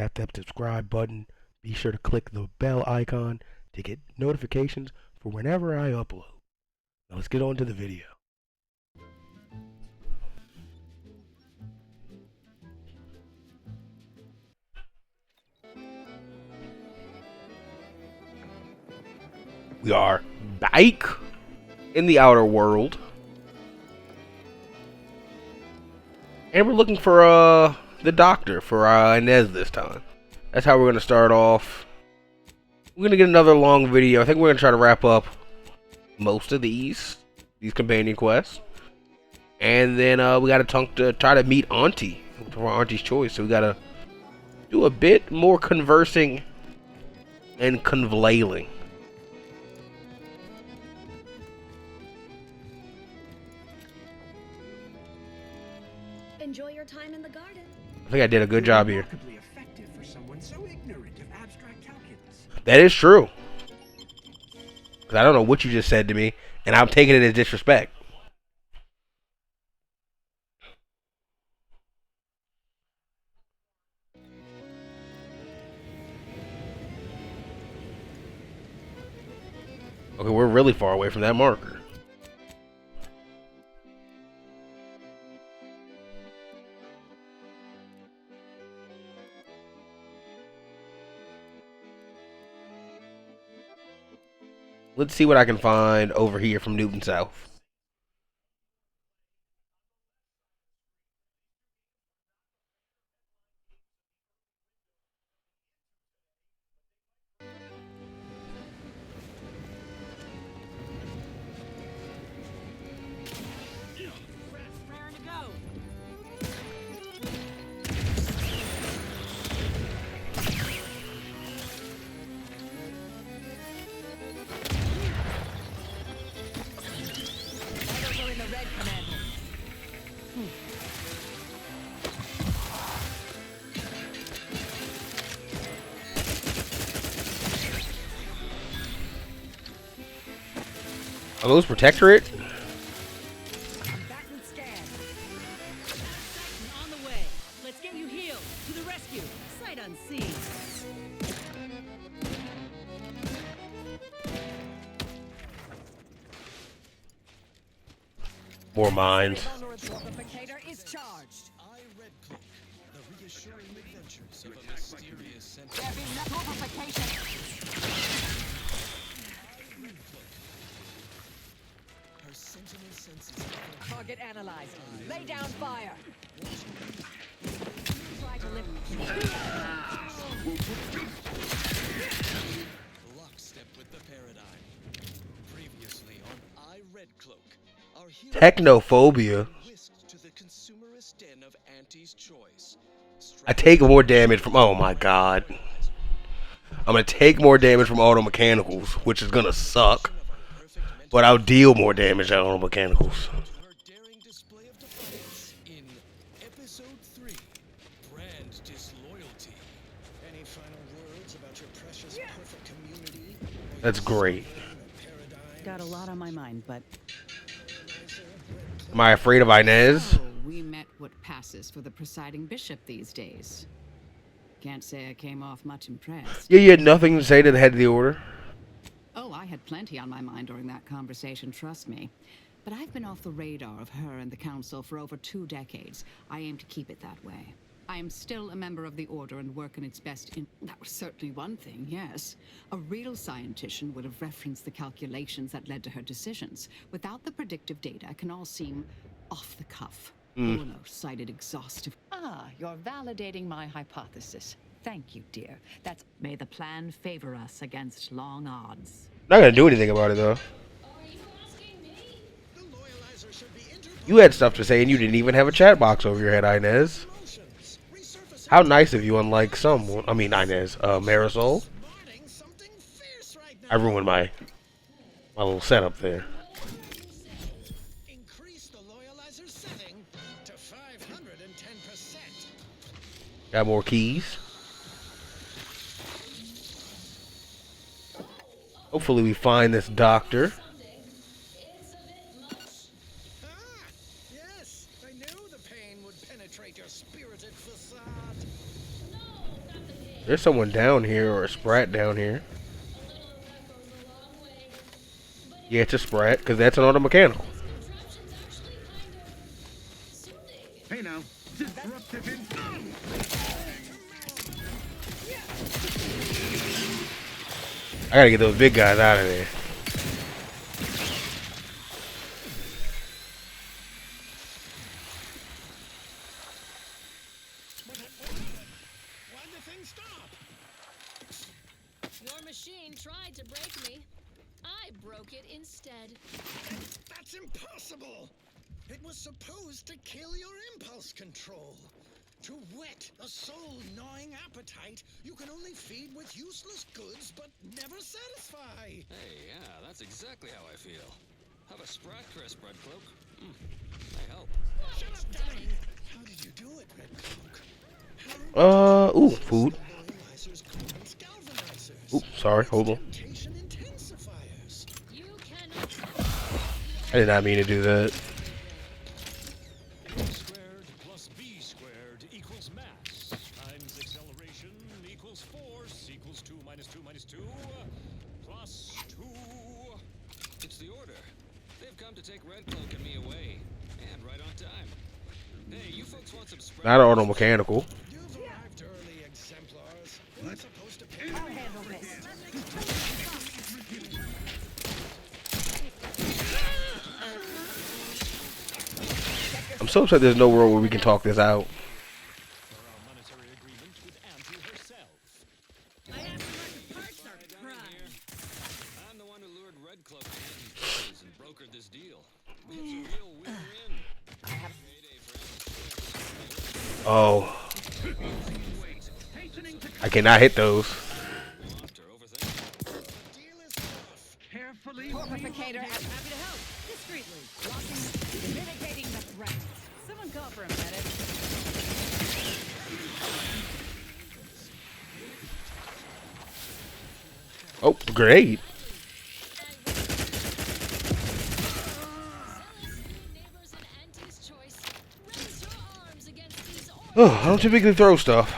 tap that subscribe button. Be sure to click the bell icon to get notifications for whenever I upload. Now let's get on to the video. We are back in the outer world. And we're looking for the doctor for Inez this time. That's how we're going to start off. We're going to get another long video. I think we're going to try to wrap up most of these companion quests. And then we got to try to meet Auntie for Auntie's choice. So we got to do a bit more conversing and convlaying. Enjoy your time in the garden. I think I did a good job here. Effective for someone so ignorant of abstract calculus. That is true. Because I don't know what you just said to me, and I'm taking it as disrespect. Okay, we're really far away from that marker. Let's see what I can find over here from Newton South. Are those Protectorate? On the way. Let's get you healed. To the rescue. Sight unseen. More mines. Is charged. The reassuring adventures of a mysterious center. Her sentinel senses. Target analyzed. Lay down fire. Try to lift. Lockstep with the paradigm. Previously on I Red Cloak, our hero Technophobia. whisked to the consumerist den of Auntie's choice. I take more damage from. Oh my god. I'm gonna take more damage from auto mechanicals, which is gonna suck. But I'll deal more damage than auto mechanicals. Her daring display of defiance in episode 3, Brand Disloyalty. Any final words about your precious perfect community? That's great. Got a lot on my mind, but Am I afraid of Inez? Oh, we met what passes for the presiding bishop these days. Can't say I came off much impressed. Yeah, you had nothing to say to the head of the order. Oh, I had plenty on my mind during that conversation, trust me. But I've been off the radar of her and the council for over 2 decades. I aim to keep it that way. I am still a member of the order and work in its best in... That was certainly one thing, yes. A real scientician would have referenced the calculations that led to her decisions. Without the predictive data, it can all seem off the cuff. Oh no, cited exhaustive. Ah, you're validating my hypothesis. Thank you, dear. That's may the plan favor us against long odds. Not gonna do anything about it though. You had stuff to say and you didn't even have a chat box over your head, Inez. How nice of you, unlike someone. I mean, Inez, Marisol. I ruined my little setup there. Increase the loyalizer setting to 510%. Got more keys. Hopefully we find this doctor. Yes, I knew the pain would penetrate your spirited facade. There's someone down here, or a sprat down here. Yeah, it's a sprat, because that's an auto mechanical. Hey now, disruptive in. I gotta get those big guys out of there. Why'd the thing stop? Your machine tried to break me. I broke it instead. That's impossible! It was supposed to kill your impulse control. To whet a soul-gnawing appetite, you can only feed with useless goods but never satisfy. Hey, yeah, that's exactly how I feel. Have a Sprat Crisp, Red Cloak. I help. Shut up, Danny! How did you do it, Red Cloak? Ooh, food. Loyalizers, currents, galvanizers. Ooh, sorry, hold on. Temptation intensifiers. You cannot. I did not mean to do that. Squared plus b squared equals mass times acceleration equals force equals 2 minus 2 minus 2 plus 2. It's the order. They've come to take Red Cloak and me away. And right on time. Hey, you folks want some Sprat Not auto mechanical. You've arrived early, exemplars. We're supposed to pay. I'll handle this. I'm so upset there's no world where we can talk this out. For our monetary agreement with Auntie herself. I have to learn parts are crime. I'm the one who lured Red Cloak to hidden places and brokered this deal. It's a real win-win. Payday for Oh. I cannot hit those. after overthinking. Deal is off. Carefully. Fortificator, Happy to help. Discreetly. Blocking. Mitigating the threat. Someone call for a medic. Oh, great. Neighbors and Auntie's choice. Raise your arms against these orders. Oh, I don't typically throw stuff.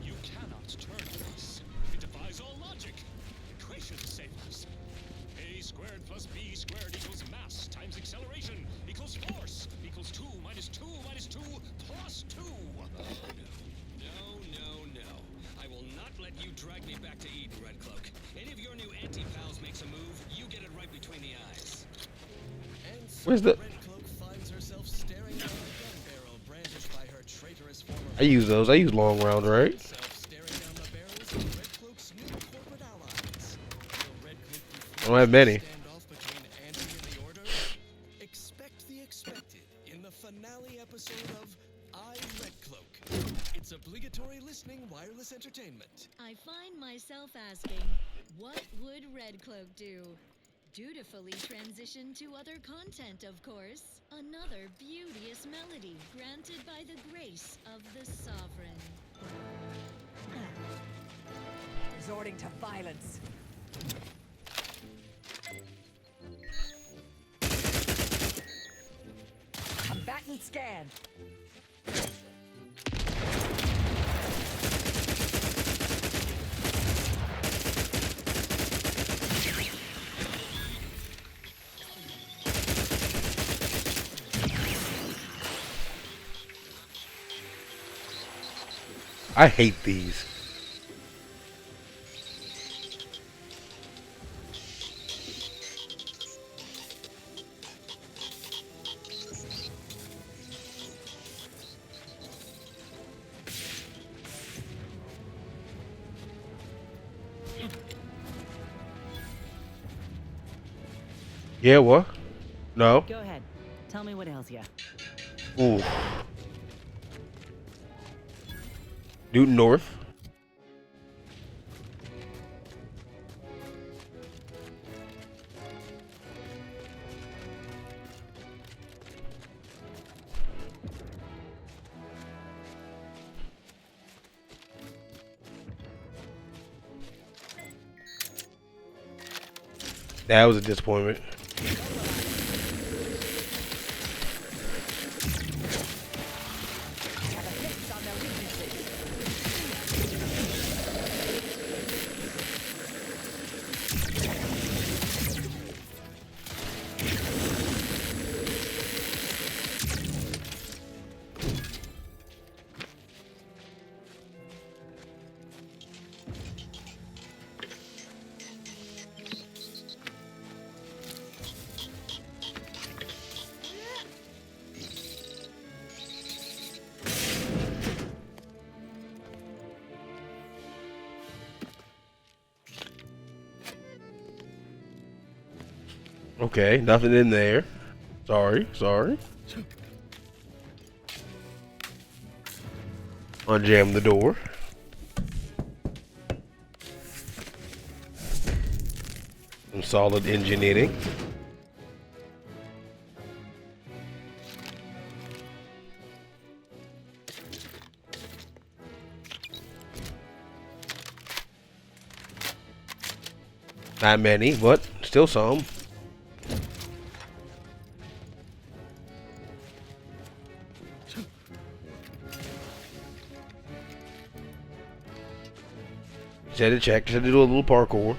You cannot turn this. It defies all logic. Equations save us. A squared plus b squared equals mass times acceleration equals force equals 2 minus 2 minus 2 plus 2. No. I will not let you drag me back to Eden, Red Cloak. Any of your new anti-pals makes a move, you get it right between the eyes. And so Where's the... Red Cloak finds herself staring down a gun barrel brandished by her traitorous former I use those. I use long rounds, right? self staring down the barrels of Red Cloak's new corporate allies. Will Red Cloak be I don't have many. standoff between Auntie and the Order? Expect the expected in the finale episode of I, Red Cloak. It's obligatory listening wireless entertainment. I find myself asking, what would Red Cloak do? Dutifully transition to other content, of course. Another beauteous melody granted by the grace of the Sovereign. Resorting to violence. Combatant scan. I hate these. Yeah, what? No. Go ahead. Tell me what ails ya. Ooh. Newton North. That was a disappointment. Have a fix on their weaknesses. Okay, nothing in there. Sorry. Unjam the door. Some solid engineering. Not many, but still some. Just had to check, just had to do a little parkour.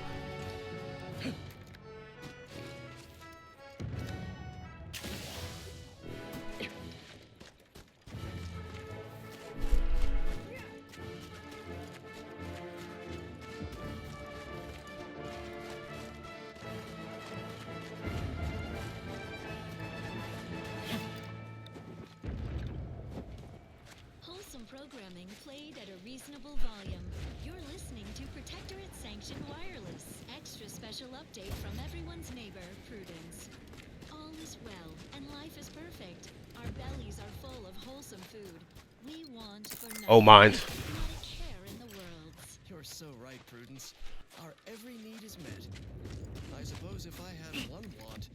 Wholesome programming played at a reasonable volume. You're listening to Protectorate Sanctioned Wireless. Extra special update from everyone's neighbor, Prudence. All is well, and life is perfect. Our bellies are full of wholesome food. We want for nothing. Oh, mine. Not a care in the world. You're so right, Prudence. Our every need is met. I suppose if I had one want,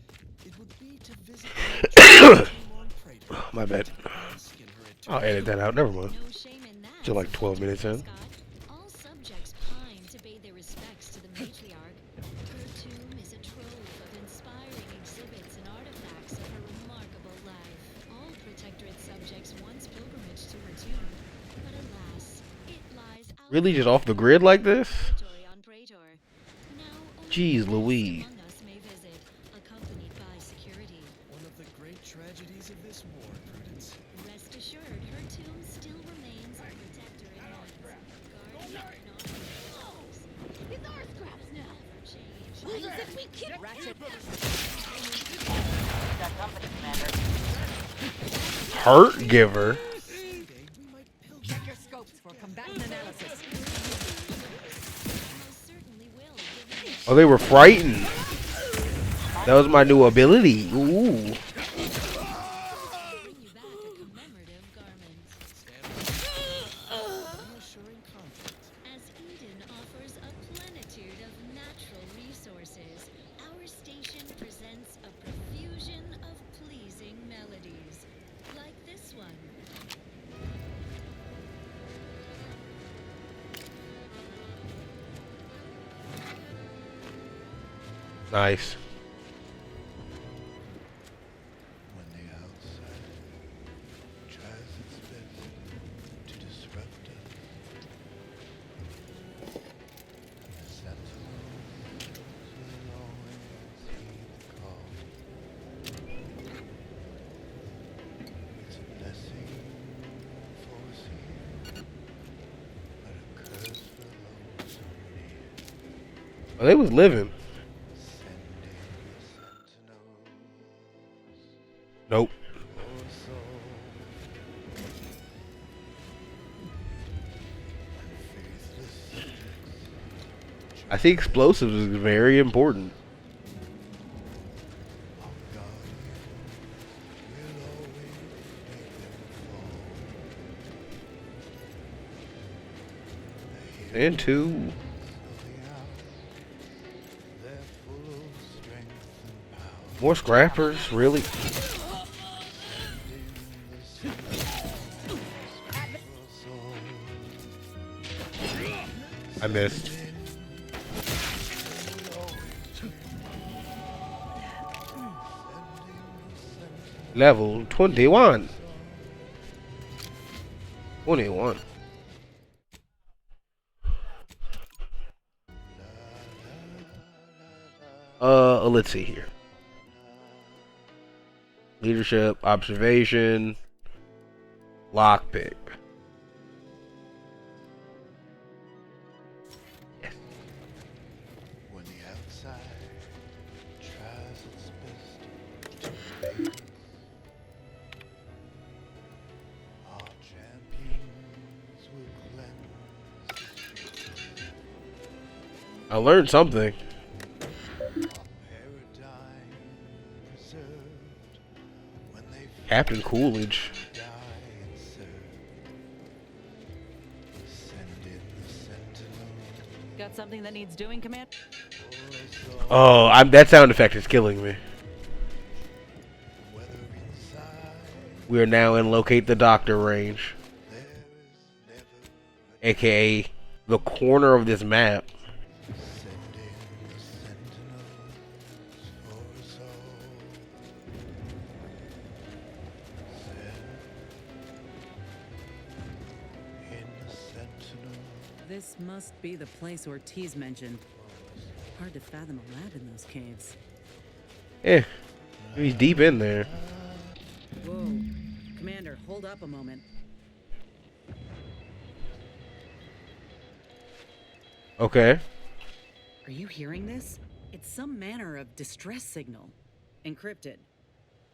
it would be to visit the on Praetor. My bad. Bask in her I'll edit that out. Never mind. No shame in that. Still like 12 minutes in. Scott. All subjects pine to pay their respects to the matriarch. Her tomb is a trove of inspiring exhibits and artifacts of her remarkable life. All Protectorate subjects once pilgrimaged to her tomb, but alas, it lies out Really, just off the grid like this? on Praetor. Now, only Jeez the best Louise. among us may visit, accompanied by security. One of the great tragedies of this war, Prudence. Rest assured, her tomb still remains a Protectorate hands. Guardian It's our scraps now. never change. Why is it we keep Ratchet. Hurt giver. Someday we might pilgrim. Check your scopes for combatant analysis. Most certainly will, given Oh, they were frightened. That was my new ability. Ooh. bring you back a commemorative garment. Reassuring conflict. As Eden offers a plenitude of natural resources, our station presents a profusion of pleasing melodies, like this one. Nice. When the outside tries its best to disrupt us, and the sentinels will always heed the call. It's a blessing for us here, but a curse for those who near. Oh, they was living. Sending the sentinels. Nope. I think explosives is very important. And two. More scrappers, really? I missed. Level 21. 21. Let's see here. Leadership, observation, lockpick. Yes. When the outside tries its best to invade us, our champions will cleanse I learned something. our paradigm Captain Coolidge. die and serve. Send in the sentinel. Got something that needs doing, Command? Oh, that sound effect is killing me. Whether inside We are now in locate the doctor range, there is never aka the corner of this map. send in the sentinels for us all. Send in the sentinel. This must be the place Ortiz mentioned. Hard to fathom a lab in those caves. He's deep in there. Whoa. Commander, hold up a moment. Okay. Are you hearing this? It's some manner of distress signal. Encrypted.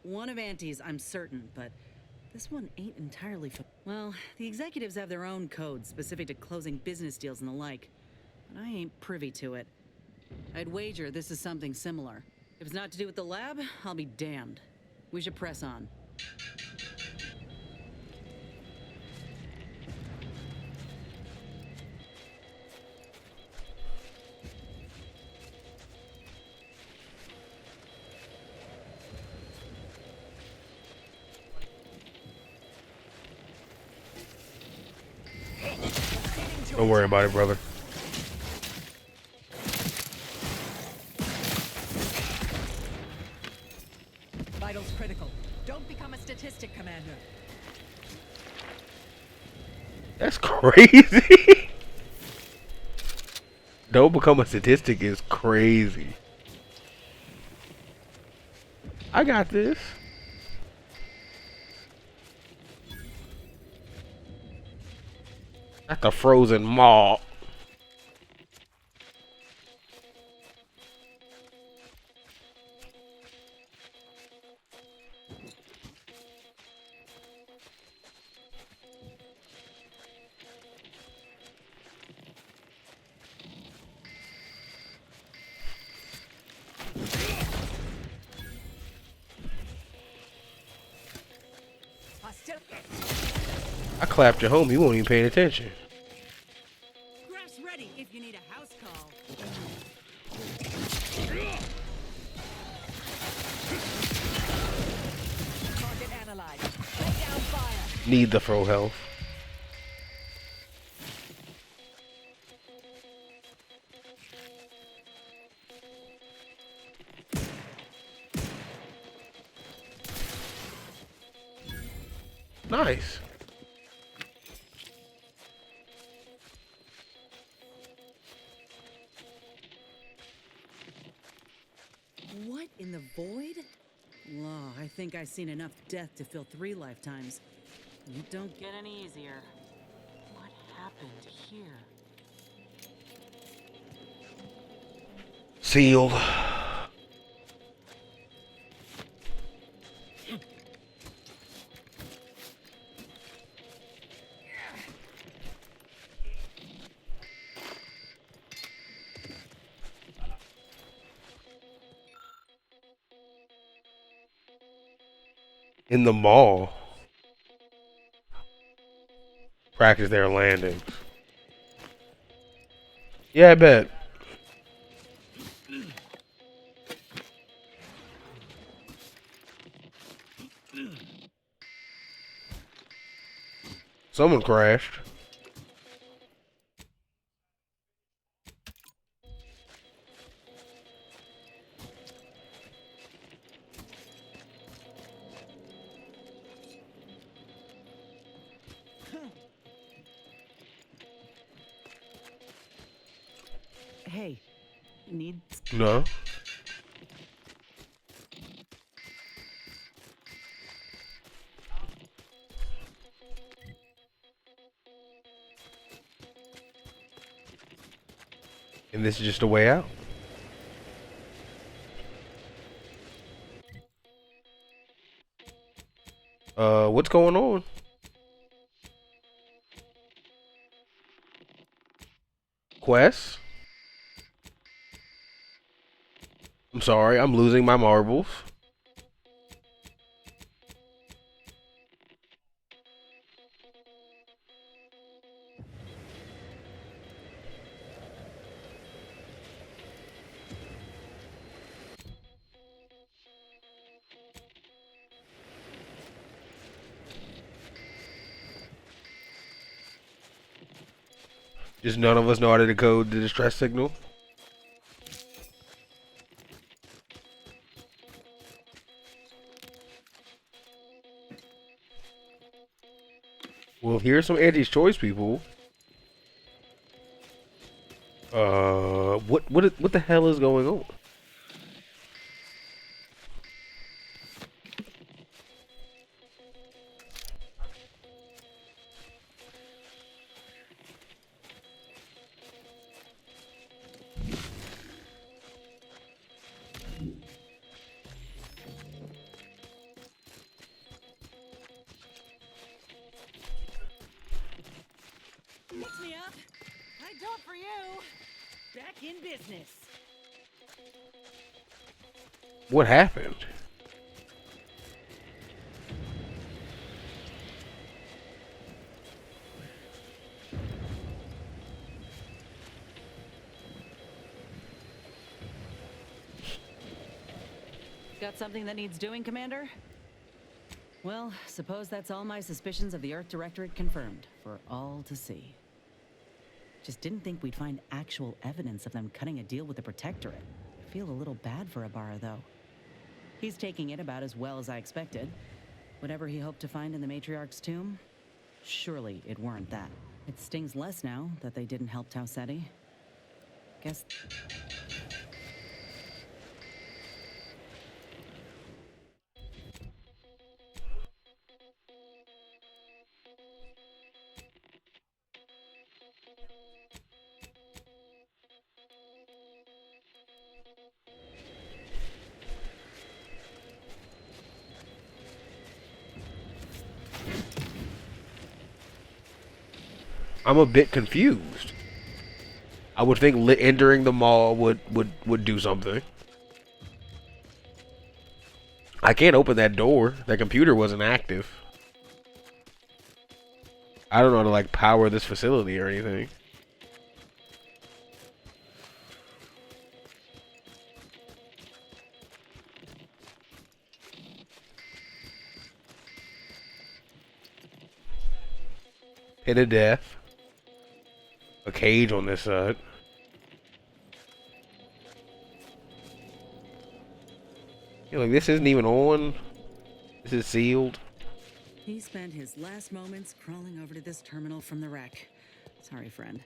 One of Auntie's, I'm certain, but this one ain't entirely well, the executives have their own codes specific to closing business deals and the like, but I ain't privy to it. I'd wager this is something similar. If it's not to do with the lab, I'll be damned. We should press on. Don't worry about it, brother. Vitals critical. Don't become a statistic, Commander. That's crazy. Don't become a statistic is crazy. I got this. That's the frozen mall. I clapped your home. He won't even paying attention. Graph's ready if you need a house call. Target analyzed. Lay down fire. Need the fro health. Nice. What in the void? Law, I think I've seen enough death to fill 3 lifetimes. It don't get any easier. What happened here? Sealed. In the mall. Practice their landings. Yeah, I bet. Someone crashed. Hey, need No. And this is just a way out. What's going on? Quest? I'm sorry, I'm losing my marbles. Just none of us know how to decode the distress signal. Well, here's some anti-choice people. What the hell is going on? Fix me up. I do it for you. Back in business. What happened? Got something that needs doing, Commander? Well, suppose that's all my suspicions of the Earth Directorate confirmed, for all to see. Just didn't think we'd find actual evidence of them cutting a deal with the Protectorate. I feel a little bad for Ibarra, though. He's taking it about as well as I expected. Whatever he hoped to find in the Matriarch's tomb, surely it weren't that. It stings less now that they didn't help Tausetti. Guess... I'm a bit confused. I would think entering the mall would do something. I can't open that door. That computer wasn't active. I don't know how to like power this facility or anything. Hit a death. A cage on this side. You're like, this isn't even on. This is sealed. He spent his last moments crawling over to this terminal from the wreck. Sorry, friend.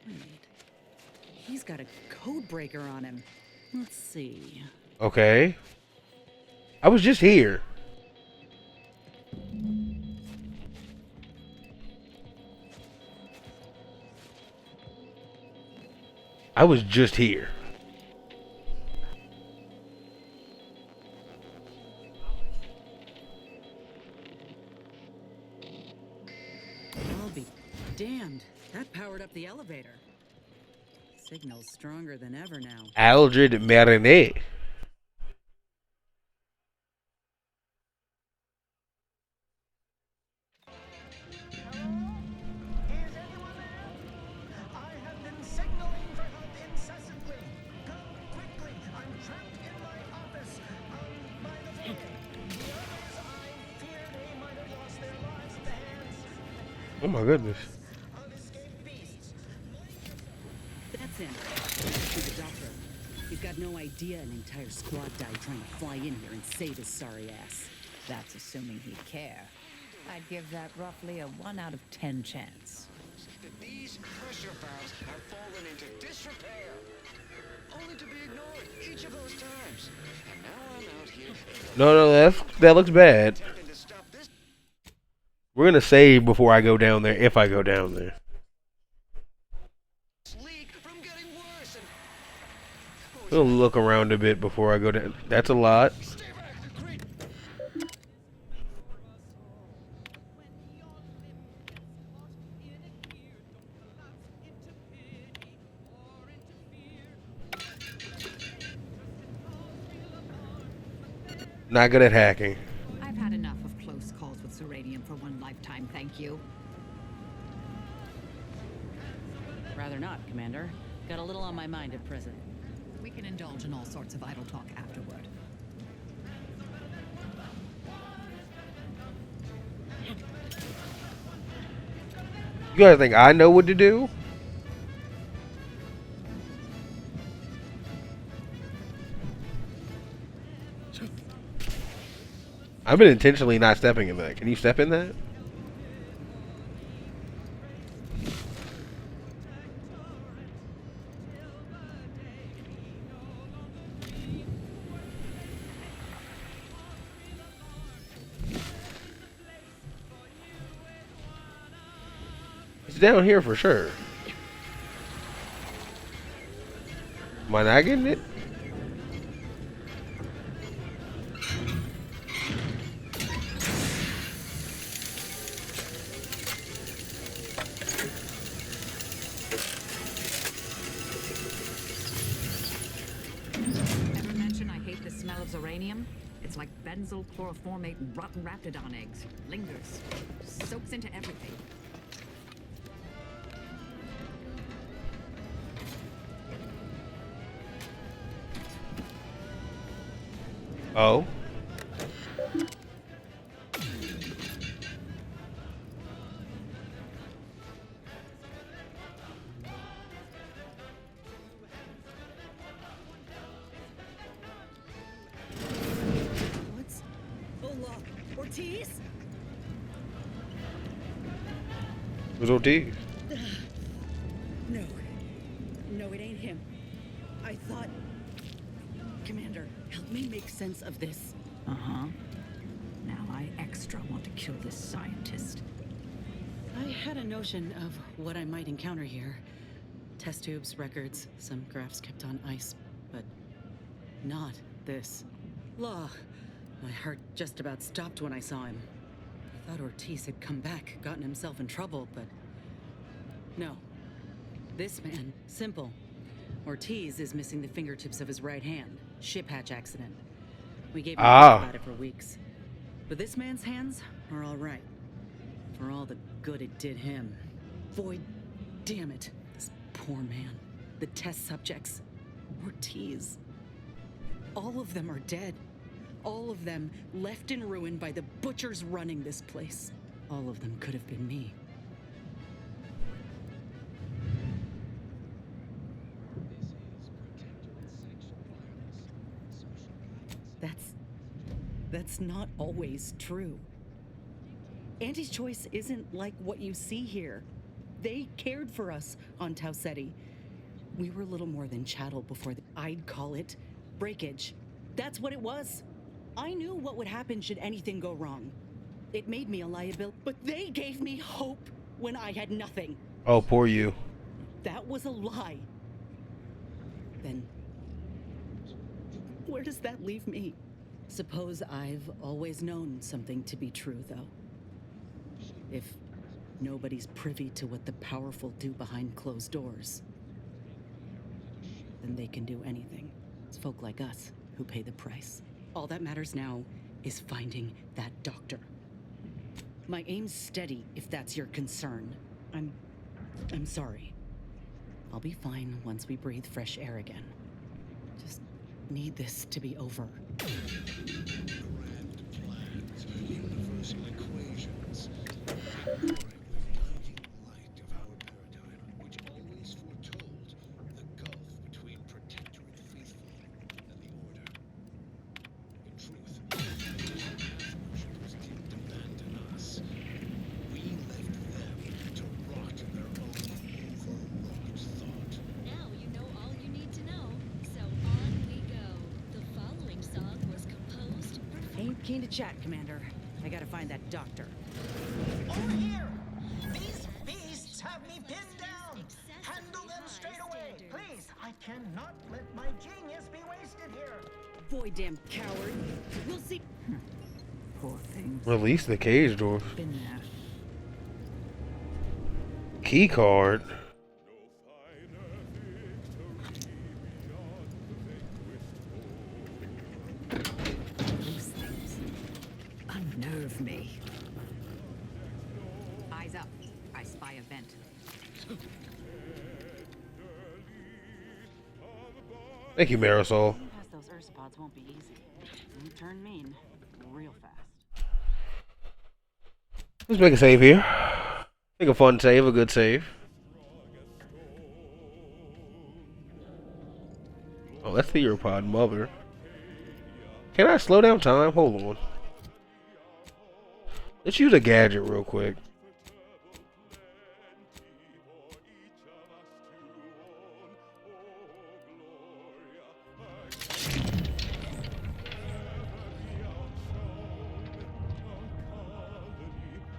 Wait. He's got a code breaker on him. Let's see. Okay. I was just here. I was just here. I'll be damned. That powered up the elevator. Signal's stronger than ever now. Aldred Marinette. Oh my goodness. That's him. He's the doctor. He's got no idea an entire squad died trying to fly in here and save his sorry ass. That's assuming he'd care. I'd give that roughly a 1 out of 10 chance. These pressure valves have fallen into disrepair, only to be ignored each of those times. And now I'm out here. No, that looks bad. attempting to stop this. We're gonna save before I go down there, if I go down there. Leak from getting worse. And I'm gonna look around a bit before I go down. That's a lot. stay back, creep. Not good at hacking. I've had enough of close calls with Seradium for one lifetime, thank you. Rather not, Commander. Got a little on my mind at present. We can indulge in all sorts of idle talk afterward. You guys think I know what to do? I've been intentionally not stepping in that. Can you step in that? It's down here for sure. Am I not getting it? Ever mention I hate the smell of uranium? It's like benzyl chloroformate rotten raptidon eggs. Lingers. Soaks into everything. Oh. What's Ola Ortiz? Who's OT? No. No, it ain't him. I thought... Commander, help me make sense of this. Uh-huh. Now I extra want to kill this scientist. I had a notion of what I might encounter here. Test tubes, records, some graphs kept on ice, but not this. Law. My heart just about stopped when I saw him. I thought Ortiz had come back, gotten himself in trouble, but no. This man, simple. Ortiz is missing the fingertips of his right hand. Ship hatch accident. We gave him about it for weeks. But this man's hands are all right. For all the good it did him. Void, damn it. This poor man. The test subjects. Ortiz. All of them are dead. All of them left in ruin by the butchers running this place. All of them could have been me. That's not always true. Auntie's choice isn't like what you see here. They cared for us on Tau Ceti. We were little more than chattel before I'd call it breakage. That's what it was. I knew what would happen should anything go wrong. It made me a liability, but they gave me hope when I had nothing. Oh, poor you. That was a lie. Then, where does that leave me? Suppose I've always known something to be true, though. If nobody's privy to what the powerful do behind closed doors, then they can do anything. It's folk like us who pay the price. All that matters now is finding that doctor. My aim's steady, if that's your concern. I'm sorry. I'll be fine once we breathe fresh air again. Just need this to be over. Grand plans, universal equations, the guiding light of our paradigm, which always foretold the gulf between protectorate faithful and the order. In truth, path worshippers didn't abandon us. We left them to rot in their own overwrought thought. Now you know all you need to know. So on we go. The following song was composed, Ain't keen to chat, Commander. I gotta find that doctor. Over here! These beasts have me pinned down! Handle them straight away, please! I cannot let my genius be wasted here! Boy, damn coward. We'll see. Poor thing. Release the cage door. Been there. Key card. These things unnerve me. Eyes up. I spy a vent. Thank you, Marisol. Past those Ursopods won't be easy. You turn mean real fast. Let's make a save here. Make a fun save, a good save. Oh, that's the Theropod mother. Can I slow down time? Hold on. Let's use a gadget real quick.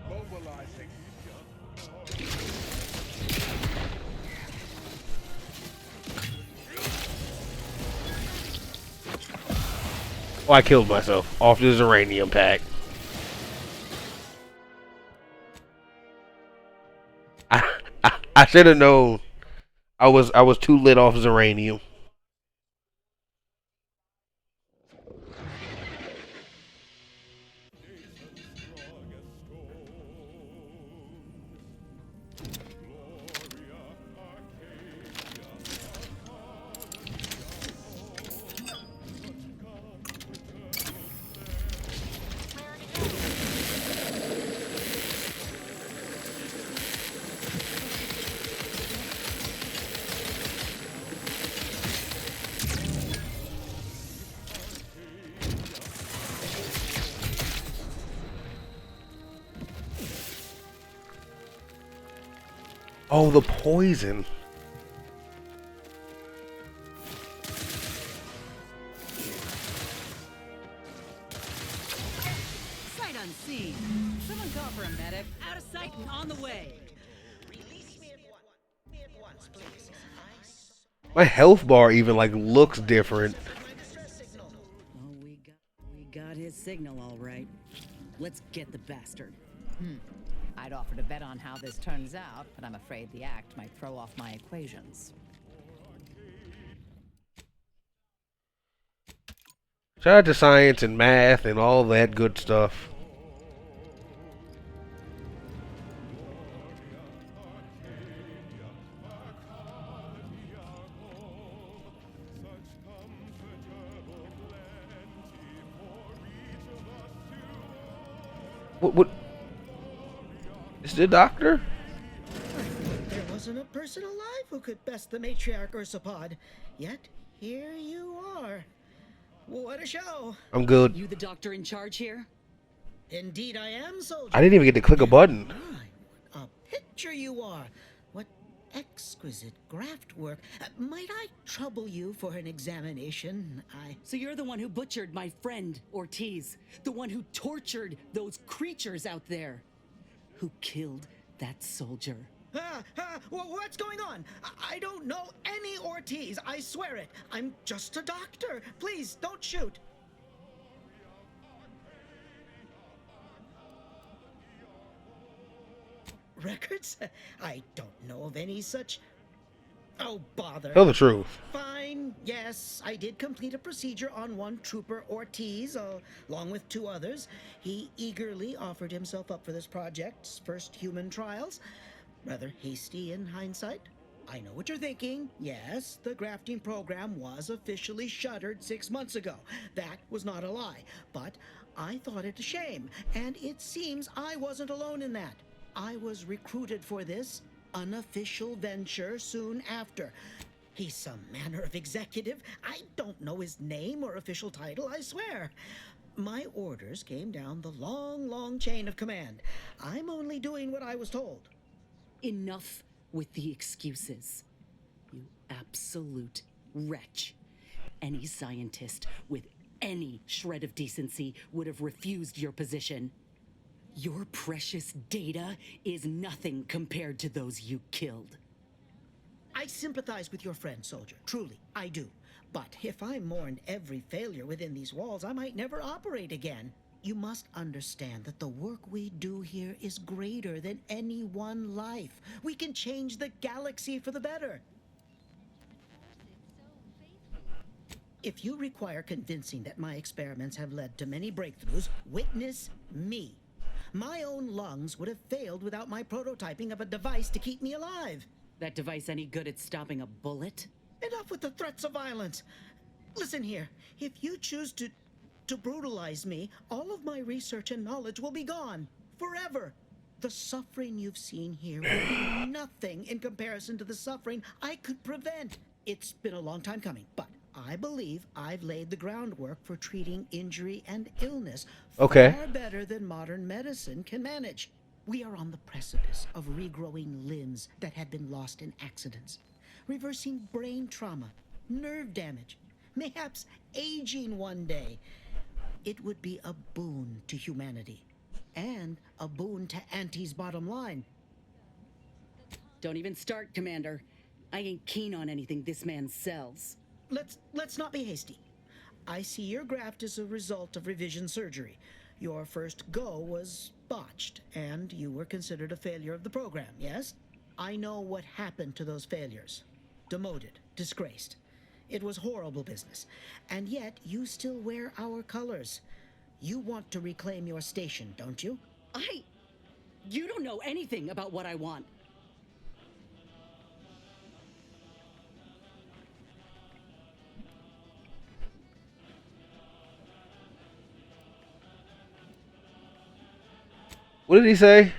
Mobilizing. Oh, I killed myself off this uranium pack. I should have known. I was too lit off uranium. Oh, the poison. Sight unseen. Someone call for a medic. Out of sight and on the way. Release me at once, please. My health bar even like looks different. My distress signal. Oh, we got his signal all right. Let's get the bastard. I'd offer to bet on how this turns out, but I'm afraid the act might throw off my equations. Shout out to science and math and all that good stuff. What? Is the doctor? There wasn't a person alive who could best the matriarch Ursapod. Yet, here you are. What a show. I'm good. You the doctor in charge here? Indeed I am, soldier. I didn't even get to click a button. My, what a picture you are. What exquisite graft work. Might I trouble you for an examination? So you're the one who butchered my friend, Ortiz. The one who tortured those creatures out there. Who killed that soldier. What's going on? I don't know any Ortiz. I swear it. I'm just a doctor. Please, don't shoot. Records? I don't know of any such... Oh, bother. Tell the truth. Fine, yes, I did complete a procedure on one trooper Ortiz, along with 2 others. He eagerly offered himself up for this project's first human trials. Rather hasty in hindsight. I know what you're thinking. Yes, the grafting program was officially shuttered 6 months ago. That was not a lie. But I thought it a shame, and it seems I wasn't alone in that. I was recruited for this unofficial venture soon after. He's some manner of executive. I don't know his name or official title, I swear. My orders came down the long chain of command. I'm only doing what I was told. Enough with the excuses. You absolute wretch. Any scientist with any shred of decency would have refused your position. Your precious data is nothing compared to those you killed. I sympathize with your friend, soldier. Truly, I do. But if I mourned every failure within these walls, I might never operate again. You must understand that the work we do here is greater than any one life. We can change the galaxy for the better. If you require convincing that my experiments have led to many breakthroughs, witness me. My own lungs would have failed without my prototyping of a device to keep me alive. That device any good at stopping a bullet? Enough with the threats of violence. Listen here, if you choose to brutalize me, all of my research and knowledge will be gone. Forever. The suffering you've seen here will be nothing in comparison to the suffering I could prevent. It's been a long time coming, but I believe I've laid the groundwork for treating injury and illness Okay. far better than modern medicine can manage. We are on the precipice of regrowing limbs that had been lost in accidents, reversing brain trauma, nerve damage, mayhaps aging one day. It would be a boon to humanity, and a boon to Auntie's bottom line. Don't even start, Commander. I ain't keen on anything this man sells. Let's not be hasty. I see your graft is a result of revision surgery. Your first go was botched, and you were considered a failure of the program, yes? I know what happened to those failures. Demoted, disgraced. It was horrible business. And yet, you still wear our colors. You want to reclaim your station, don't you? You don't know anything about what I want. What did he say?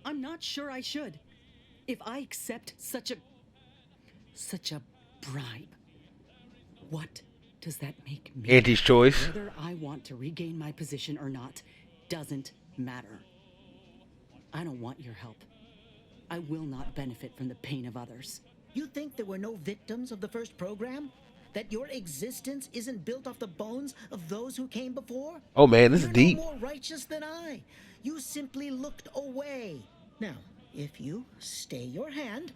I'm not sure I should. If I accept such a bribe, what does that make me? Auntie's choice. Whether I want to regain my position or not doesn't matter. I don't want your help. I will not benefit from the pain of others. You think there were no victims of the first program? That your existence isn't built off the bones of those who came before? Oh man, this is You're deep. no more righteous than I. You simply looked away. Now, if you stay your hand,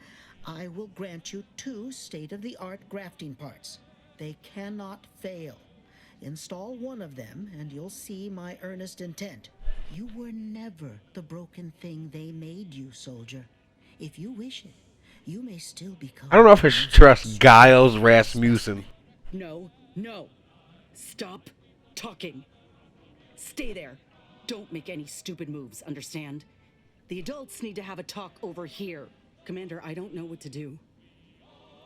I will grant you 2 state-of-the-art grafting parts. They cannot fail. Install one of them, and you'll see my earnest intent. You were never the broken thing they made you, soldier. If you wish it, you may still become... I don't know if I should trust Giles Rasmussen. No. Stop talking. Stay there. Don't make any stupid moves, understand? The adults need to have a talk over here. Commander, I don't know what to do.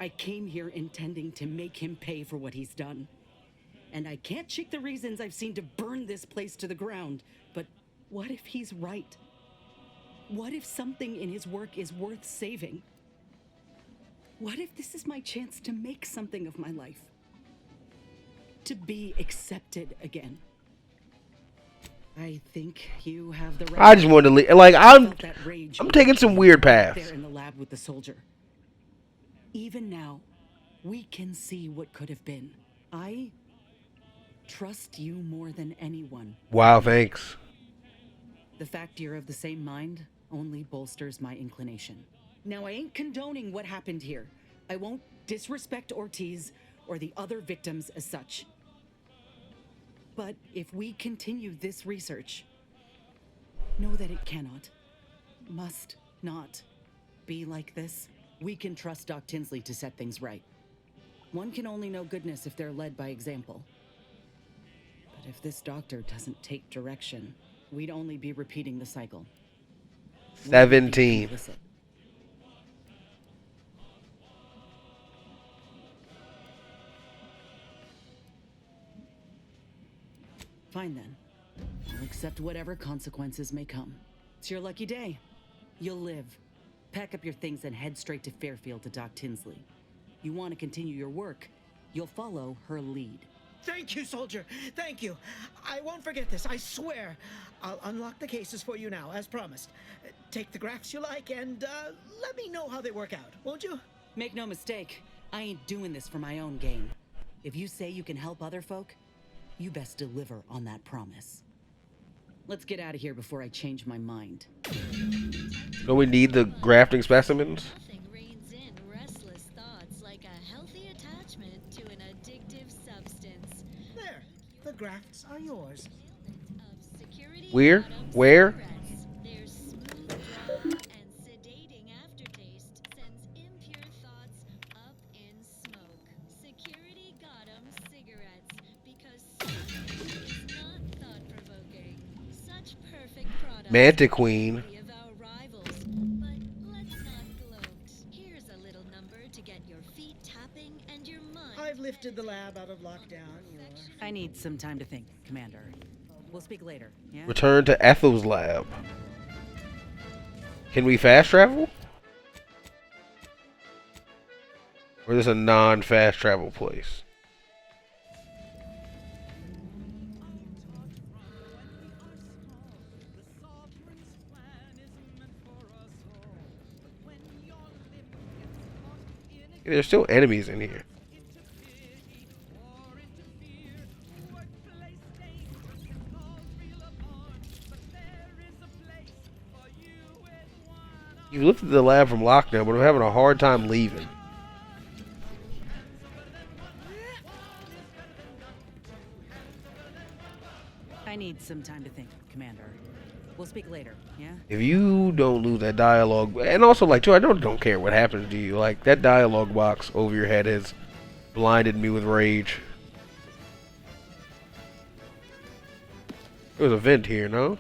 I came here intending to make him pay for what he's done. And I can't shake the reasons I've seen to burn this place to the ground. But what if he's right? What if something in his work is worth saving? What if this is my chance to make something of my life? To be accepted again? I think you have the right. I just wanted to leave. Like I'm Felt that rage taking some weird there paths. in the lab with the soldier. Even now, we can see what could have been. I trust you more than anyone. Wow, thanks. The fact you're of the same mind only bolsters my inclination. Now, I ain't condoning what happened here. I won't disrespect Ortiz or the other victims as such. But if we continue this research, know that it cannot, must not be like this. We can trust Doc Tinsley to set things right. One can only know goodness if they're led by example. But if this doctor doesn't take direction, we'd only be repeating the cycle. We'd be 17. complicit. Fine then. I'll accept whatever consequences may come. It's your lucky day. You'll live. Pack up your things and head straight to Fairfield to Doc Tinsley. You want to continue your work, you'll follow her lead. Thank you, soldier. Thank you. I won't forget this, I swear. I'll unlock the cases for you now, as promised. Take the graphs you like and let me know how they work out, won't you? Make no mistake, I ain't doing this for my own gain. If you say you can help other folk, you best deliver on that promise. Let's get out of here before I change my mind. Don't we need the grafting specimens? Nothing reins in restless thoughts like a healthy attachment to an addictive substance. There, the grafts are yours. Of security Where? bottom Where? cigarettes. Their smooth draw and sedating aftertaste sends impure thoughts up in smoke. Security got 'em cigarettes because smoking is not thought-provoking. Such perfect products. Manta Queen. Of our rivals, but let's not gloat. Here's a little number to get your feet tapping and your mind. I've lifted the lab out of lockdown. I need some time to think, Commander. We'll speak later, yeah? Return to Ethel's lab. Can we fast travel? Or is this a non-fast travel place? There's still enemies in here. You lifted the lab from lockdown, but I'm having a hard time leaving. I need some time to think, Commander. We'll speak later, yeah? If you don't lose that dialogue, and also like too, I don't care what happens to you. Like that dialogue box over your head has blinded me with rage. There was a vent here, no?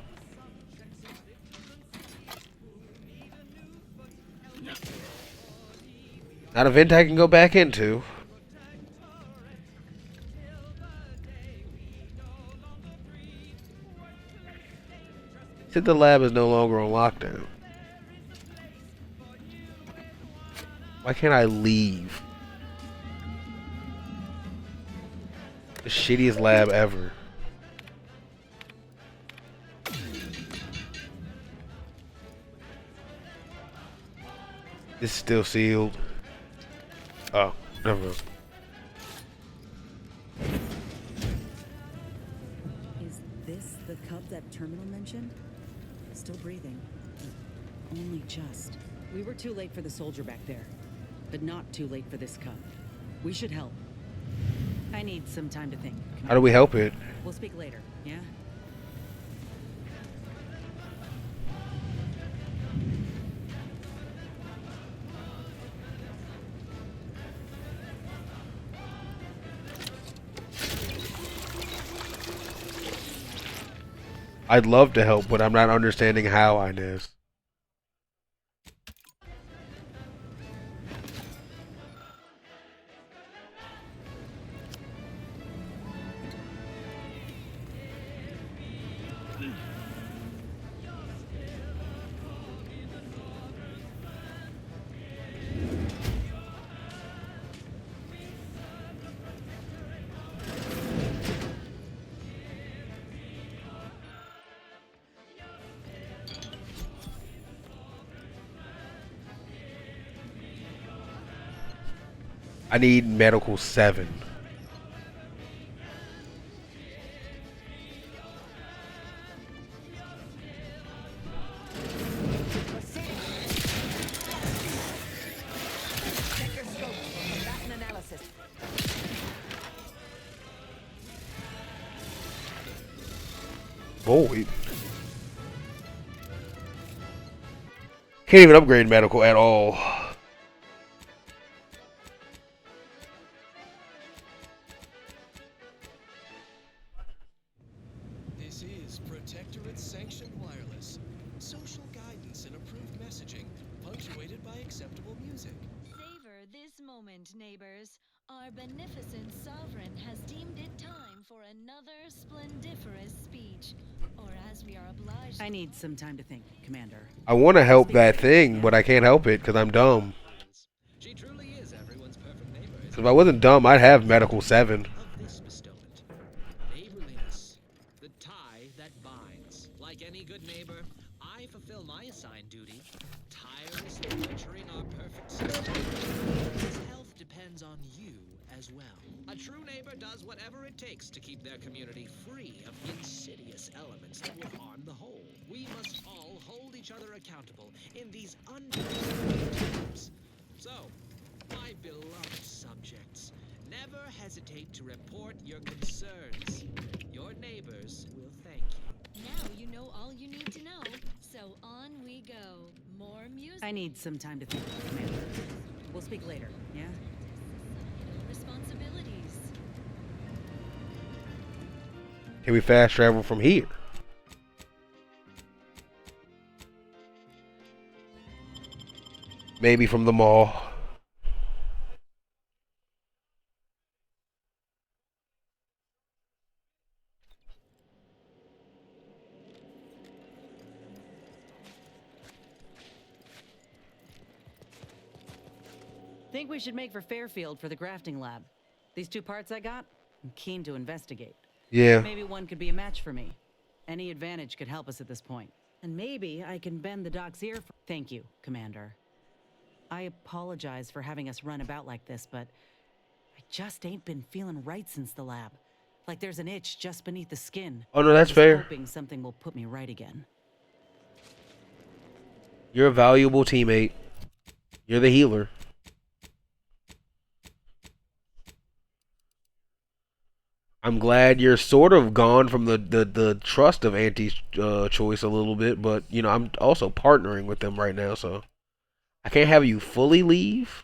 Not a vent I can go back into. Said the lab is no longer on lockdown. Why can't I leave? The shittiest lab ever. It's still sealed. Oh, never mind. Is this the cup that Terminal mentioned? Still breathing. But only just. We were too late for the soldier back there. But not too late for this cup. We should help. I need some time to think. How do we help it? We'll speak later, yeah? I'd love to help, but I'm not understanding how, Inez. I need medical 7. Boy. Can't even upgrade medical at all. This is Protectorate-sanctioned wireless. Social guidance and approved messaging, punctuated by acceptable music. Savor this moment, neighbors. Our beneficent sovereign has deemed it time for another splendiferous speech. Or as we are obliged. I need some time to think, Commander. I want to help that thing, but I can't help it because I'm dumb. She truly is everyone's perfect neighbor. If I wasn't dumb, I'd have medical 7. Of this bestowment, neighborliness, the tie that binds. Like any good neighbor, I fulfill my assigned duty, tirelessly nurturing our perfect system. His health depends on you as well. A true neighbor does whatever it takes to keep their community free of insidious elements that will harm the whole. We must all hold each other accountable in these unprecedented times. So, my beloved subjects, never hesitate to report your concerns. Your neighbors will thank you. Now you know all you need to know. So on we go. More music. I need some time to think, Commander. We'll speak later, yeah? Responsibilities. Can we fast travel from here? Maybe from the mall. Think we should make for Fairfield for the grafting lab. These 2 parts I got, I'm keen to investigate. Yeah. Maybe one could be a match for me. Any advantage could help us at this point. And maybe I can bend the doc's ear for— Thank you, Commander. I apologize for having us run about like this, but I just ain't been feeling right since the lab. Like there's an itch just beneath the skin. Oh, no, that's Just fair. hoping something will put me right again. You're a valuable teammate. You're the healer. I'm glad you're sort of gone from the trust of Auntie's choice a little bit, but you know I'm also partnering with them right now, so I can't have you fully leave.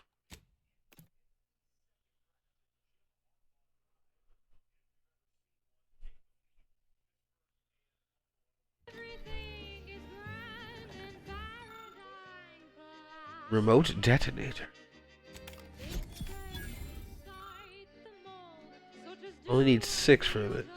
Remote detonator. Only need 6 for this.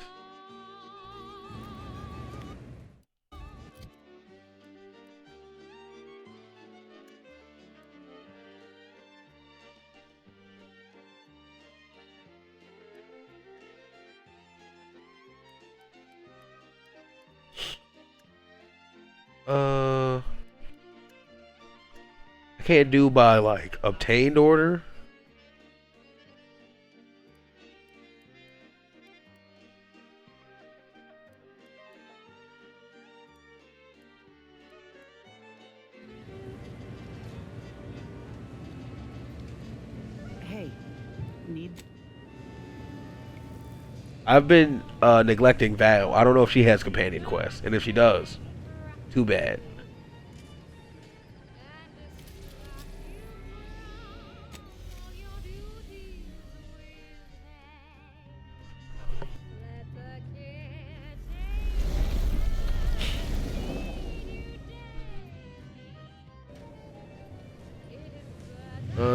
I can't do by like obtained order. Hey, need... I've been neglecting Val. I don't know if she has companion quests, and if she does, too bad.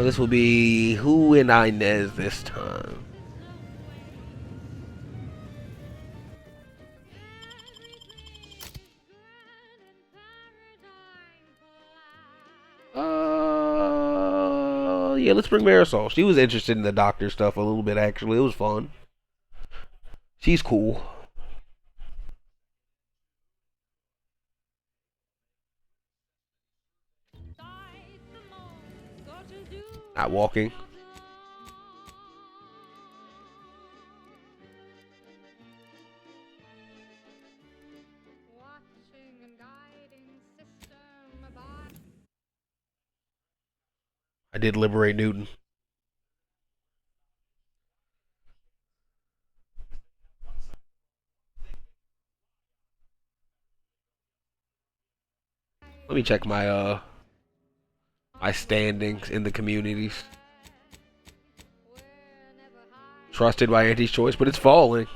This will be who and Inez this time. Yeah, let's bring Marisol. She was interested in the doctor stuff a little bit, actually. It was fun. She's cool. Not walking. I did liberate Newton. Let me check my my standings in the communities. Trusted by Auntie's choice, but it's falling.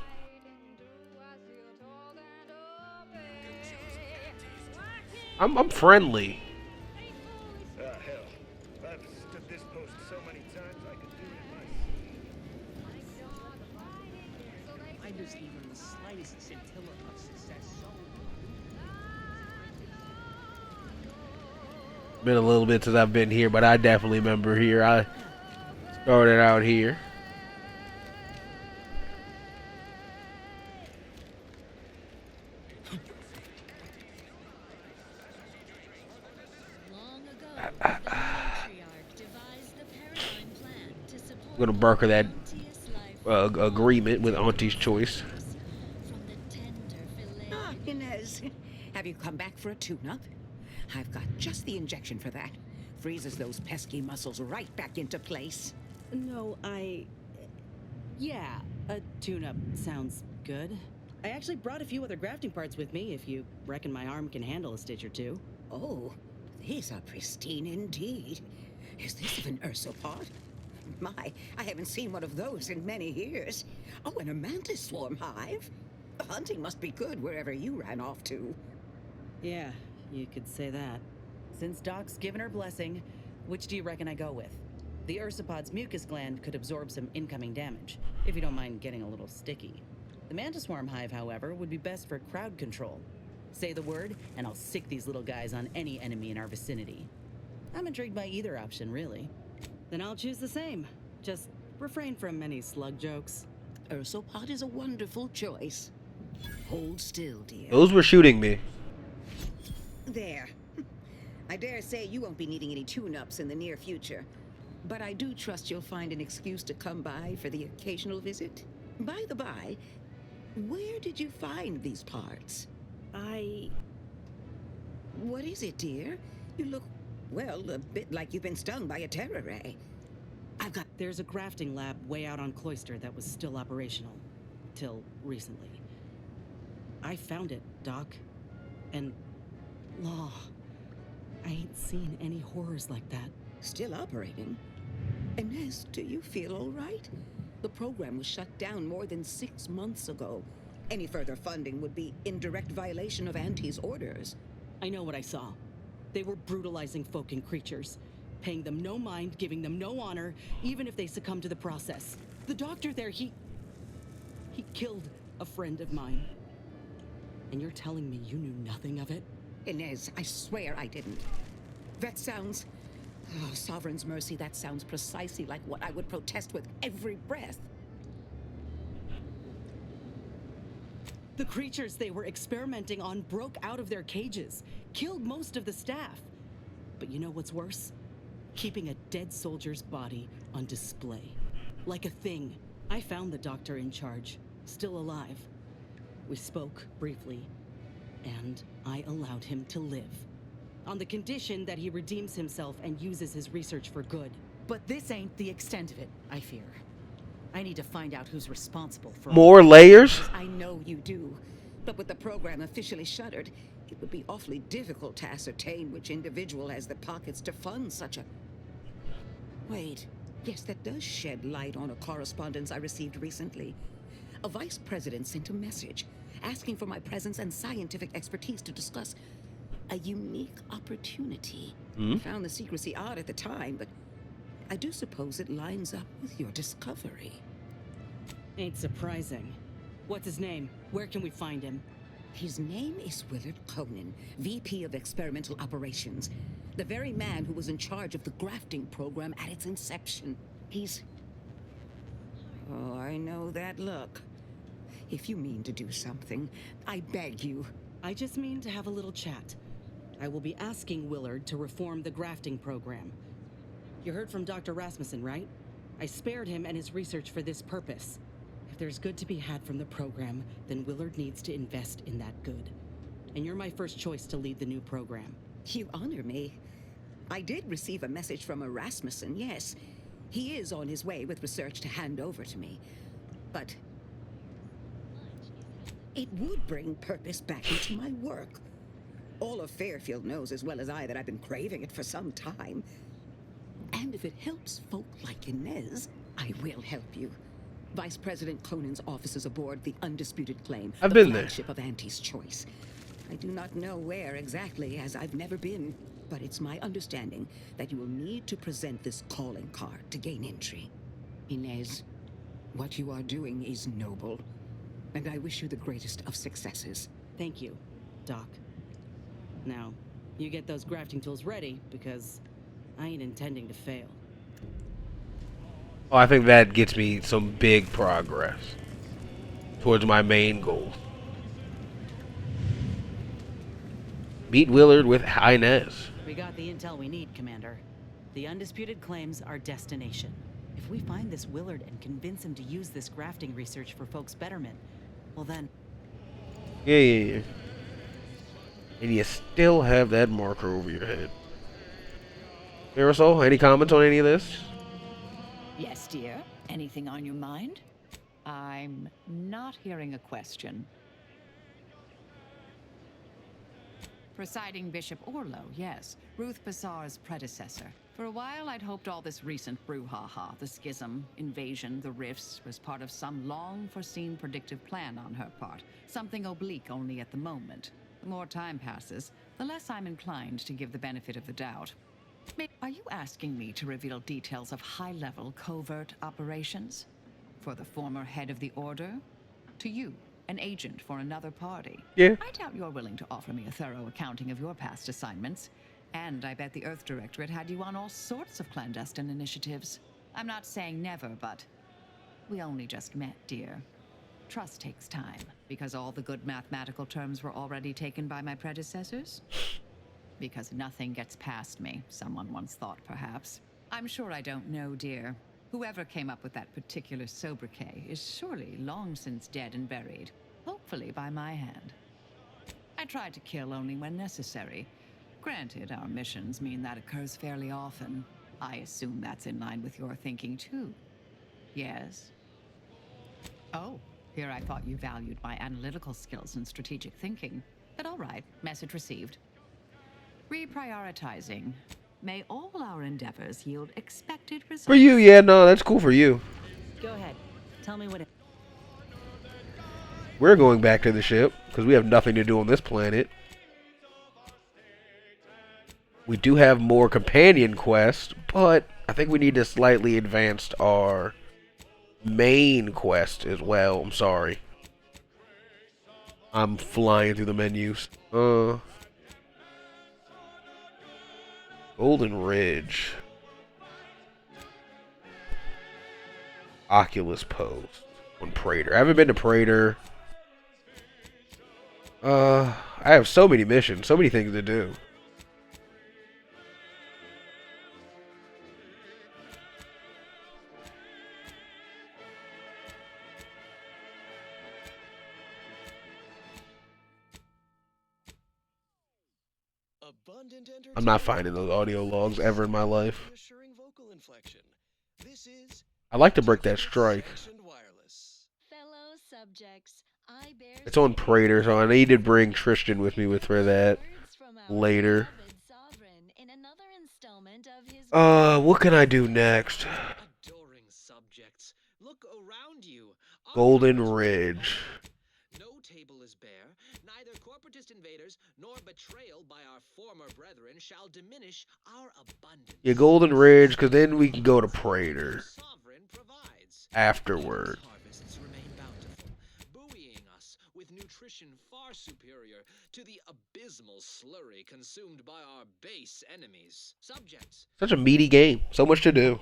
I'm friendly. Hell. I've stood this post so many times I could do it myself. I just even the slightest scintilla of success so Been a little bit since I've been here, but I definitely remember here. I started out here. I'm gonna broker that agreement with Auntie's choice. Ah, Inez, have you come back for a tune-up? I've got just the injection for that. Freezes those pesky muscles right back into place. No, yeah, a tune-up sounds good. I actually brought a few other grafting parts with me, if you reckon my arm can handle a stitch or two. Oh, these are pristine indeed. Is this an ursopod? My, I haven't seen one of those in many years. Oh, and a mantis swarm hive. The hunting must be good wherever you ran off to. Yeah, you could say that. Since Doc's given her blessing, which do you reckon I go with? The ursopod's mucus gland could absorb some incoming damage, if you don't mind getting a little sticky. The mantis swarm hive, however, would be best for crowd control. Say the word, and I'll sick these little guys on any enemy in our vicinity. I'm intrigued by either option, really. Then I'll choose the same. Just refrain from any slug jokes. Ursopod is a wonderful choice. Hold still, dear. Those were shooting me. There. I dare say you won't be needing any tune-ups in the near future. But I do trust you'll find an excuse to come by for the occasional visit. By the by, where did you find these parts? What is it, dear? You look, well, a bit like you've been stung by a terror ray. There's a grafting lab way out on Cloister that was still operational. Till recently. I found it, Doc. And... Law. I ain't seen any horrors like that. Still operating? Inez, do you feel all right? The program was shut down more than 6 months ago. Any further funding would be in direct violation of Auntie's orders. I know what I saw. They were brutalizing folk and creatures. Paying them no mind, giving them no honor, even if they succumb to the process. The doctor there, he killed a friend of mine. And you're telling me you knew nothing of it? Inez, I swear I didn't. That sounds... Oh, Sovereign's mercy, that sounds precisely like what I would protest with every breath. The creatures they were experimenting on broke out of their cages, killed most of the staff. But you know what's worse? Keeping a dead soldier's body on display. Like a thing. I found the doctor in charge, still alive. We spoke briefly, and I allowed him to live. On the condition that he redeems himself and uses his research for good. But this ain't the extent of it, I fear. I need to find out who's responsible for More layers? I know you do. But with the program officially shuttered, it would be awfully difficult to ascertain which individual has the pockets to fund such a... Wait. Yes, that does shed light on a correspondence I received recently. A vice president sent a message asking for my presence and scientific expertise to discuss a unique opportunity. I found the secrecy odd at the time, but I do suppose it lines up with your discovery. Ain't surprising. What's his name? Where can we find him? His name is Willard Conan, VP of Experimental Operations. The very man who was in charge of the grafting program at its inception. He's... Oh, I know that look. If you mean to do something, I beg you. I just mean to have a little chat. I will be asking Willard to reform the grafting program. You heard from Dr. Rasmussen, right? I spared him and his research for this purpose. If there's good to be had from the program, then Willard needs to invest in that good. And you're my first choice to lead the new program. You honor me. I did receive a message from a Rasmussen, yes. He is on his way with research to hand over to me. But it would bring purpose back into my work. All of Fairfield knows as well as I that I've been craving it for some time. And if it helps folk like Inez, I will help you. Vice President Conan's office is aboard the Undisputed Claim, I've the been there. flagship of Auntie's choice. I do not know where exactly, as I've never been, but it's my understanding that you will need to present this calling card to gain entry. Inez, what you are doing is noble, and I wish you the greatest of successes. Thank you, Doc. Now, you get those grafting tools ready, because I ain't intending to fail. Oh, I think that gets me some big progress towards my main goal. Meet Willard with Inez. We got the intel we need, Commander. The Undisputed Claim's our destination. If we find this Willard and convince him to use this grafting research for folks' betterment, well then... Yeah. And you still have that marker over your head. Marisol, any comments on any of this? Yes, dear. Anything on your mind? I'm not hearing a question. Presiding Bishop Orlo, yes. Ruth Bassar's predecessor. For a while, I'd hoped all this recent brouhaha, the schism, invasion, the rifts, was part of some long-foreseen predictive plan on her part. Something oblique only at the moment. The more time passes, the less I'm inclined to give the benefit of the doubt. Are you asking me to reveal details of high-level covert operations? For the former head of the Order? To you, an agent for another party? Yeah. I doubt you're willing to offer me a thorough accounting of your past assignments. And I bet the Earth Directorate had you on all sorts of clandestine initiatives. I'm not saying never, but we only just met, dear. Trust takes time, because all the good mathematical terms were already taken by my predecessors. Because nothing gets past me, someone once thought, perhaps. I'm sure I don't know, dear. Whoever came up with that particular sobriquet is surely long since dead and buried, hopefully by my hand. I try to kill only when necessary. Granted, our missions mean that occurs fairly often. I assume that's in line with your thinking, too. Yes? Oh, here I thought you valued my analytical skills and strategic thinking. But all right, message received. Reprioritizing. May all our endeavors yield expected results. For you, yeah, no, that's cool for you. Go ahead. Tell me what it... We're going back to the ship, because we have nothing to do on this planet. We do have more companion quests, but I think we need to slightly advance our main quest as well. I'm sorry. I'm flying through the menus. Golden Ridge. Oculus Post on Praetor. I haven't been to Praetor. I have so many missions, so many things to do. I'm not finding those audio logs ever in my life. I'd like to break that strike. Fellow subjects, I bear It's on Praetor, so I need to bring Tristan with me for that later. What can I do next? Golden Ridge. No table is bare, neither corporatist invaders nor betrayal by our former brethren shall diminish our abundance. Yeah, Golden Ridge, because then we can go to Praetor afterward. Harvests remain bountiful, buoying us with nutrition far superior to the abysmal slurry consumed by our base enemies. Subjects. Such a meaty game. So much to do.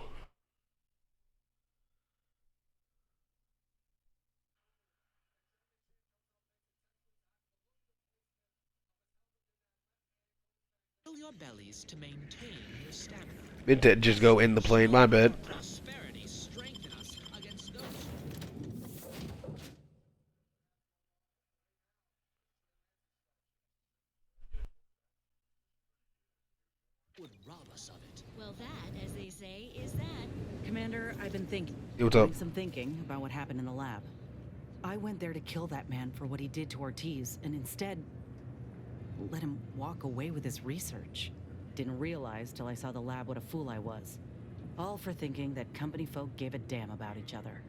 Fill your bellies to maintain your stamina. Meant to just go in the plane, my bad. Prosperity strengthen us against those who would rob us of it. Well, that, as they say, is that. Commander, I've been thinking. Hey, what's up? Doing some thinking about what happened in the lab. I went there to kill that man for what he did to Ortiz, and instead let him walk away with his research. Didn't realize till I saw the lab what a fool I was. All for thinking that company folk gave a damn about each other.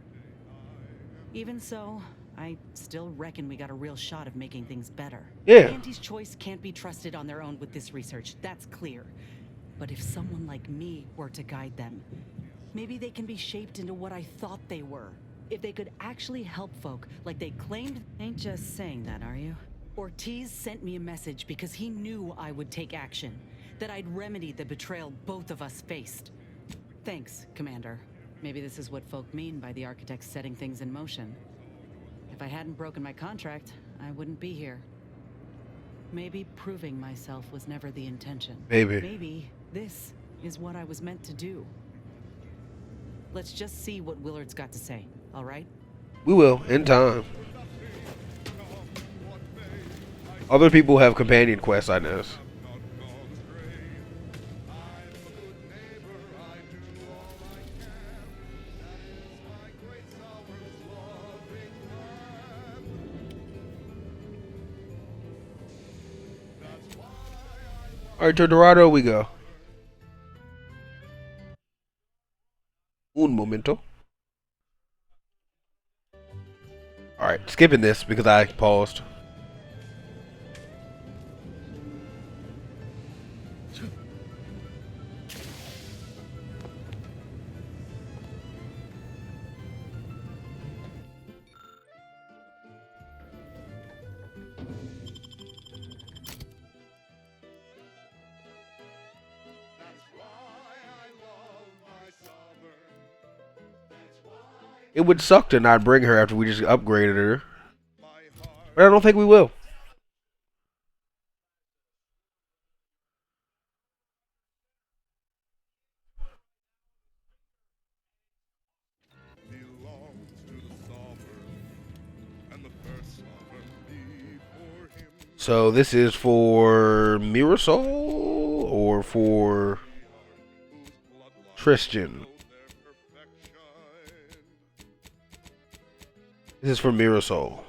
Even so, I still reckon we got a real shot of making things better. Yeah. Auntie's choice can't be trusted on their own with this research, that's clear. But if someone like me were to guide them, maybe they can be shaped into what I thought they were. If they could actually help folk like they claimed. Ain't just saying that, are you? Ortiz sent me a message because he knew I would take action, that I'd remedy the betrayal both of us faced. Thanks, Commander. Maybe this is what folk mean by the architects setting things in motion. If I hadn't broken my contract, I wouldn't be here. Maybe proving myself was never the intention. Maybe. Maybe this is what I was meant to do. Let's just see what Willard's got to say, all right? We will, in time. Other people have companion quests, I know. Alright, to Dorado we go. Un momento. Alright, skipping this because I paused. It would suck to not bring her after we just upgraded her. But I don't think we will. So this is for Mirasol or for Tristan? This is for Mirasol.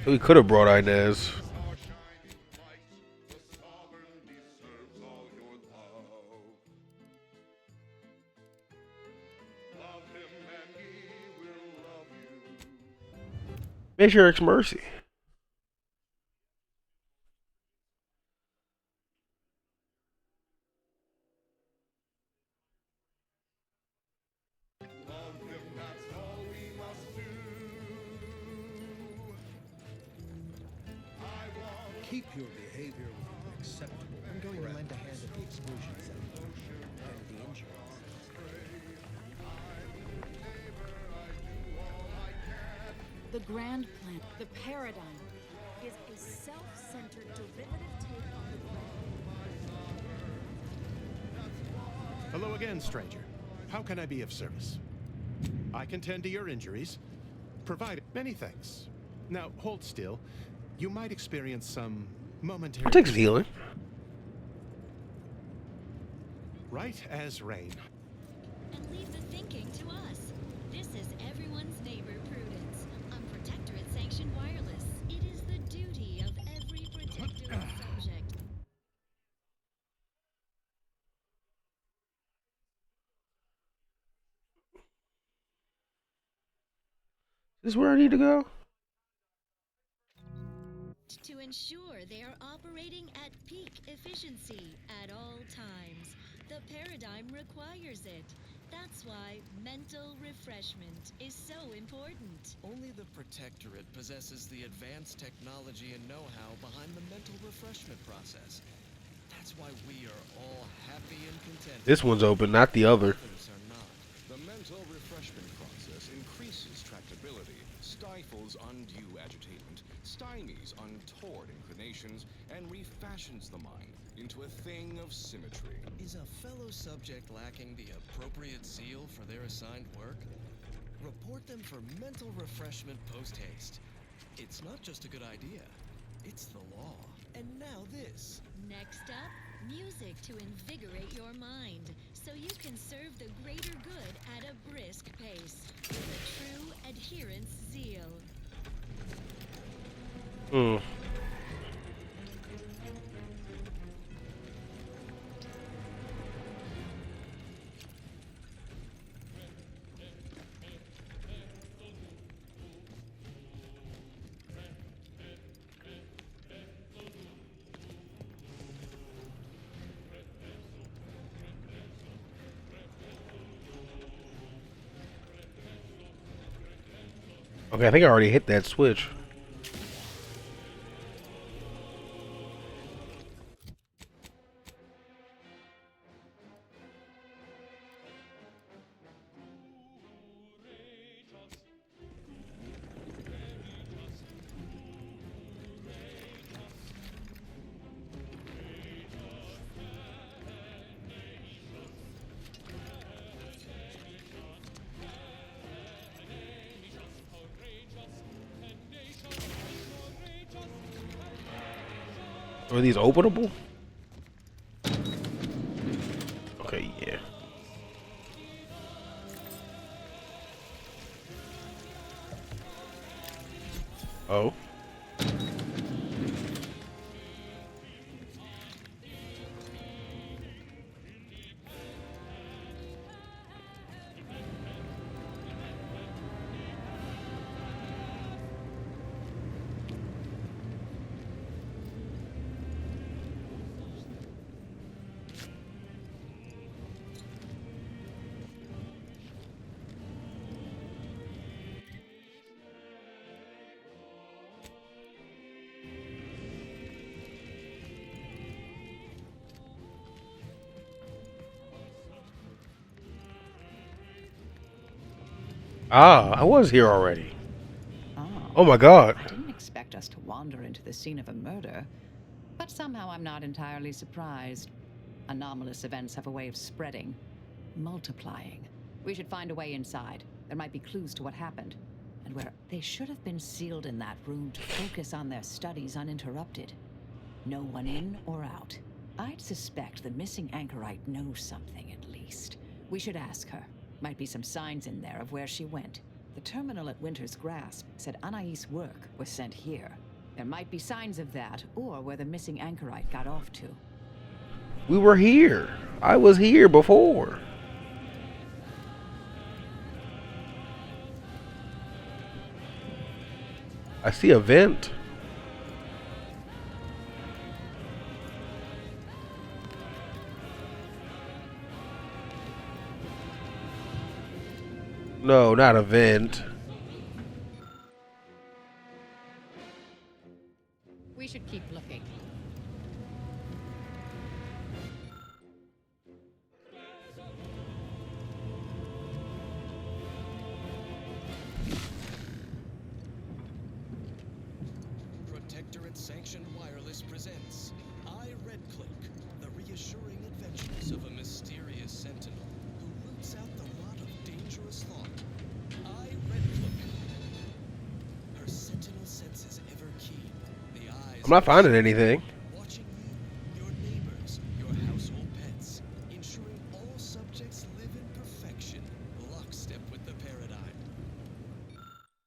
We could have brought Inez. Matriarch's Mercy. Keep your behavior acceptable. I'm going to lend a hand at the exclusion center and the injuries. The grand plan, the paradigm, is a self-centered derivative take on the grand. Hello again, stranger. How can I be of service? I can tend to your injuries. Provide many thanks. Now, hold still. You might experience some momentary... I'll take some healing. Right as rain. And leave the thinking to us. This is everyone's neighbor, Prudence. On Protectorate-sanctioned wireless. It is the duty of every Protectorate subject. Is this where I need to go? To ensure they are operating at peak efficiency at all times. The paradigm requires it. That's why mental refreshment is so important. Only the Protectorate possesses the advanced technology and know-how behind the mental refreshment process. That's why we are all happy and content. This one's open, not the other. The mental refreshment process increases tractability, stifles undue agitation, stymies untoward inclinations, and refashions the mind into a thing of symmetry. Is a fellow subject lacking the appropriate zeal for their assigned work? Report them for mental refreshment post-haste. It's not just a good idea, it's the law. And now this. Next up, music to invigorate your mind, so you can serve the greater good at a brisk pace, with a true adherence zeal. Okay, I think I already hit that switch. Are these openable? Okay, yeah. Oh. Ah, I was here already. Oh. Oh my god. I didn't expect us to wander into the scene of a murder, but somehow I'm not entirely surprised. Anomalous events have a way of spreading, multiplying. We should find a way inside. There might be clues to what happened, and where they should have been sealed in that room to focus on their studies uninterrupted. No one in or out. I'd suspect the missing anchorite knows something at least. We should ask her. Might be some signs in there of where she went. The terminal at Winter's Grasp said Anais' work was sent here. There might be signs of that, or where the missing anchorite got off to. We were here. I was here before. I see a vent. No, not a vent. We should keep looking. Protectorate Sanctioned Wireless presents I, Red Cloak, the reassuring adventures of a mysterious sentinel who roots out the rot of dangerous thought. I, Red Cloak. Her sentinel senses ever keen. The eyes I'm not finding anything. watching you, your neighbors, your household pets, ensuring all subjects live in perfection, lockstep with the paradigm.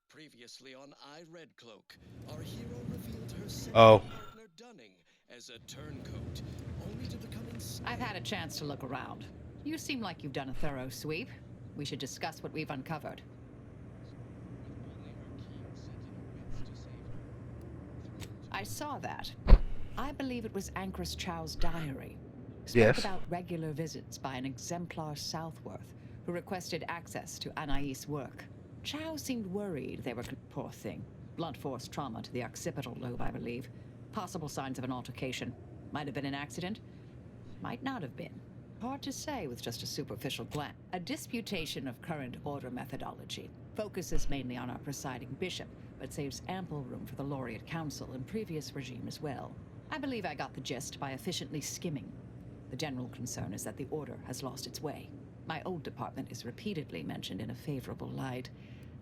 Previously on I, Red Cloak, our hero revealed her sentinel partner Dunning as a turncoat, only to become I've had a chance to look around. You seem like you've done a thorough sweep. We should discuss what we've uncovered. I saw that. I believe it was Anchoress Chow's diary. Spoke Yes. about regular visits by an exemplar Southworth who requested access to Anais' work. Chow seemed worried they were poor thing. Blunt force trauma to the occipital lobe, I believe. Possible signs of an altercation. Might have been an accident. Might not have been. Hard to say with just a superficial glance. A disputation of current order methodology. Focuses mainly on our presiding bishop, but saves ample room for the laureate council and previous regime as well. I believe I got the gist by efficiently skimming. The general concern is that the order has lost its way. My old department is repeatedly mentioned in a favorable light,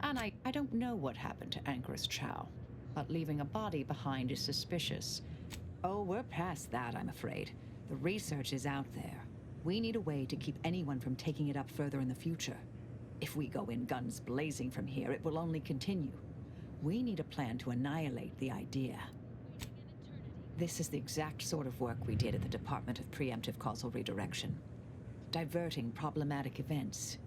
and I don't know what happened to Anchoress Chow, but leaving a body behind is suspicious. Oh, we're past that, I'm afraid. The research is out there. We need a way to keep anyone from taking it up further in the future. If we go in guns blazing from here, it will only continue. We need a plan to annihilate the idea. This is the exact sort of work we did at the Department of Preemptive Causal Redirection. Diverting problematic events.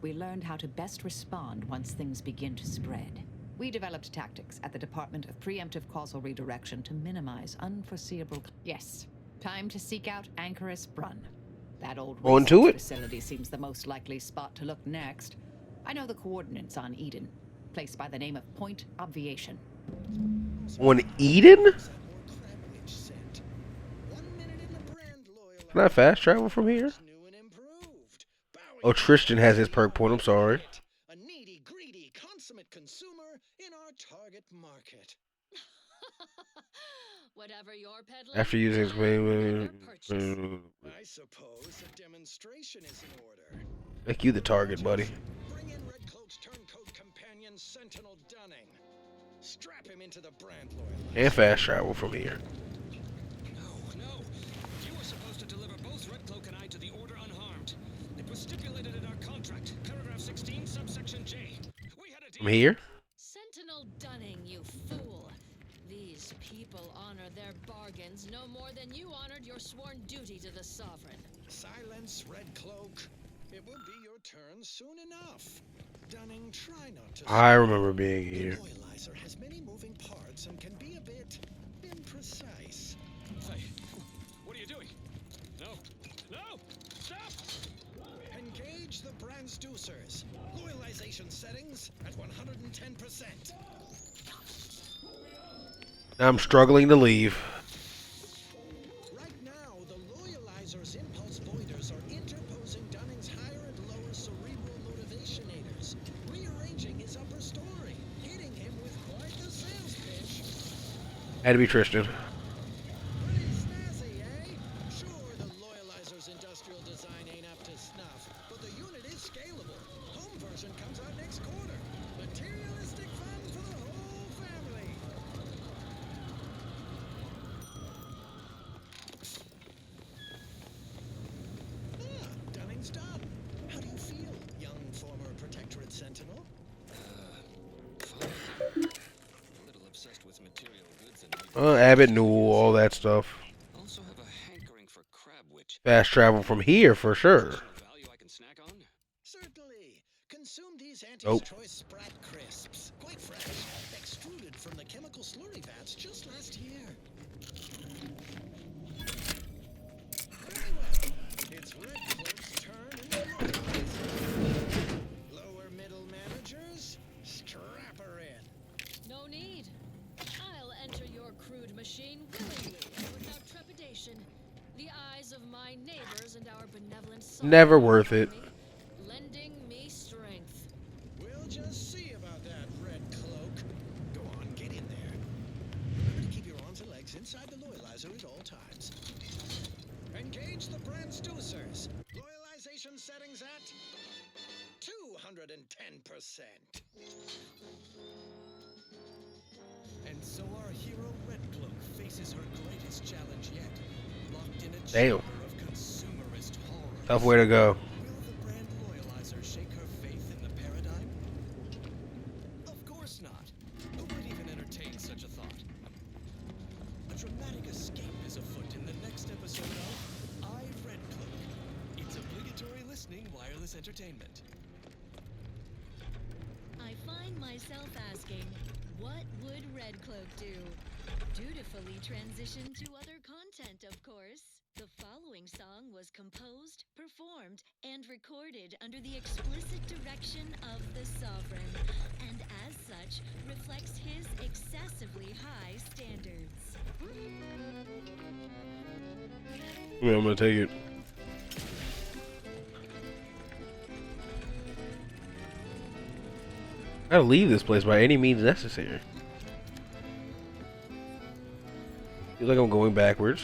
We learned how to best respond once things begin to spread. We developed tactics at the Department of Preemptive Causal Redirection to minimize unforeseeable... Yes, time to seek out Anchoress Brunn. That old On to research it. facility seems the most likely spot to look next. I know the coordinates on Eden, placed by the name of Point Obviation. On Eden? Can I fast travel from here? Oh, Tristan has his perk point. I'm sorry. A needy, greedy, consummate consumer in our target market. Whatever your peddling. After using I suppose a demonstration is in order. make you the target, buddy. Bring in Red Cloak's turncoat companion, Sentinel Dunning. Strap him into the brand loyal. And fast travel from here. No. You were supposed to deliver both Red Cloak and I to the Order unharmed. It was stipulated in our contract, paragraph 16, subsection J. We had a deal. I'm here. Sentinel Dunning, you fool. These people honor their bargains no more than you honored your sworn duty to the Sovereign. Silence, Red Cloak. It will be your turn soon enough. Dunning, try not to. I remember being here. The loyalizer has many moving parts and can be a bit imprecise. Hey, what are you doing? No! Stop! Engage the transducers. Loyalization settings at 110%. I'm struggling to leave. Right now, the loyalizer's impulse voiders are interposing Dunning's higher and lower cerebral motivationators, rearranging Had to be Tristan. Pretty snazzy, eh? Sure, the Loyalizer's industrial design ain't up to snuff, but the unit is scalable. Home version comes out next quarter. Materialistic fun for the whole family. Ah, Dunning's done. How do you feel, young former Protectorate Sentinel? Fine. A little obsessed with material goods and Abbott knew all that stuff. also have a hankering for crab witch. Fast travel from here for sure. Value I can snack on? Certainly. Consume these Nope. anti-choice Sprat crisps. Quite fresh. Extruded from the chemical slurry vats just last year. Very well. It's Red Cloak's turn in the Loyalizer. Lower middle managers, strap her in. No need. I'll enter your crude machine willingly, without trepidation. The eyes of my neighbors and our benevolent sovereign Never worth it. army, lending me strength. We'll just see about that, Red Cloak. Go on, get in there. Remember to keep your arms and legs inside the Loyalizer at all times. Engage the transducers. Loyalization settings at 210%. And so our hero Red Cloak faces her greatest challenge yet. Locked in a Damn. chamber of consumerist horror. Tough way to go. Will the brand Loyalizer shake her faith in the paradigm? Of course not. Who would even entertain such a thought? A dramatic escape is afoot in the next episode of I, Red Cloak. It's obligatory listening wireless entertainment. I find myself asking, what would Red Cloak do? Dutifully transition to other content, of course. The following song was composed, performed, and recorded under the explicit direction of the Sovereign, and as such, reflects his excessively high standards. Yeah, I'm gonna take it. I gotta leave this place by any means necessary. Feels like I'm going backwards.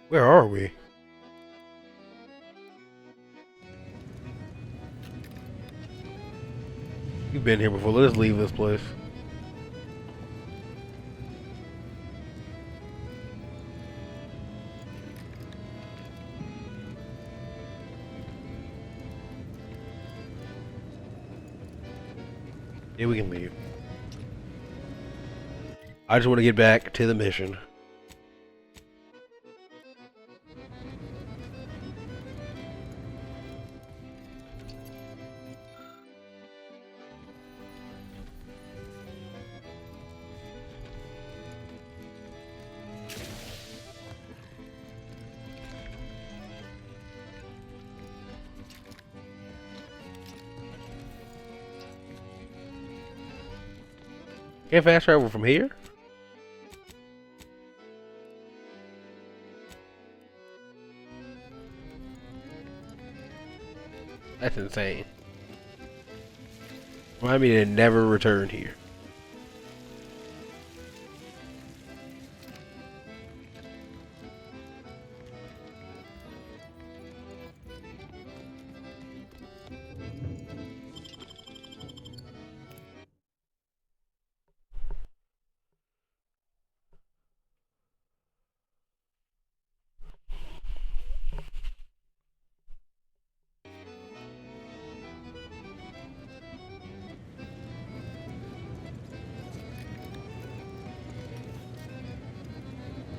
Where are we? You've been here before. Let's leave this place. Yeah, we can leave. I just want to get back to the mission. Can't fast travel from here? That's insane. Remind me to never return here.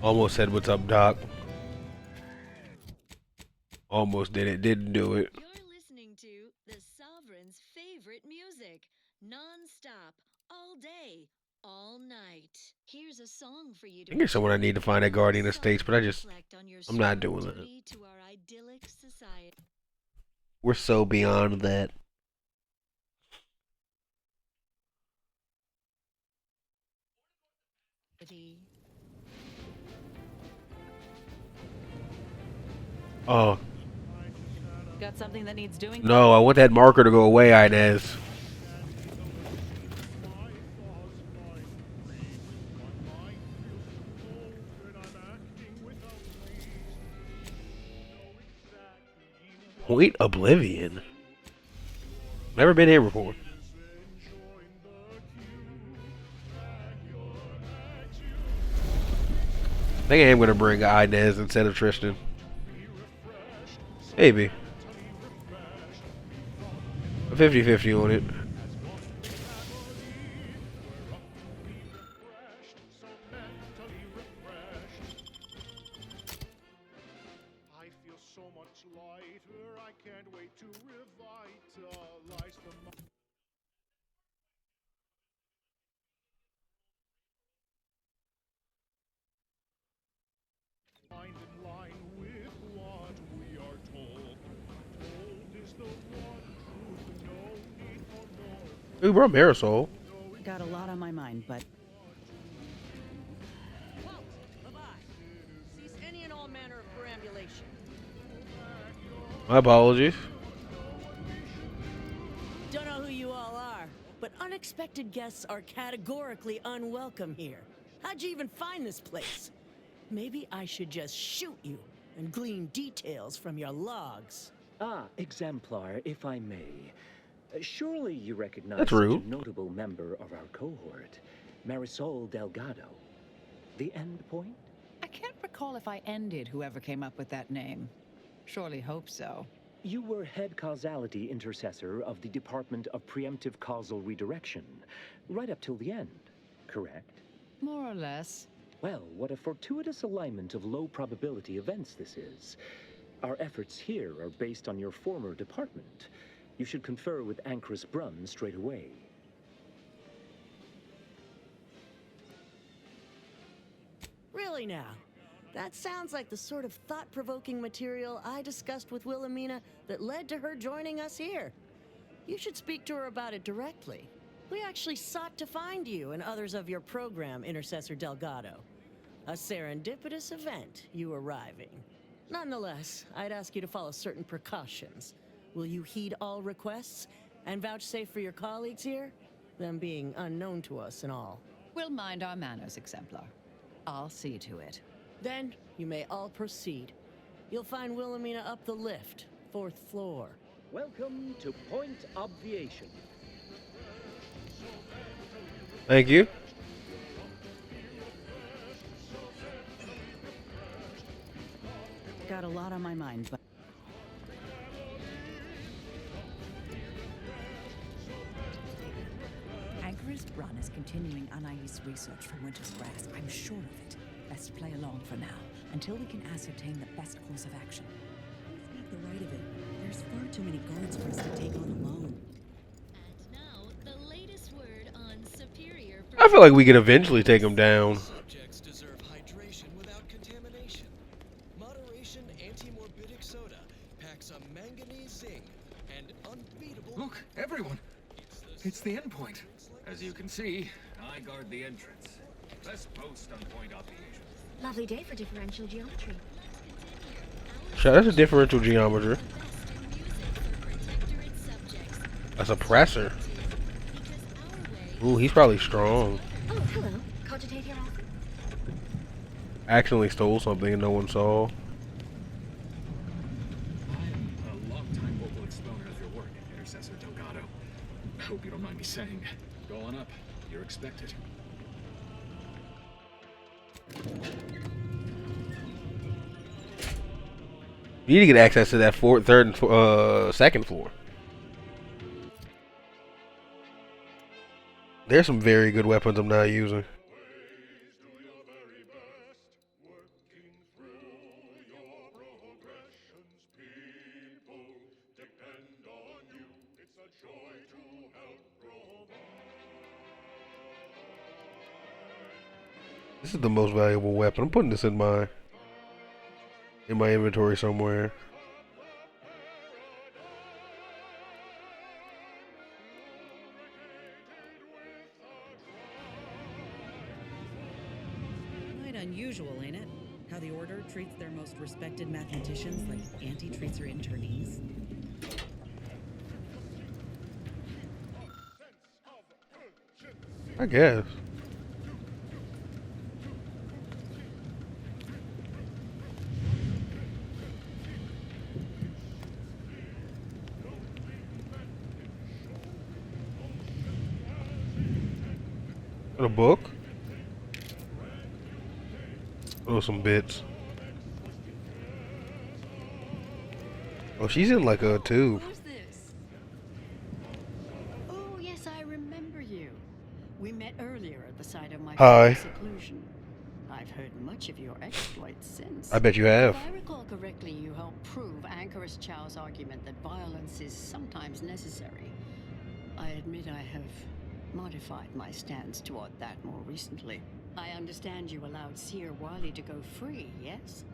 Almost said what's up, Doc. Almost did it, didn't do it. You're listening to the Sovereign's favorite music, non-stop, all day, all night. Here's a song for you to I think there's someone I need to find at Guardian Estates, but I'm not doing that. reflect on your I'm not doing that. responsibility to our idyllic society. We're so beyond that. Oh. Got something that needs doing? No, I want that marker to go away, Inez. Point Oblivion. Never been here before. I think I am gonna bring Inez instead of Tristan. Maybe. 50-50 on it. I feel so much lighter. I can't wait to revitalize the mind in line with what we are told. Told is the one truth, no need for more. Ooh, bro, Marisol. Got a lot on my mind, but Cease any and all manner of perambulation. My apologies. Don't know who you all are, but unexpected guests are categorically unwelcome here. How'd you even find this place? Maybe I should just shoot you and glean details from your logs. Ah, exemplar, if I may. Surely you recognize That's such rude. a notable member of our cohort, Marisol Delgado. The end point? I can't recall if I ended whoever came up with that name. Surely hope so. You were head causality intercessor of the Department of Preemptive Causal Redirection, right up till the end, correct? More or less. Well, what a fortuitous alignment of low probability events this is. Our efforts here are based on your former department. You should confer with Ancrus Brunn straight away. Really now? That sounds like the sort of thought-provoking material I discussed with Wilhelmina that led to her joining us here. You should speak to her about it directly. We actually sought to find you and others of your program, Intercessor Delgado. A serendipitous event, you arriving. Nonetheless, I'd ask you to follow certain precautions. Will you heed all requests and vouchsafe for your colleagues here? Them being unknown to us and all. We'll mind our manners, Exemplar. I'll see to it. Then, you may all proceed. You'll find Wilhelmina up the lift, 4th floor. Welcome to Point Obviation. Thank you. got a lot on my mind, but Ancrus Brunn is continuing Anais' research from Winter's Grass. I'm sure of it. Best play along for now, until we can ascertain the best course of action. Speak the right of it. There's far too many guards for us to take on alone. And now, the latest word on superior. I feel like we could eventually take him down. Subjects deserve hydration without contamination. Moderation anti-morbidic soda packs a manganese zinc and unbeatable. Look, everyone! It's the end point. As you can see, I guard the entrance. Let's post on point obviation. Lovely day for differential geometry. Shut, that's a differential geometry. A suppressor. Ooh, he's probably strong. Oh, hello. Cogitate here often? Accidentally stole something and no one saw. I'm a long-time vocal exponent of your work, Intercessor Delgado. Hope you don't mind me saying. Go on up. You're expected. You need to get access to that third and second floor. There's some very good weapons I'm not using. This is the most valuable weapon. I'm putting this in my inventory somewhere. Unusual, ain't it? How the Order treats their most respected mathematicians like Auntie treats her internees. I guess. A book? Oh, some bits. Oh, she's in like a tube. Who's this? Oh, yes, I remember you. We met earlier at the site of my Hi. seclusion. I've heard much of your exploits since. I bet you have. If I recall correctly, you helped prove Anchorus Chow's argument that violence is sometimes necessary. I admit I have modified my stance toward that more recently. I understand you allowed Seer Wiley to go free, yes?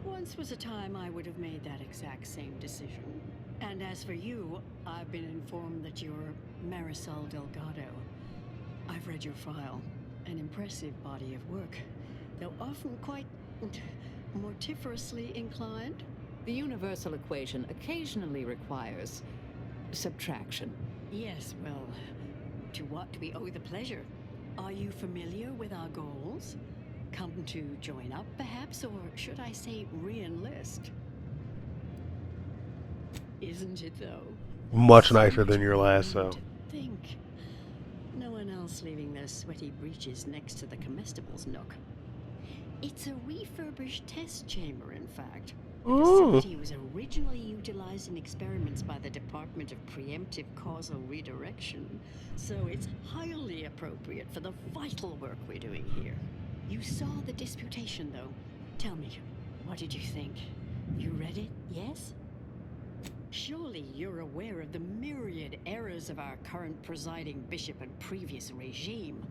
Once was a time I would have made that exact same decision. And as for you, I've been informed that you're Marisol Delgado. I've read your file. An impressive body of work, though often quite mortiferously inclined. The universal equation occasionally requires subtraction. Yes, well, to what do we owe the pleasure? Are you familiar with our goals? Come to join up, perhaps, or should I say re-enlist? Isn't it, though? Much nicer than your last, so. Think. No one else leaving their sweaty breeches next to the comestibles nook. It's a refurbished test chamber, in fact. The facility was originally utilized in experiments by the Department of Preemptive Causal Redirection, so it's highly appropriate for the vital work we're doing here. You saw the disputation, though. Tell me, what did you think? You read it, yes? Surely you're aware of the myriad errors of our current presiding bishop and previous regime.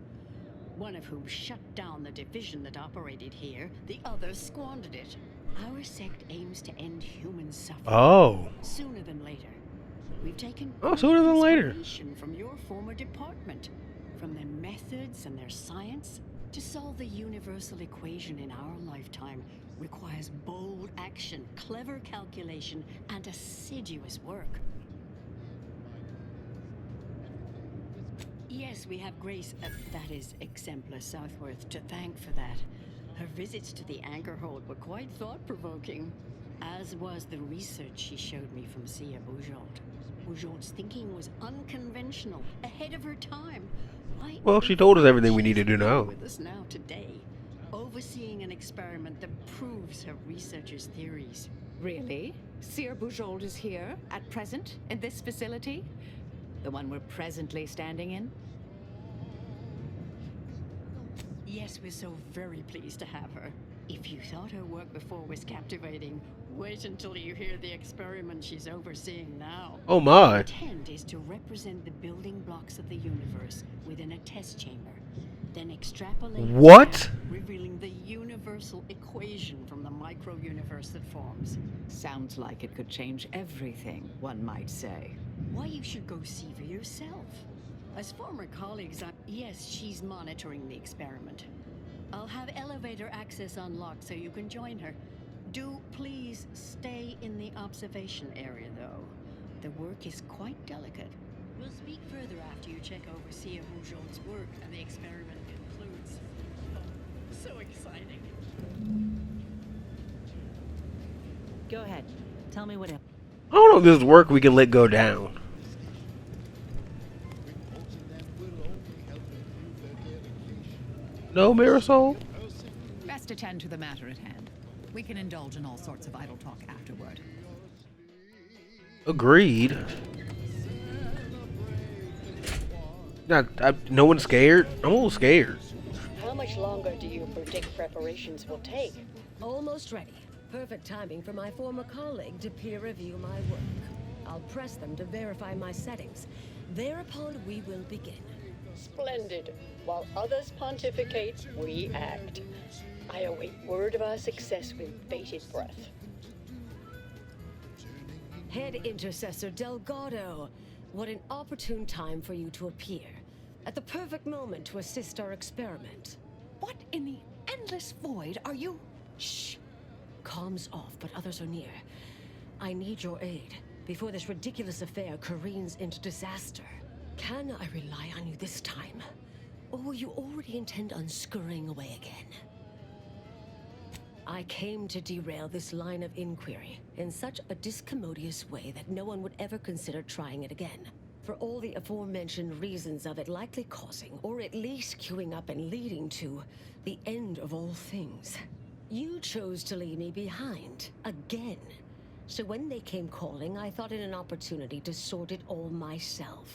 One of whom shut down the division that operated here, the other squandered it. Our sect aims to end human suffering. Oh. Sooner than later. We've taken sooner than later. inspiration from your former department, from their methods and their science. To solve the universal equation in our lifetime requires bold action, clever calculation, and assiduous work. Yes, we have Grace, that is Exemplar Southworth, to thank for that. Her visits to the anchor hold were quite thought-provoking, as was the research she showed me from Sia Bujold. Bujold's thinking was unconventional, ahead of her time. Well, she told us everything we needed to know. With us now today, overseeing an experiment that proves her researchers' theories. Really? Seer Bujold is here, at present, in this facility? The one we're presently standing in? Yes, we're so very pleased to have her. If you thought her work before was captivating, wait until you hear the experiment she's overseeing now. Oh my. The intent is to represent the building blocks of the universe within a test chamber, then extrapolate What? revealing the universal equation from the micro-universe that forms. Sounds like it could change everything, one might say. Why, you should go see for yourself. As former colleagues, yes, she's monitoring the experiment. I'll have elevator access unlocked so you can join her. Do please stay in the observation area, though. The work is quite delicate. We'll speak further after you check over Sia Bujold's work and the experiment concludes. Oh, so exciting. Go ahead. Tell me what else. I don't know if this is work we can let go down. No, Marisol? Best attend to the matter at hand. We can indulge in all sorts of idle talk afterward. Agreed. No one's scared? I'm a little scared. How much longer do you predict preparations will take? Almost ready. Perfect timing for my former colleague to peer review my work. I'll press them to verify my settings. Thereupon we will begin. Splendid. While others pontificate, we act. I await word of our success with bated breath. Head Intercessor Delgado, what an opportune time for you to appear. At the perfect moment to assist our experiment. What in the endless void are you? Shh. Comms off, but others are near. I need your aid before this ridiculous affair careens into disaster. Can I rely on you this time? Or will you already intend on scurrying away again? I came to derail this line of inquiry in such a discommodious way that no one would ever consider trying it again. For all the aforementioned reasons of it likely causing, or at least queuing up and leading to, the end of all things. You chose to leave me behind, again. So when they came calling, I thought it an opportunity to sort it all myself.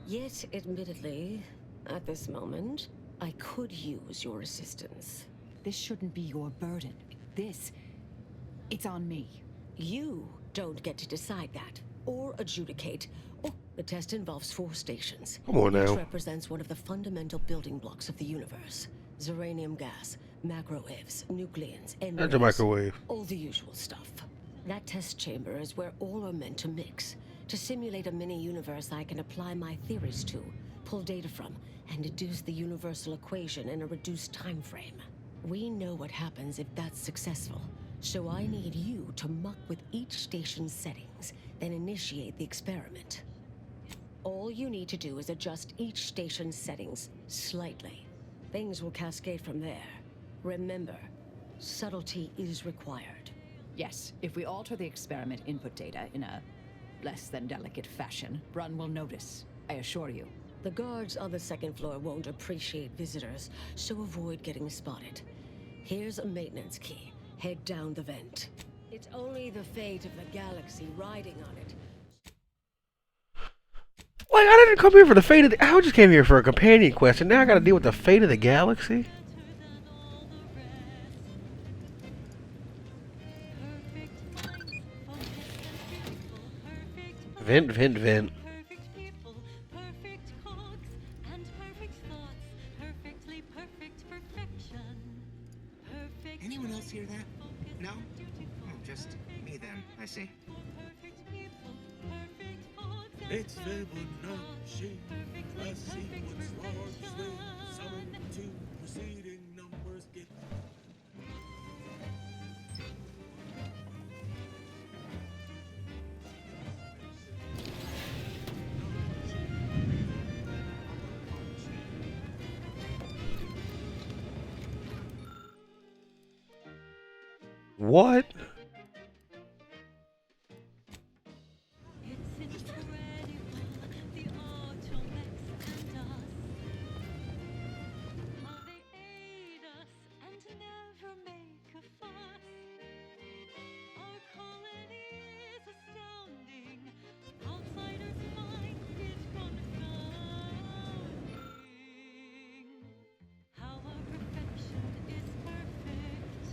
Yet, admittedly, at this moment, I could use your assistance. This shouldn't be your burden. It's on me. You don't get to decide that, or adjudicate. Oh, the test involves 4 stations. Come on now. Each represents one of the fundamental building blocks of the universe. Zeranium gas, macrowaves, nucleons, and That's a microwave. all the usual stuff. That test chamber is where all are meant to mix, to simulate a mini-universe I can apply my theories to, pull data from, and deduce the universal equation in a reduced time frame. We know what happens if that's successful, so I need you to muck with each station's settings, then initiate the experiment. All you need to do is adjust each station's settings slightly. Things will cascade from there. Remember, subtlety is required. Yes, if we alter the experiment input data in a less than delicate fashion, Brun will notice, I assure you. The guards on the 2nd floor won't appreciate visitors, so avoid getting spotted. Here's a maintenance key. Head down the vent. It's only the fate of the galaxy riding on it. Like, I didn't come here for the fate of the... I just came here for a companion quest, and now I gotta deal with the fate of the galaxy? Vent, vent, vent. Anyone else hear that? No? Oh, just me then. I see. It's Fibonacci, a sequence largely summoned to preceding numbers get. What?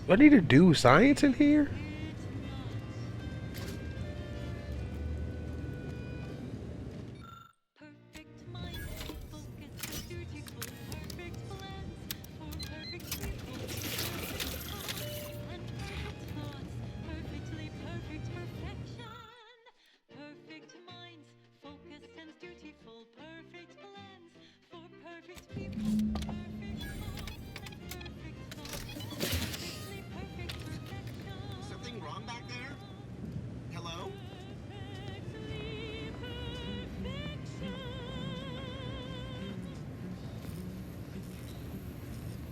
Do I need to do science in here? Something wrong back there? Hello?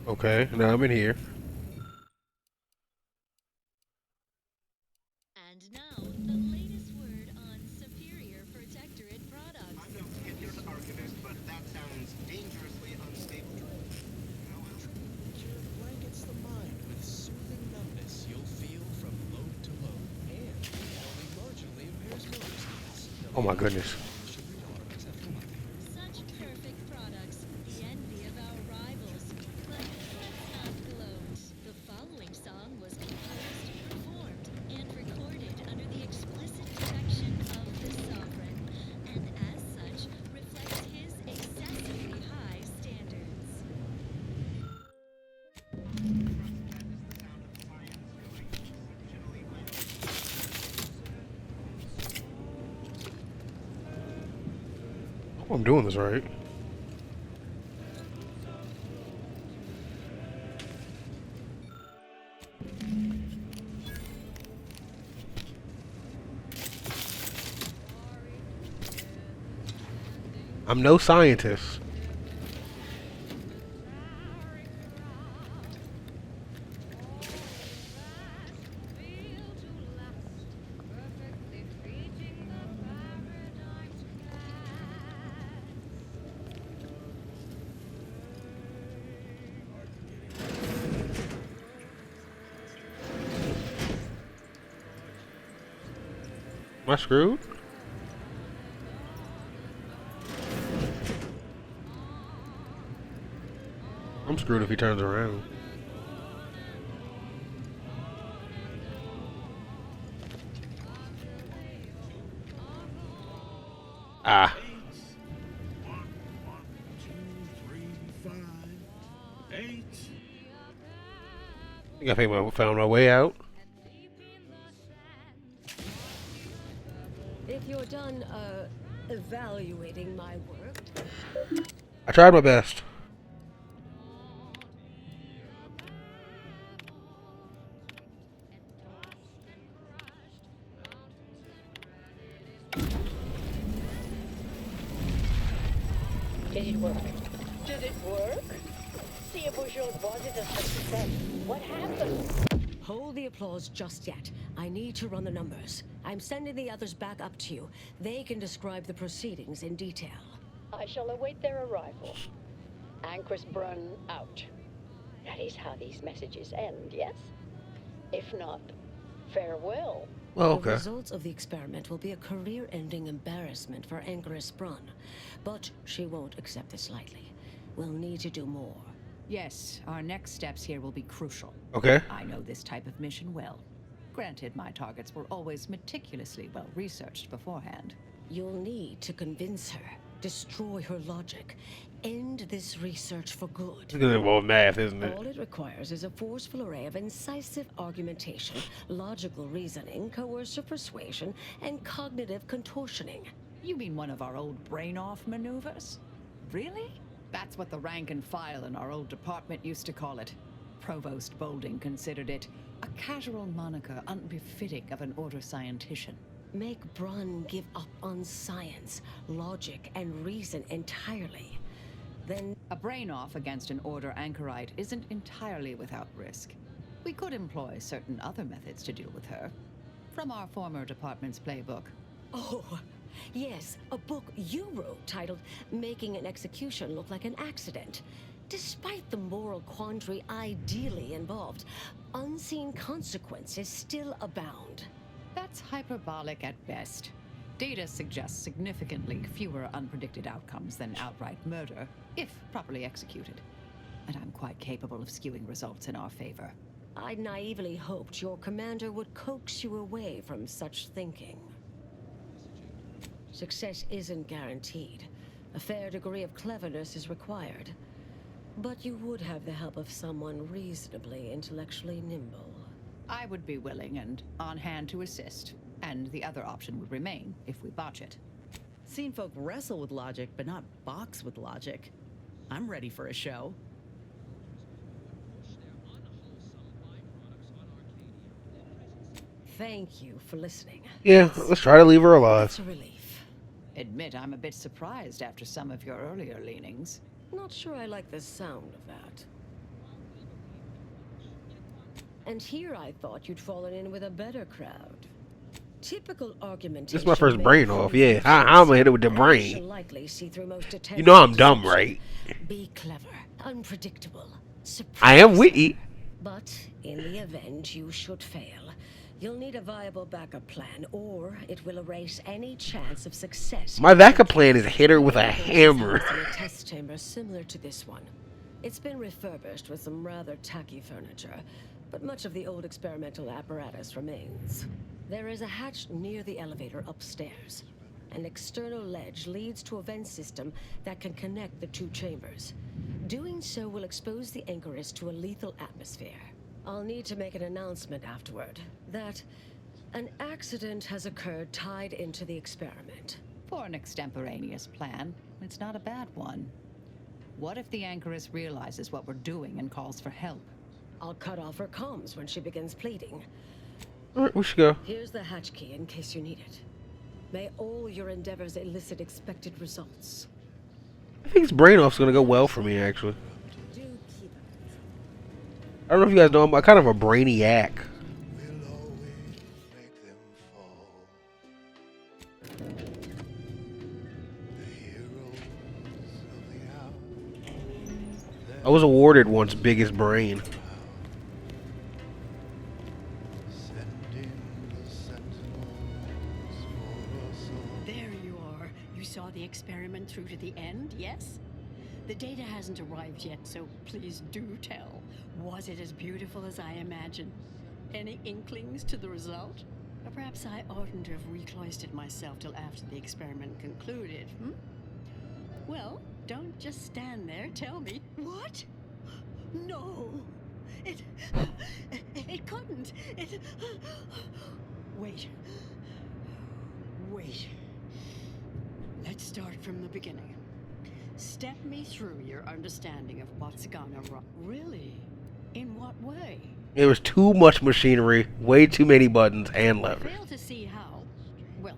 Okay, now I'm in here. And now, the latest word on superior protectorate products. I'm no tenured archivist, but that sounds dangerously unstable. Cure blankets the mind with soothing numbness you'll feel from load to load, and only marginally impairs motor skills. Oh my goodness. Such perfect products, the envy of our rivals. But let's not gloat. The following song was composed, performed, and recorded under the explicit protection of the Sovereign, and as such, reflects his excessively high standards. I hope I'm doing this right. I'm no scientist. Am I screwed? I'm screwed if he turns around. Ah. 8. I think I found my way out. If you're done, evaluating my work. I tried my best. Did it work? Did it work? See if was it a success? What happened? Hold the applause just yet. I need to run the numbers. I'm sending the others back up to you. They can describe the proceedings in detail. I shall await their arrival. Anchor's Brun out. That is how these messages end, yes? If not, farewell. Oh, The okay. results of the experiment will be a career-ending embarrassment for Anchoress Brun. But she won't accept this lightly. We'll need to do more. Yes, our next steps here will be crucial. Okay. I know this type of mission well. Granted, my targets were always meticulously well researched beforehand. You'll need to convince her, destroy her logic, end this research for good. It's gonna involve math, isn't it? All it requires is a forceful array of incisive argumentation, logical reasoning, coercive persuasion, and cognitive contortioning. You mean one of our old brain-off maneuvers? Really? That's what the rank and file in our old department used to call it. Provost Bolding considered it a casual moniker unbefitting of an order scientician. Make Brun give up on science, logic, and reason entirely. Then a brain-off against an order anchorite isn't entirely without risk. We could employ certain other methods to deal with her. From our former department's playbook. Oh, yes, a book you wrote titled Making an Execution Look Like an Accident. Despite the moral quandary ideally involved, unseen consequences still abound. That's hyperbolic at best. Data suggests significantly fewer unpredicted outcomes than outright murder, if properly executed. And I'm quite capable of skewing results in our favor. I naively hoped your commander would coax you away from such thinking. Success isn't guaranteed. A fair degree of cleverness is required. But you would have the help of someone reasonably intellectually nimble. I would be willing and on hand to assist, and the other option would remain if we botch it. Seen folk wrestle with logic, but not box with logic. I'm ready for a show. Thank you for listening. Yeah, let's try to leave her alive. It's a relief. Admit I'm a bit surprised after some of your earlier leanings. Not sure I like the sound of that. And here I thought you'd fallen in with a better crowd. Typical argumentation. This is my first brain off, yeah. I'm gonna hit it with the brain. Likely see through most You know I'm dumb, right? Be clever, unpredictable, I am witty. But in the event you should fail, you'll need a viable backup plan, or it will erase any chance of success. My backup plan is hit her with a hammer. In a test chamber similar to this one. It's been refurbished with some rather tacky furniture, but much of the old experimental apparatus remains. There is a hatch near the elevator upstairs. An external ledge leads to a vent system that can connect the two chambers. Doing so will expose the anchoress to a lethal atmosphere. I'll need to make an announcement afterward that an accident has occurred tied into the experiment. For an extemporaneous plan, it's not a bad one. What if the anchoress realizes what we're doing and calls for help? I'll cut off her comms when she begins pleading. Alright, we should go. Here's the hatch key in case you need it. May all your endeavors elicit expected results. I think this brain off's gonna go well for me, actually. I don't know if you guys know, I'm kind of a brainiac. I was awarded once biggest brain. There you are. You saw the experiment through to the end, yes? The data hasn't arrived yet, so please do tell. Was it as beautiful as I imagined? Any inklings to the result? Or perhaps I oughtn't to have recloistered myself till after the experiment concluded, Well, don't just stand there. Tell me. What? No. It couldn't. Wait. Let's start from the beginning. Step me through your understanding of what's gone wrong. Really? In what way? There was too much machinery, way too many buttons and levers. I fail to see how. Well,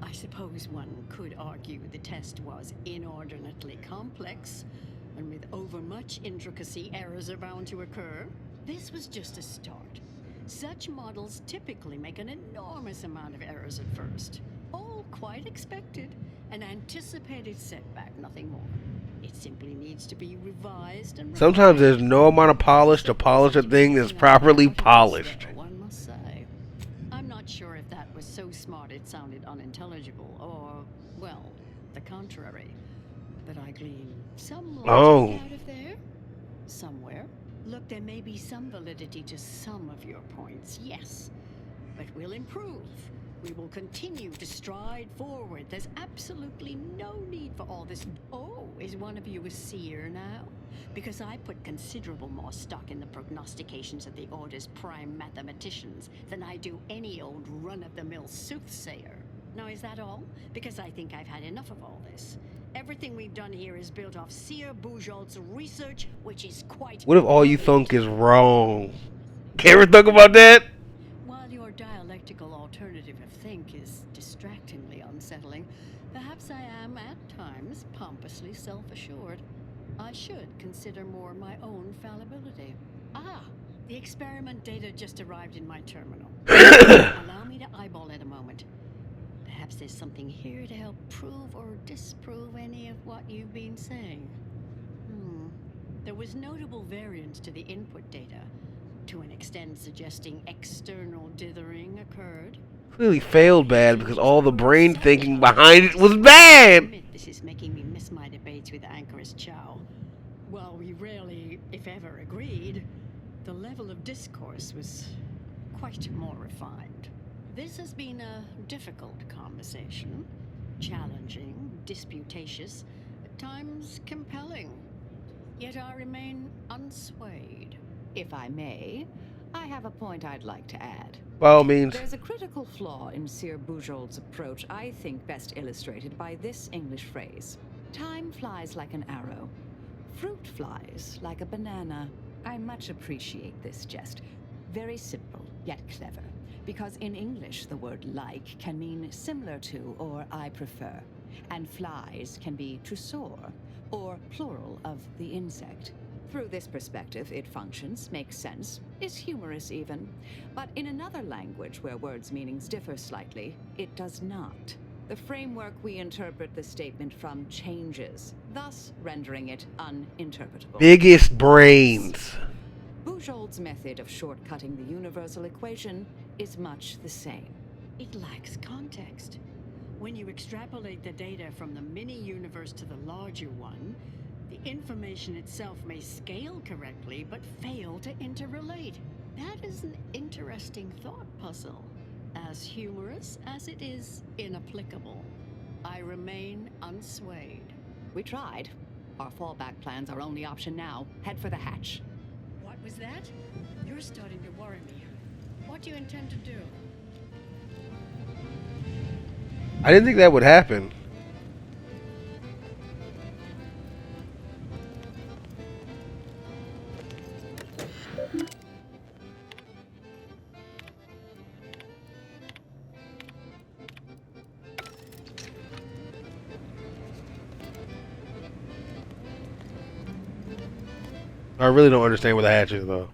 I suppose one could argue the test was inordinately complex, and with overmuch intricacy, errors are bound to occur. This was just a start. Such models typically make an enormous amount of errors at first. All quite expected. An anticipated setback, nothing more. It simply needs to be revised and Sometimes there's no amount of polish to polish a thing that's properly polished. one must say. I'm not sure if that was so smart it sounded unintelligible, or, well, the contrary. But I glean some logic out of there. Somewhere. Look, there may be some validity to some of your points, yes. But we'll improve. We will continue to stride forward. There's absolutely no need for all this. Oh, is one of you a seer now? Because I put considerable more stock in the prognostications of the Order's prime mathematicians than I do any old run-of-the-mill soothsayer. Now, is that all? Because I think I've had enough of all this. Everything we've done here is built off Seer Bujold's research, which is quite... What if all you thunk is wrong? Can't ever think about that? While your dialectical alternative of think is distractingly unsettling, perhaps I am at times pompously self-assured. I should consider more my own fallibility. Ah, the experiment data just arrived in my terminal. Allow me to eyeball it a moment. Perhaps there's something here to help prove or disprove any of what you've been saying. There was notable variance to the input data, to an extent suggesting external dithering occurred. Clearly failed bad because all the brain thinking behind it was bad. This is making me miss my debates with Anchoress Chow. While we rarely, if ever, agreed, the level of discourse was quite more refined. This has been a difficult conversation, challenging, disputatious, at times compelling. Yet I remain unswayed. If I may, I have a point I'd like to add. By all means. There's a critical flaw in Seer Bujold's approach I think best illustrated by this English phrase. Time flies like an arrow. Fruit flies like a banana. I much appreciate this jest. Very simple, yet clever. Because in English, the word like can mean similar to or I prefer. And flies can be to soar, or plural of the insect. Through this perspective, it functions, makes sense, is humorous even. But in another language where words' meanings differ slightly, it does not. The framework we interpret the statement from changes, thus rendering it uninterpretable. Biggest brains. Bujold's method of shortcutting the universal equation is much the same. It lacks context. When you extrapolate the data from the mini-universe to the larger one, the information itself may scale correctly, but fail to interrelate. That is an interesting thought puzzle. As humorous as it is inapplicable, I remain unswayed. We tried. Our fallback plan's our only option now. Head for the hatch. What was that? You're starting to worry me. What do you intend to do? I didn't think that would happen. I really don't understand where the hatch is, though.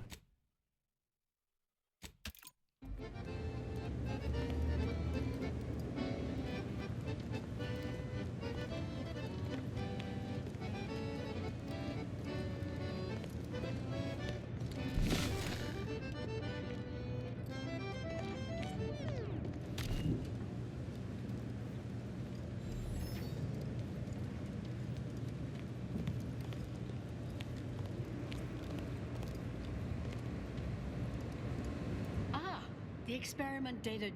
The experiment data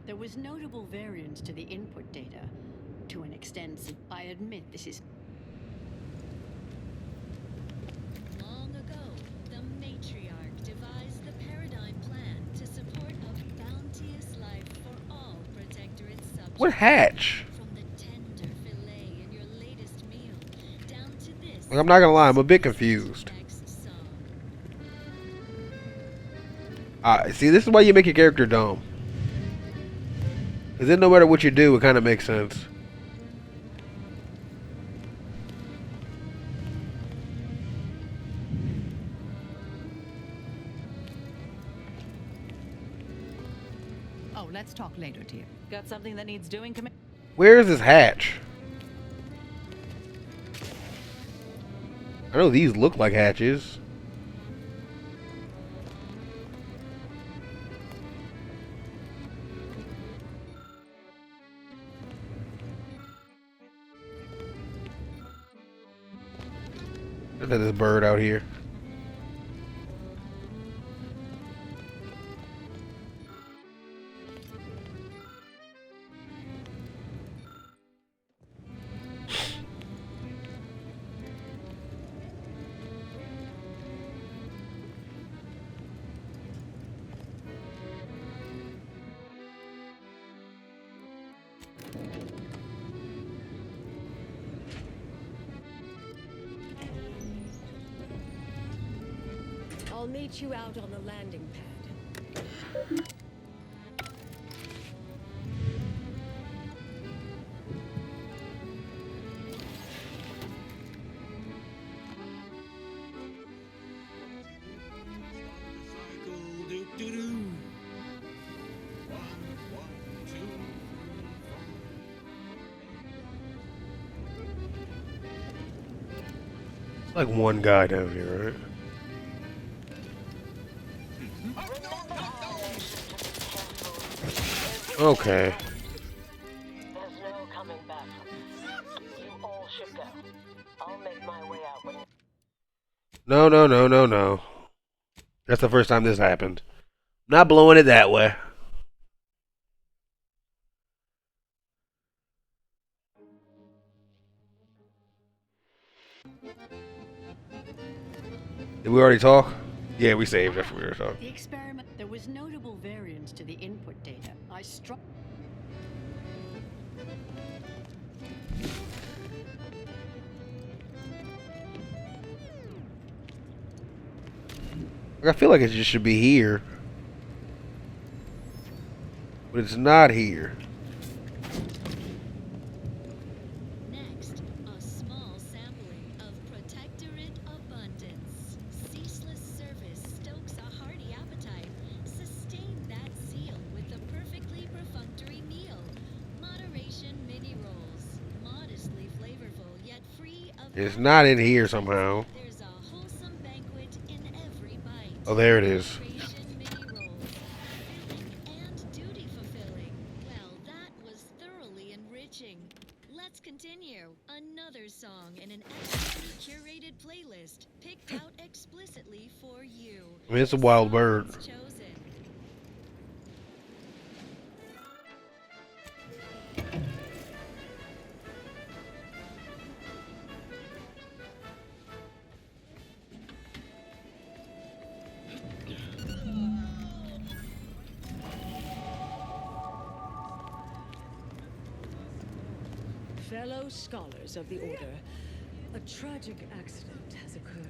there was notable variance to the input data. To an extent, I admit this is... Long ago, the matriarch devised the paradigm plan to support a bounteous life for all protectorate subjects. What hatch? From the tender fillet in your latest meal, down to this... Like, I'm not gonna lie, I'm a bit confused. See, this is why you make your character dumb. Because then no matter what you do, it kind of makes sense. Oh, let's talk later, dear. Got something that needs doing, Where is this hatch? I know these look like hatches. Look at this bird out here. I'll meet you out on the landing pad. It's like one guy down here, right? Okay. There's no coming back from this. You all should go. I'll make my way out when... No. That's the first time this happened. Not blowing it that way. Did we already talk? Yeah, we saved after we were talking. The experiment, there was notable variance to the input data. I struck... I feel like it just should be here. But it's not here. Next, a small sampling of protectorate abundance. Ceaseless service stokes a hearty appetite. Sustain that zeal with a perfectly perfunctory meal. Moderation mini rolls. Modestly flavorful, yet free of... It's not in here somehow. There's a wholesome banquet in every bite. Oh, there it is. Let's continue. Another song in an expertly curated playlist picked out explicitly for you. I mean, it's a wild bird. Fellow scholars of the Order, a tragic accident has occurred.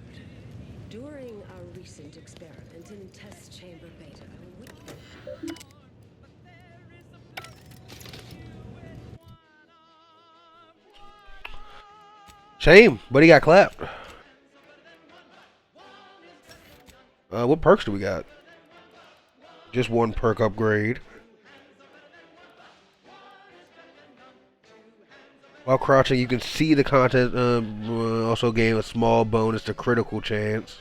During our recent experiment in test chamber beta, Shame, but he got clapped. What perks do we got? Just one perk upgrade. While crouching, you can see the content. Also gain a small bonus to critical chance.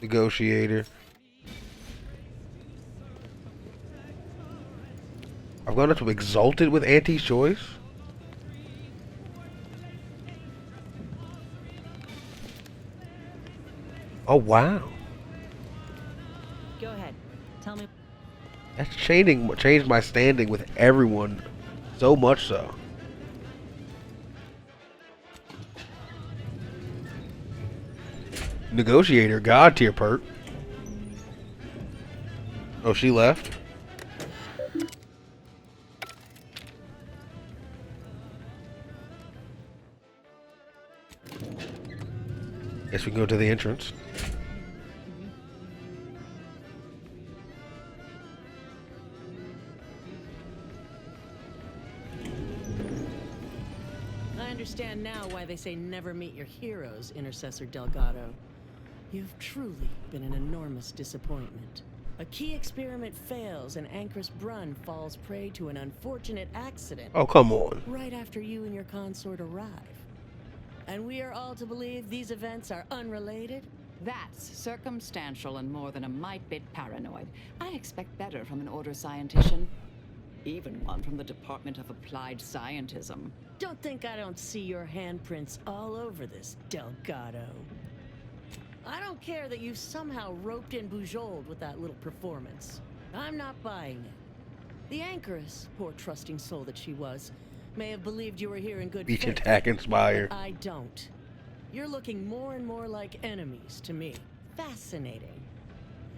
Negotiator. I've gone up to Exalted with anti-choice. Oh wow. Go ahead. Tell me. That's changed my standing with everyone, so much so. Negotiator, God tier perk. Oh, she left? Guess we can go to the entrance. I understand now why they say never meet your heroes, Intercessor Delgado. You've truly been an enormous disappointment. A key experiment fails and Ancrus Brunn falls prey to an unfortunate accident. Oh, come on. Right after you and your consort arrive. And we are all to believe these events are unrelated? That's circumstantial and more than a mite bit paranoid. I expect better from an Order scientician. Even one from the Department of Applied Scientism. Don't think I don't see your handprints all over this, Delgado. I don't care that you somehow roped in Bujold with that little performance. I'm not buying it. The Anchoress, poor trusting soul that she was, may have believed you were here in good Beach faith. attack inspire. But I don't. You're looking more and more like enemies to me. Fascinating.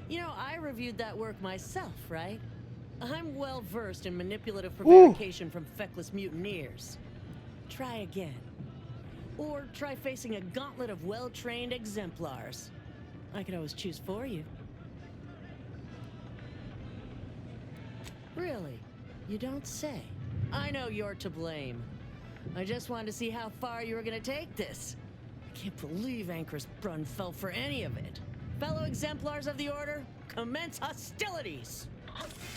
You know, I reviewed that work myself, right? I'm well versed in manipulative prevarication from feckless mutineers. Try again. Or try facing a gauntlet of well-trained exemplars. I could always choose for you. Really? You don't say. I know you're to blame. I just wanted to see how far you were gonna take this. I can't believe Ancrus Brunn fell for any of it. Fellow exemplars of the Order, commence hostilities!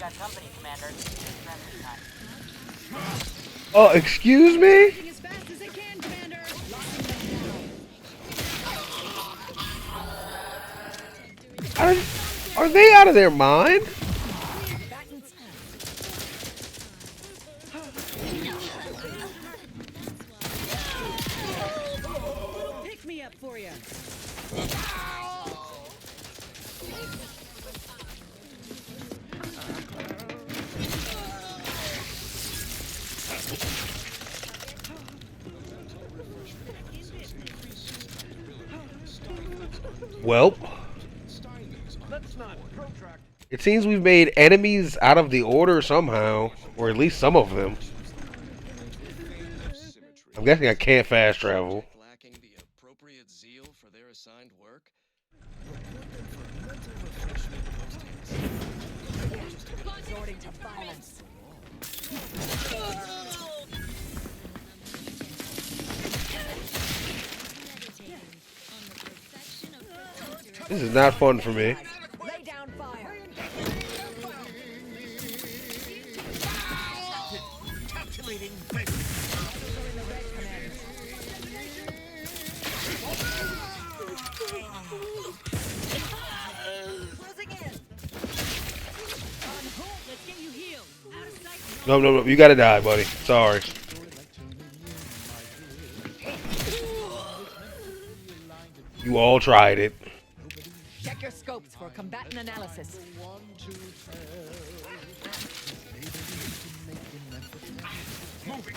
Got company, Commander. Transit time. Oh, excuse me? As fast as they can, Commander. Are they out of their mind? Pick me up for you. Well, it seems we've made enemies out of the Order somehow, or at least some of them. I'm guessing I can't fast travel. Lacking the appropriate zeal for their assigned work. Resorting to violence. This is not fun for me. Lay down fire. Calculating. Closing in. Let's get you healed. Out of sight. No, you gotta die, buddy. Sorry. You all tried it. Check your scopes for combatant analysis. Moving.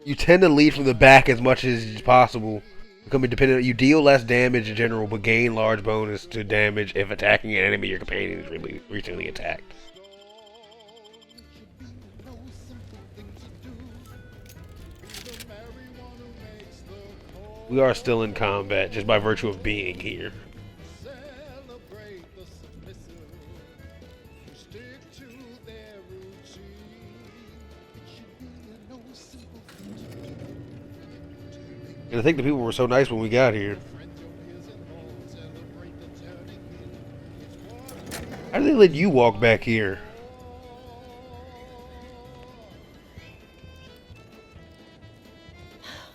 You tend to lead from the back as much as possible. Becoming dependent, you deal less damage in general, but gain large bonus to damage if attacking an enemy your companion is recently attacked. We are still in combat just by virtue of being here. And I think the people were so nice when we got here. How did they let you walk back here?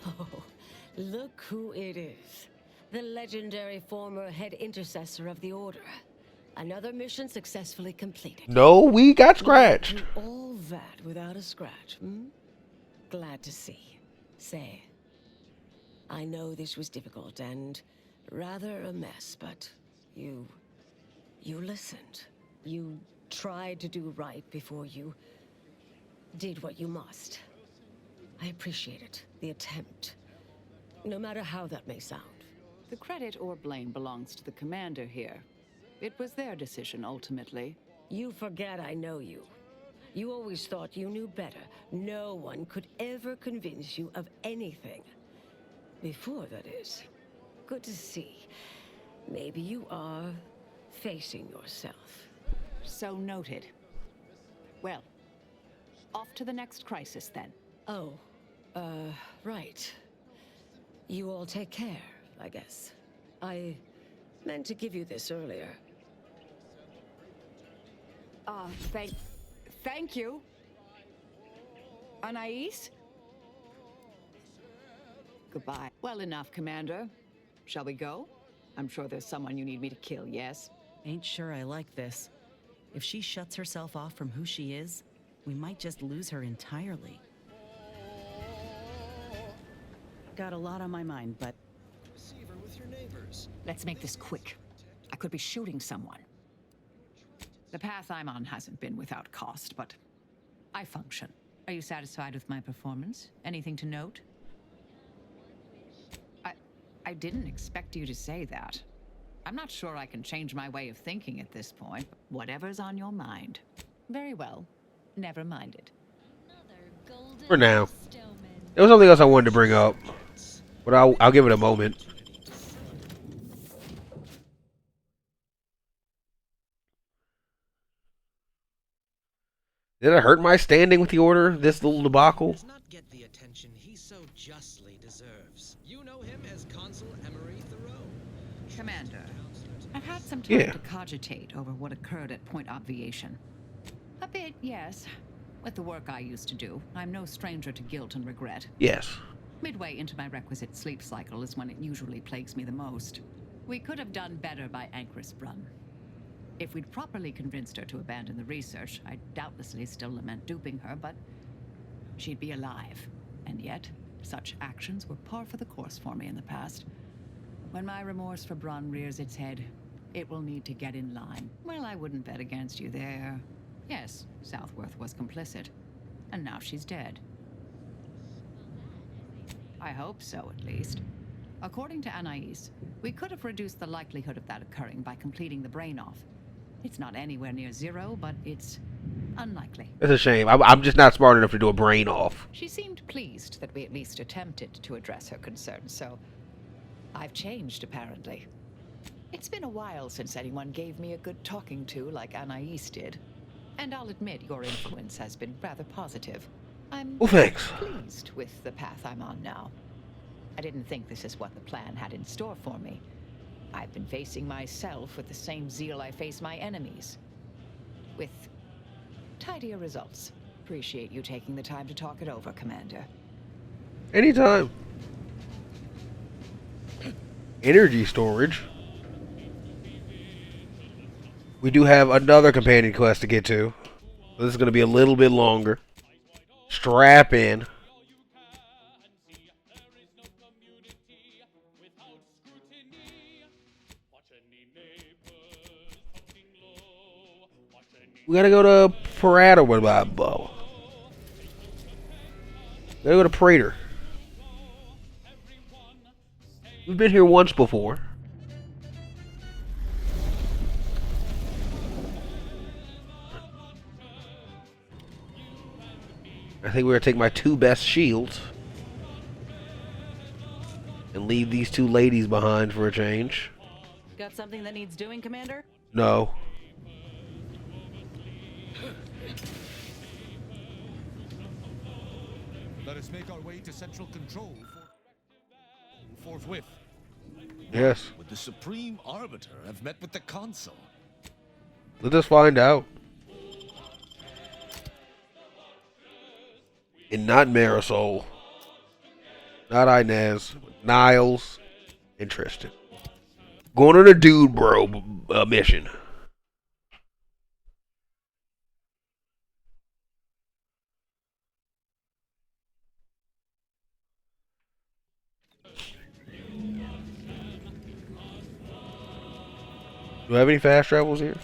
Oh, look who it is. The legendary former head intercessor of the Order. Another mission successfully completed. No, we got scratched. All that without a scratch, hmm? Glad to see. Say, I know this was difficult and rather a mess, but you listened. You tried to do right before you did what you must. I appreciate it, the attempt, no matter how that may sound. The credit or blame belongs to the commander here. It was their decision, ultimately. You forget I know you. You always thought you knew better. No one could ever convince you of anything. Before, that is. Good to see. Maybe you are facing yourself. So noted. Well, off to the next crisis, then. Oh, right. You all take care, I guess. I meant to give you this earlier. Thank you. Anais? Goodbye. Well enough, Commander. Shall we go? I'm sure there's someone you need me to kill, yes? Ain't sure I like this. If she shuts herself off from who she is, we might just lose her entirely. Got a lot on my mind, but... Receiver with your neighbors. Let's make this quick. I could be shooting someone. The path I'm on hasn't been without cost, but I function. Are you satisfied with my performance? Anything to note? I didn't expect you to say that. I'm not sure I can change my way of thinking at this point. Whatever's on your mind. Very well. Never minded. For now. There was something else I wanted to bring up, but I'll give it a moment. Did it hurt my standing with the Order, this little debacle? Does not get the attention he so justly deserves. You know him as Consul Emery Thoreau. Commander, I've had some time to cogitate over what occurred at Point Obviation. A bit, yes. With the work I used to do, I'm no stranger to guilt and regret. Yes. Midway into my requisite sleep cycle is when it usually plagues me the most. We could have done better by Anchor's Brun. If we'd properly convinced her to abandon the research, I'd doubtlessly still lament duping her, but she'd be alive. And yet, such actions were par for the course for me in the past. When my remorse for Brun rears its head, it will need to get in line. Well, I wouldn't bet against you there. Yes, Southworth was complicit. And now she's dead. I hope so, at least. According to Anais, we could have reduced the likelihood of that occurring by completing the brain-off. It's not anywhere near zero, but it's unlikely. It's a shame. I'm just not smart enough to do a brain off. She seemed pleased that we at least attempted to address her concerns, so I've changed, apparently. It's been a while since anyone gave me a good talking to like Anais did. And I'll admit your influence has been rather positive. I'm thanks. Pleased with the path I'm on now. I didn't think this is what the plan had in store for me. I've been facing myself with the same zeal I face my enemies. With tidier results. Appreciate you taking the time to talk it over, Commander. Anytime. Energy storage. We do have another companion quest to get to. This is going to be a little bit longer. Strap in. We gotta go to Parada. What about Bo? Gotta go to Prater. We've been here once before. I think we're gonna take my two best shields. And leave these two ladies behind for a change. Got something that needs doing, Commander? No. Let us make our way to central control forthwith. Yes. Would the Supreme Arbiter have met with the Consul? Let us find out. And not Marisol. Not Inez. Niles. And Tristan. Going on a dude bro mission. Do I have any fast travels here?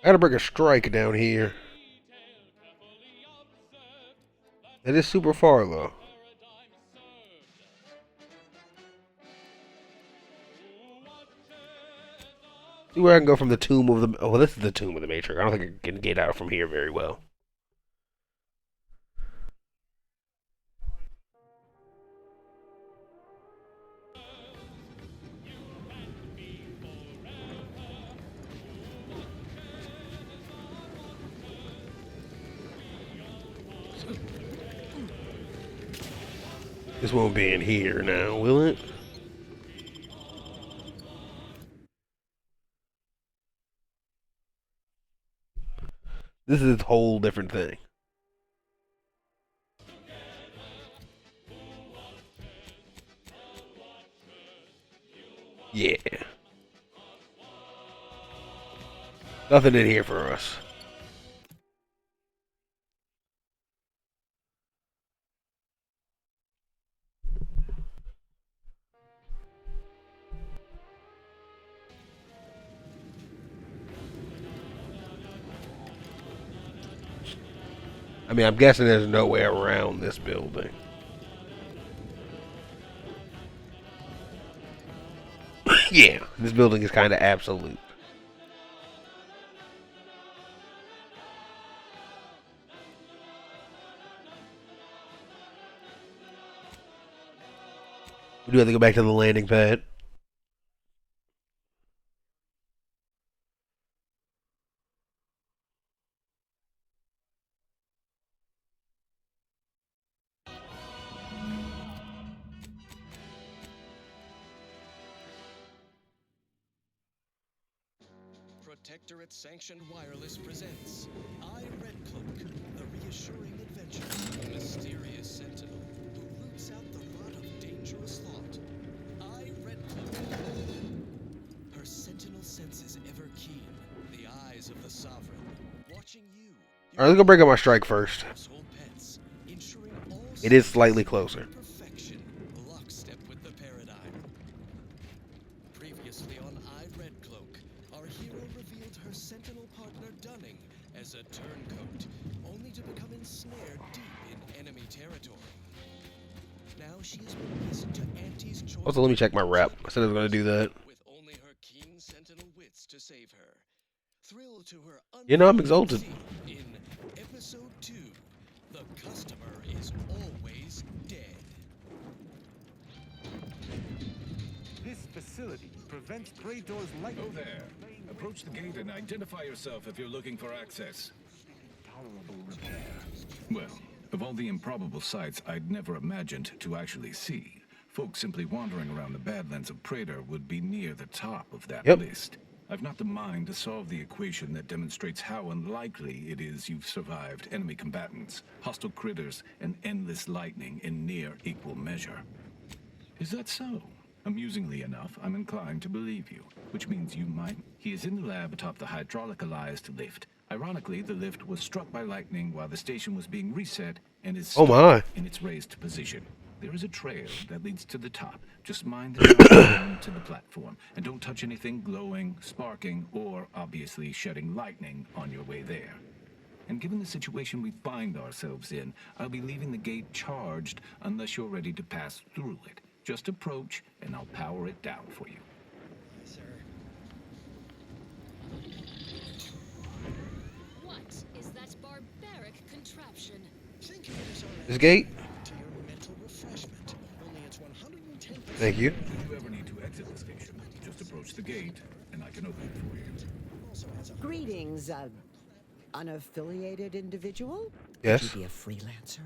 I gotta bring a strike down here. That is super far though. See where I can go from the tomb of the... Oh, well, this is the tomb of the Matrix. I don't think I can get out from here very well. This won't be in here now, will it? This is a whole different thing. Yeah. Nothing in here for us. I mean, I'm guessing there's no way around this building. Yeah, this building is kind of absolute. We do have to go back to the landing pad. Protectorate Sanctioned Wireless presents I, Red Cloak, the reassuring adventure, a mysterious sentinel who roots out the rot of dangerous thought. I, Red Cloak. Her sentinel senses ever keen, the eyes of the sovereign, watching you. Alright, let's go break up my strike first. Pets, ensuring all It is slightly closer. perfection, lockstep with the paradigm. Previously on I, Red Cloak, our hero revealed her sentinel partner Dunning as a turncoat, only to become ensnared deep in enemy territory. Now she is witness to Auntie's choice. Also, let me check my rep. I said I was going to do that. With only her keen sentinel wits to save her. Thrill to her You know, I'm exalted. in episode 2, the customer is always dead. This facility prevents Praetor's light. Oh there. Approach the gate and identify yourself if you're looking for access. Tolerable repair. Well, of all the improbable sights I'd never imagined to actually see, folks simply wandering around the Badlands of Praetor would be near the top of that list. I've not the mind to solve the equation that demonstrates how unlikely it is you've survived enemy combatants, hostile critters, and endless lightning in near equal measure. Is that so? Amusingly enough, I'm inclined to believe you, which means you might. He is in the lab atop the hydraulicalized lift. Ironically, the lift was struck by lightning while the station was being reset and is stuck in its raised position. There is a trail that leads to the top. Just mind the down to the platform, and don't touch anything glowing, sparking, or obviously shedding lightning on your way there. And given the situation we find ourselves in, I'll be leaving the gate charged unless you're ready to pass through it. Just approach, and I'll power it down for you. What is that barbaric contraption? This gate? Thank you. If you ever need to exit the station, just approach the gate, and I can open it for you. Greetings, unaffiliated individual? Yes. Would you be a freelancer?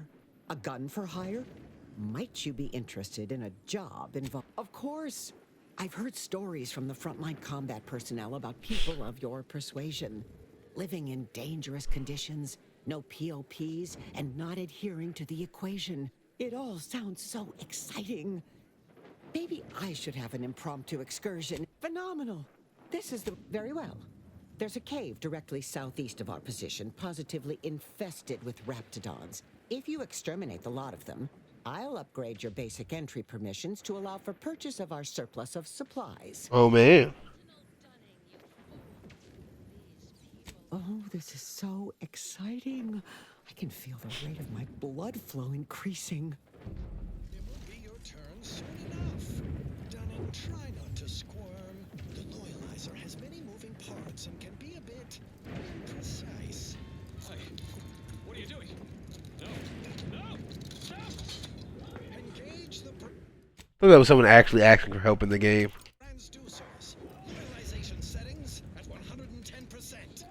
A gun for hire? Might you be interested in a job involved? Of course. I've heard stories from the frontline combat personnel about people of your persuasion. Living in dangerous conditions, no POPs, and not adhering to the equation. It all sounds so exciting. Maybe I should have an impromptu excursion. Phenomenal. This is the... Very well. There's a cave directly southeast of our position, positively infested with raptidons. If you exterminate the lot of them, I'll upgrade your basic entry permissions to allow for purchase of our surplus of supplies. Oh, man. Oh, this is so exciting. I can feel the rate of my blood flow increasing. It will be your turn soon enough. Dunning, try not to squirm. The loyalizer has many moving parts and can be a bit imprecise. Hey, what are you doing? No! Stop! Engage the Look, that was someone actually asking for help in the game. transducers. Loyalization settings at 110%.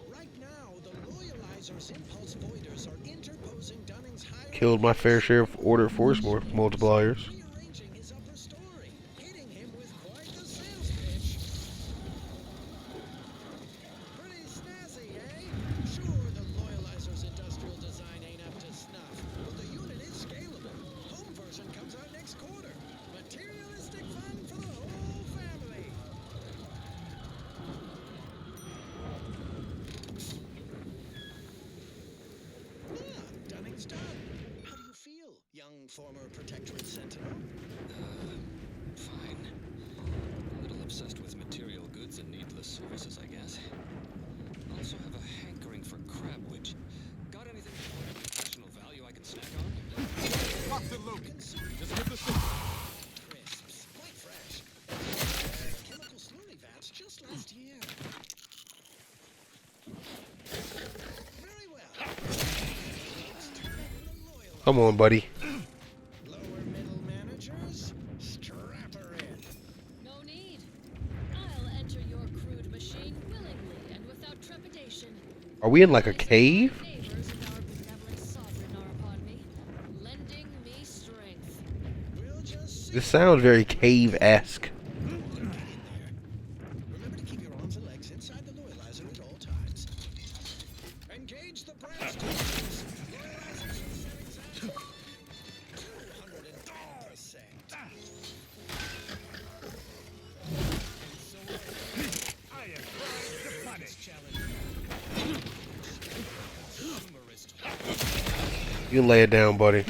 Right now, the loyalizer's impulse voiders are interposing Dunning's higher... Killed my fair share of order force multipliers. hitting him with quite the sales pitch. Pretty snazzy, eh? Sure, the loyalizer's industrial design ain't up to snuff, but the unit is scalable. Home version comes out next quarter. Materialistic fun for the whole family. Dunning's done. How do you feel, young former Protectorate Sentinel? Fine. A little obsessed with material goods and needless services, I guess. Also have a hankering for crabwood. Got anything of professional value I can snack on? Lock the loop. Just give the signal. Crisps, quite fresh. Chemical slurry vats just last year. Very well. Come on, buddy. Lower middle managers, strap her in. No need. I'll enter your crude machine willingly and without trepidation. Are we in like a cave? Favors of our benevolent sovereign are upon me, lending me strength. We'll just see. This sounds very cave-esque. Remember to keep your arms and legs inside the loyalizer at all times. Engage the branch tools. Loyalization settings at 210%. I am trying to punish. You can lay it down, buddy.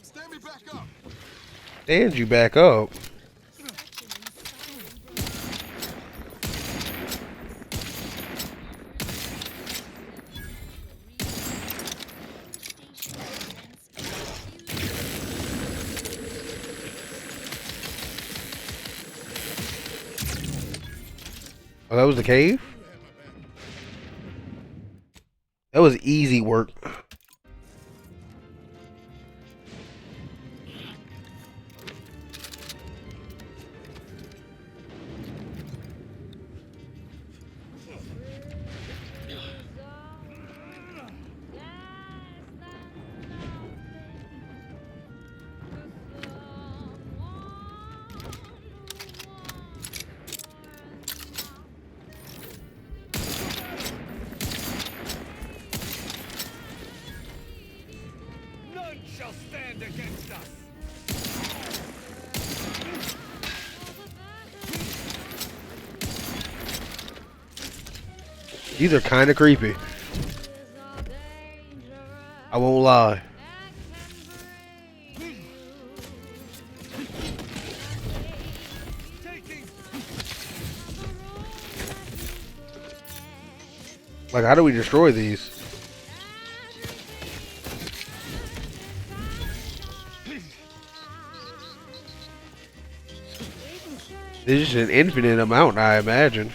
Stand me back up. Stand you back up. Oh, that was the cave? That was easy work. These are kind of creepy. I won't lie. Like, how do we destroy these? There's just an infinite amount, I imagine.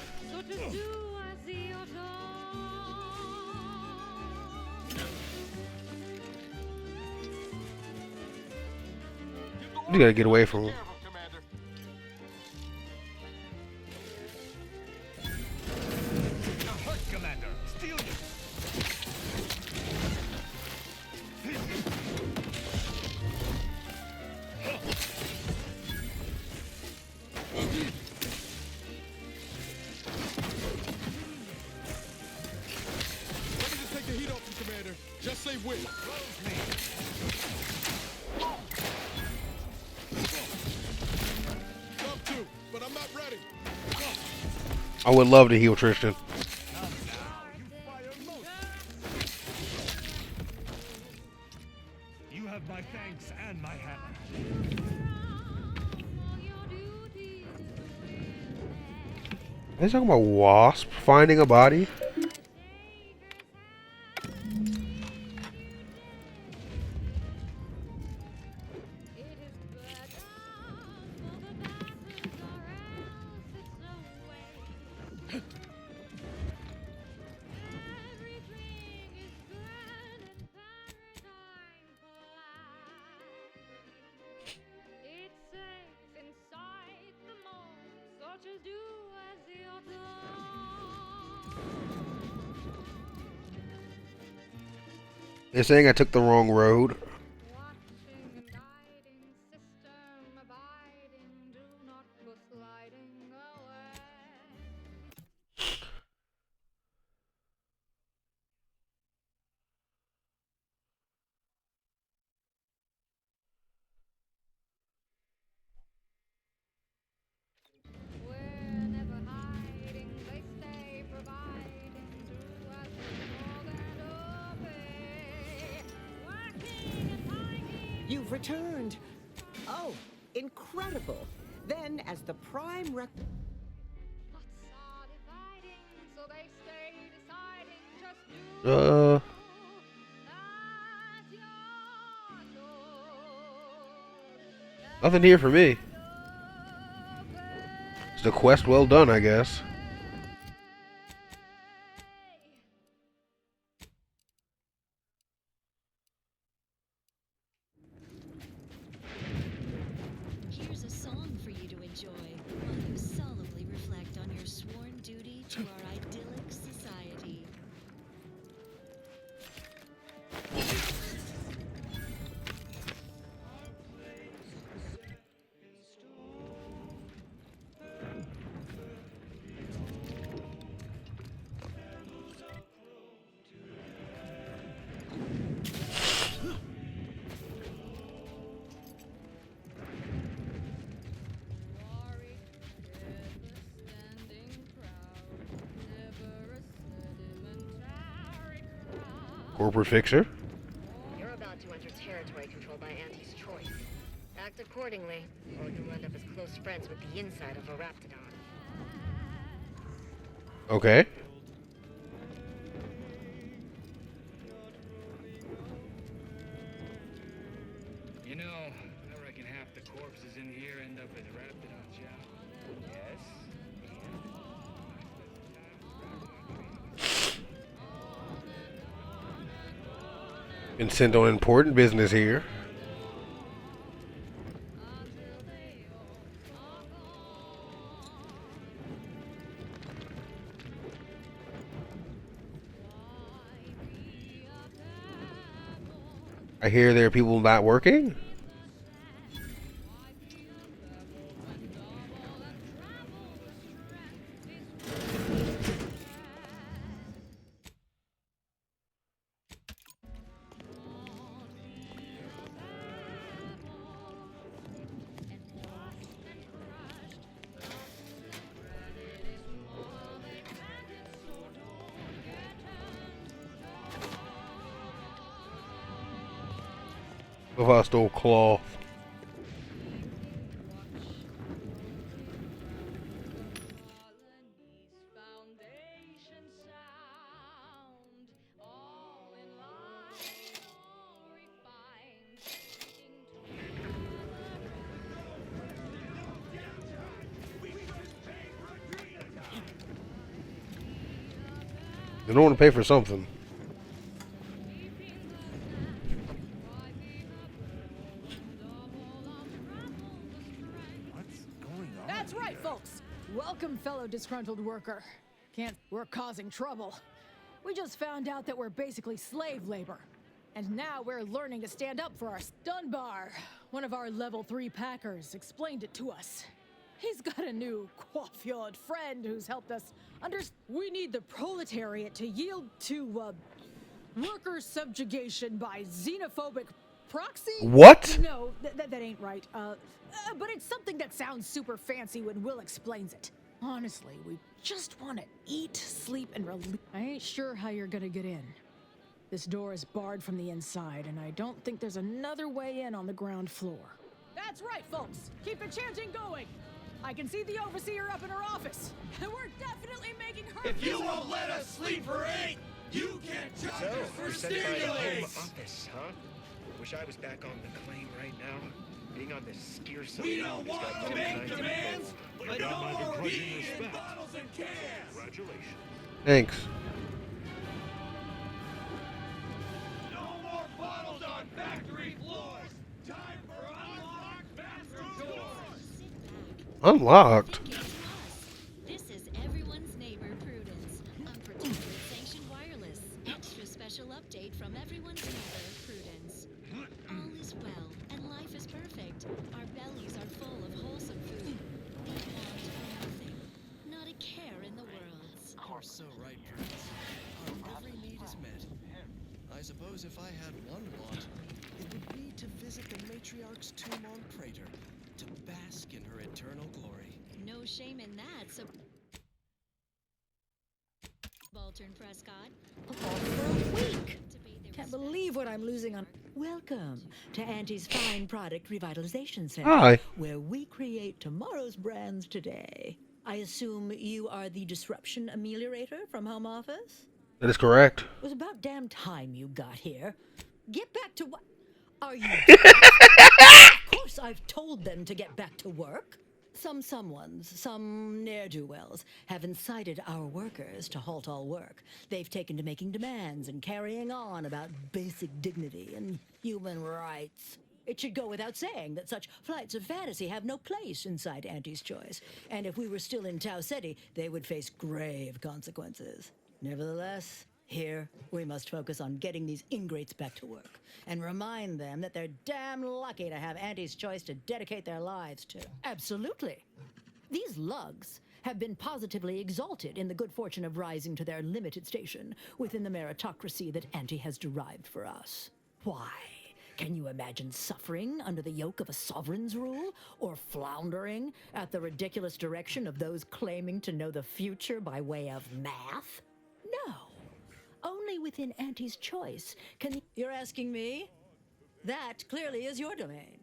You gotta get away from him. Just say when. Jump to, but I'm not ready. I would love to heal Tristan. You have my thanks and my hammer. Are they talking about Wasp finding a body? They're saying I took the wrong road. You've returned. Oh, incredible. Then, as the prime rec... Nothing here for me. It's the quest well done, I guess. Here's a song for you to enjoy while you solemnly reflect on your sworn duty to our idyllic society. Corporate fixer. You're about to enter territory controlled by Auntie's choice. Act accordingly, or you'll end up as close friends with the inside of a Raptidon. Okay. You know, I reckon half the corpses in here end up as Raptidons, yeah? Yes? Been sent on important business here. I hear there are people not working. If I stole cloth. They don't want to pay for something. That's right, folks. Welcome, fellow disgruntled worker. We're causing trouble. We just found out that we're basically slave labor. And now we're learning to stand up for our Dunbar. One of our level 3 packers explained it to us. He's got a new coiffeured friend who's helped us understand. We need the proletariat to yield to, worker subjugation by xenophobic proxy? What? No, that ain't right. But it's something that sounds super fancy when Will explains it. Honestly, we just want to eat, sleep, and relieve. I ain't sure how you're gonna get in. This door is barred from the inside, and I don't think there's another way in on the ground floor. That's right, folks. Keep the chanting going. I can see the overseer up in her office, and we're definitely making her. If you won't let us sleep for 8, you can't judge us for stimulating. Office, huh? Wish I was back on the claim right now. Being on this skier so We don't want to make demands, but no more being in bottles and cans. Congratulations. Thanks. No more bottles on factory floors. Time for unlocked bathroom doors. Unlocked. This is everyone's neighbor, Prudence. Unprotected sanctioned wireless. Extra special update from everyone's neighbor, Prudence. All is well, and life is perfect. Our bellies are full of wholesome food. We want for nothing. Not a care in the world. You're so right, Prince. Our every need is met. I suppose if I had one want, it would be to visit the matriarch's tomb on Praetor, to bask in her eternal glory. No shame in that, Subaltern Prescott. Can't believe what I'm losing on. Welcome to Auntie's Fine Product Revitalization Center, Hi. where we create tomorrow's brands today. I assume you are the disruption ameliorator from home office? That is correct. It was about damn time you got here. Get back to what? Are you? Of course, I've told them to get back to work. Some ne'er-do-wells have incited our workers to halt all work. They've taken to making demands and carrying on about basic dignity and human rights. It should go without saying that such flights of fantasy have no place inside Auntie's Choice. And if we were still in Tau Ceti, they would face grave consequences. Nevertheless, here we must focus on getting these ingrates back to work and remind them that they're damn lucky to have Auntie's Choice to dedicate their lives to. Absolutely. These lugs have been positively exalted in the good fortune of rising to their limited station within the meritocracy that Auntie has derived for us. Why? Can you imagine suffering under the yoke of a sovereign's rule, or floundering at the ridiculous direction of those claiming to know the future by way of math? No. Only within Auntie's Choice can... You're asking me? That clearly is your domain.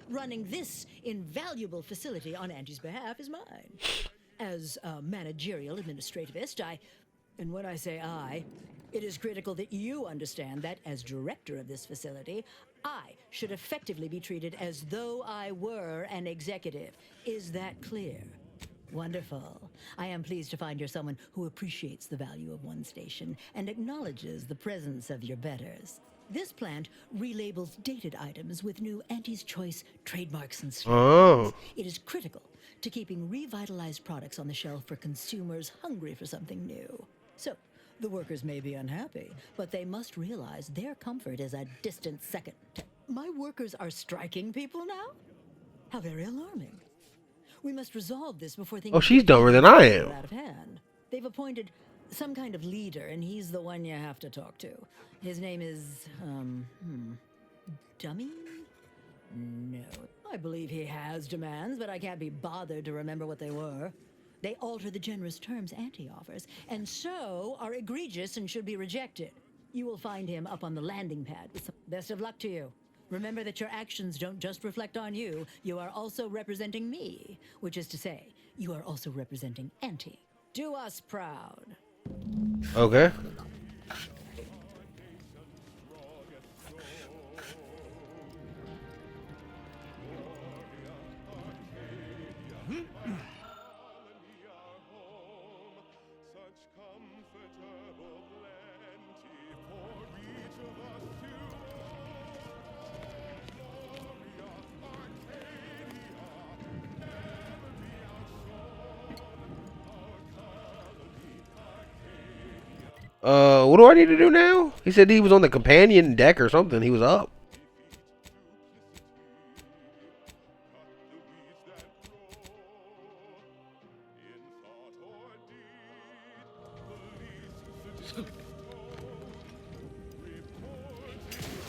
Running this invaluable facility on Auntie's behalf is mine. As a managerial administrativist, and when I say I, it is critical that you understand that as director of this facility, I should effectively be treated as though I were an executive. Is that clear? Wonderful. I am pleased to find you're someone who appreciates the value of one station and acknowledges the presence of your betters. This plant relabels dated items with new Auntie's Choice trademarks and slogans. Oh. It is critical to keeping revitalized products on the shelf for consumers hungry for something new. So, the workers may be unhappy, but they must realize their comfort is a distant second. My workers are striking people now? How very alarming. We must resolve this before things... Oh, she's dumber than I am. ...out of hand. They've appointed some kind of leader, and he's the one you have to talk to. His name is, Dummy? No. I believe he has demands, but I can't be bothered to remember what they were. They alter the generous terms Auntie offers, and so are egregious and should be rejected. You will find him up on the landing pad with some... Best of luck to you. Remember that your actions don't just reflect on you, you are also representing me. Which is to say, you are also representing Auntie. Do us proud. Okay. What do I need to do now? He said he was on the companion deck or something. He was up.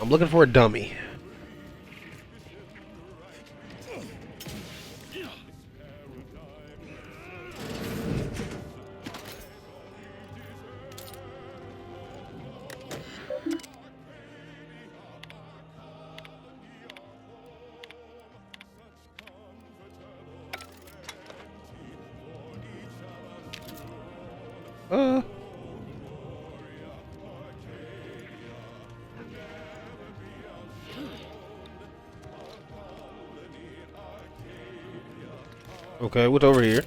I'm looking for a dummy. Okay, what's over here?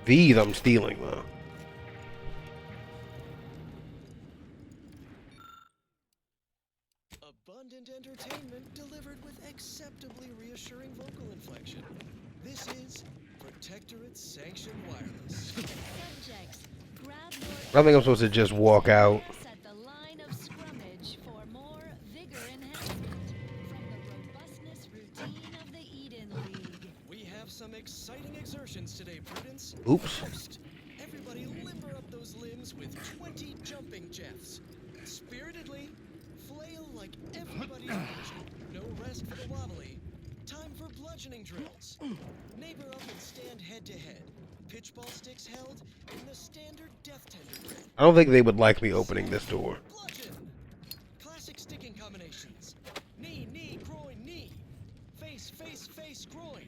These I'm stealing though. Abundant entertainment delivered with acceptably reassuring vocal inflection. This is Protectorate Sanctioned Wireless. Subjects, grab I think I'm supposed to just walk out. at the line of scrummage for more vigor enhancement from the robustness routine of the Eden League. We have some exciting exertions today, Prudence. Oops. First, everybody limber up those limbs with 20 jumping jeffs. Spiritedly, flail like everybody's watching. No rest for the wobbly. Time for bludgeoning drills. Neighbor up and stand head to head. Pitchball sticks held in the standard death tender grip. I don't think they would like me opening this door. Bludgeon. Classic sticking combinations. Knee, knee, groin, knee. Face, face, face, groin.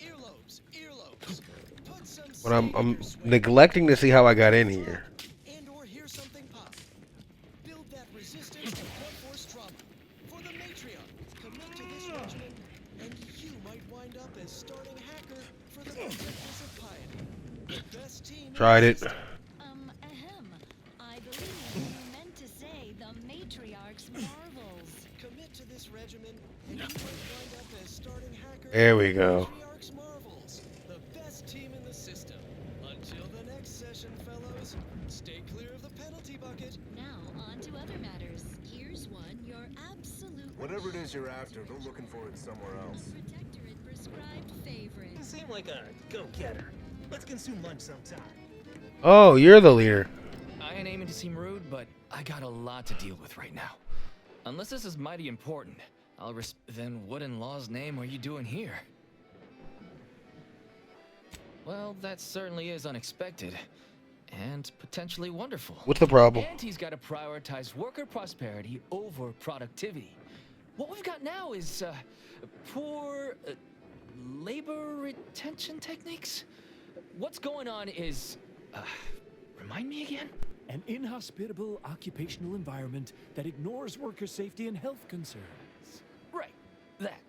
Earlobes, earlobes. Put some But I'm neglecting to see how I got in here. and or hear something pop. Build that resistance to blunt force trauma. For the Matriarch, commit to this regimen, and you might wind up as starting hacker for the Protectors of Piety. The best team. Tried it. I believe you meant to say the Matriarch's marvels. Commit to this regimen, and you might wind up as starting hacker. There we go. Matriarch's marvels. The best team in the system. Until the next session, fellows, stay clear of the penalty bucket. Now on to other matters. Here's one your absolute Whatever it is you're after, go looking for it somewhere else. Protectorate prescribed favorite. You seem like a go-getter. Let's consume lunch sometime. Oh, you're the leader. I ain't aiming to seem rude, but I got a lot to deal with right now. Unless this is mighty important, then what in law's name are you doing here? Well, that certainly is unexpected. And potentially wonderful. What's the problem? Auntie's got to prioritize worker prosperity over productivity. What we've got now is poor labor retention techniques. What's going on is, remind me again? An inhospitable occupational environment that ignores worker safety and health concerns. Right, that.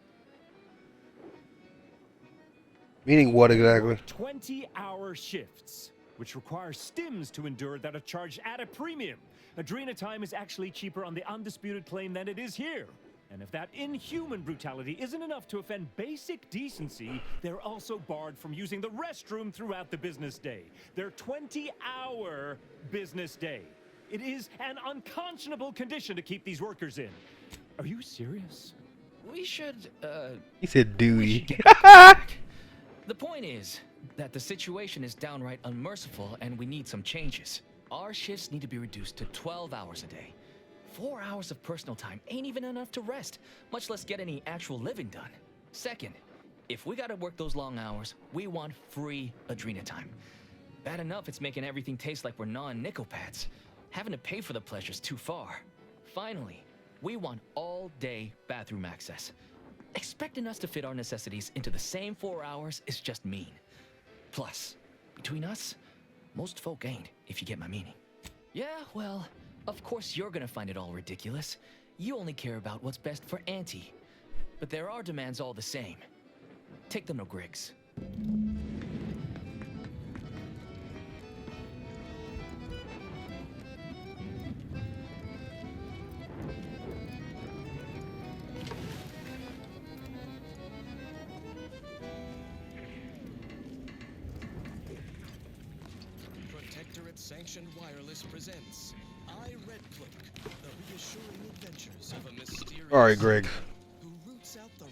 Meaning what exactly? 20-hour shifts, which require stims to endure that are charged at a premium. Adrena time is actually cheaper on the undisputed claim than it is here. And if that inhuman brutality isn't enough to offend basic decency, they're also barred from using the restroom throughout the business day. Their 20-hour business day. It is an unconscionable condition to keep these workers in. Are you serious? We should, He said Dewey. The point is that the situation is downright unmerciful and we need some changes. Our shifts need to be reduced to 12 hours a day. 4 hours of personal time ain't even enough to rest, much less get any actual living done. Second, if we gotta work those long hours, we want free Adrena time. Bad enough it's making everything taste like we're gnawing nickel pads. Having to pay for the pleasure's too far. Finally, we want all-day bathroom access. Expecting us to fit our necessities into the same 4 hours is just mean. Plus, between us, most folk ain't, if you get my meaning. Yeah, well, of course you're gonna find it all ridiculous. You only care about what's best for Auntie. But there are demands all the same. Take them to Griggs. Protectorate-sanctioned wireless presents I, Red Cloak, the reassuring adventures of a mysterious... All right, Greg.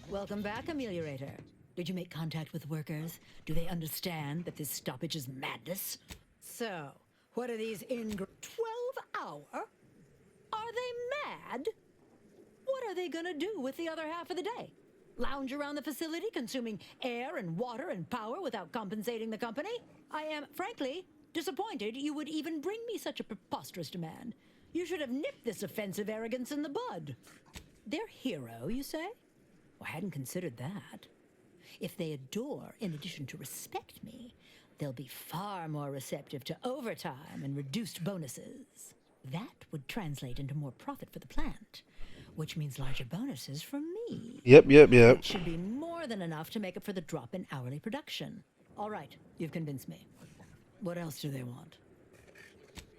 Welcome back, Ameliorator. Did you make contact with workers? Do they understand that this stoppage is madness? So, what are these 12 hour? Are they mad? What are they gonna do with the other half of the day? Lounge around the facility, consuming air and water and power without compensating the company? I am, frankly, disappointed you would even bring me such a preposterous demand. You should have nipped this offensive arrogance in the bud. Their hero, you say? Well, I hadn't considered that. If they adore, in addition to respect me, they'll be far more receptive to overtime and reduced bonuses. That would translate into more profit for the plant, which means larger bonuses for me. Yep. It should be more than enough to make up for the drop in hourly production. All right, you've convinced me. What else do they want?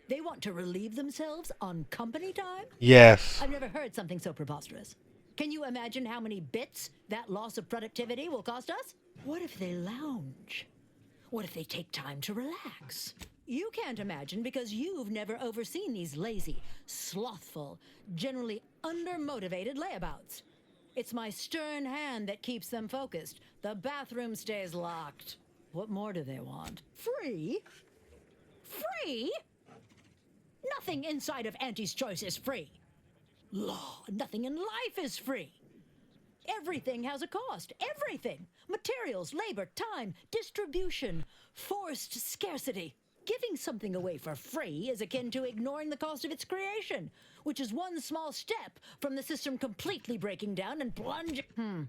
They want to relieve themselves on company time? Yes. I've never heard something so preposterous. Can you imagine how many bits that loss of productivity will cost us? What if they lounge? What if they take time to relax? You can't imagine because you've never overseen these lazy, slothful, generally undermotivated layabouts. It's my stern hand that keeps them focused. The bathroom stays locked. What more do they want? Free? Free? Nothing inside of Auntie's Choice is free. Law, nothing in life is free. Everything has a cost. Everything. Materials, labor, time, distribution, forced scarcity. Giving something away for free is akin to ignoring the cost of its creation, which is one small step from the system completely breaking down and plunging.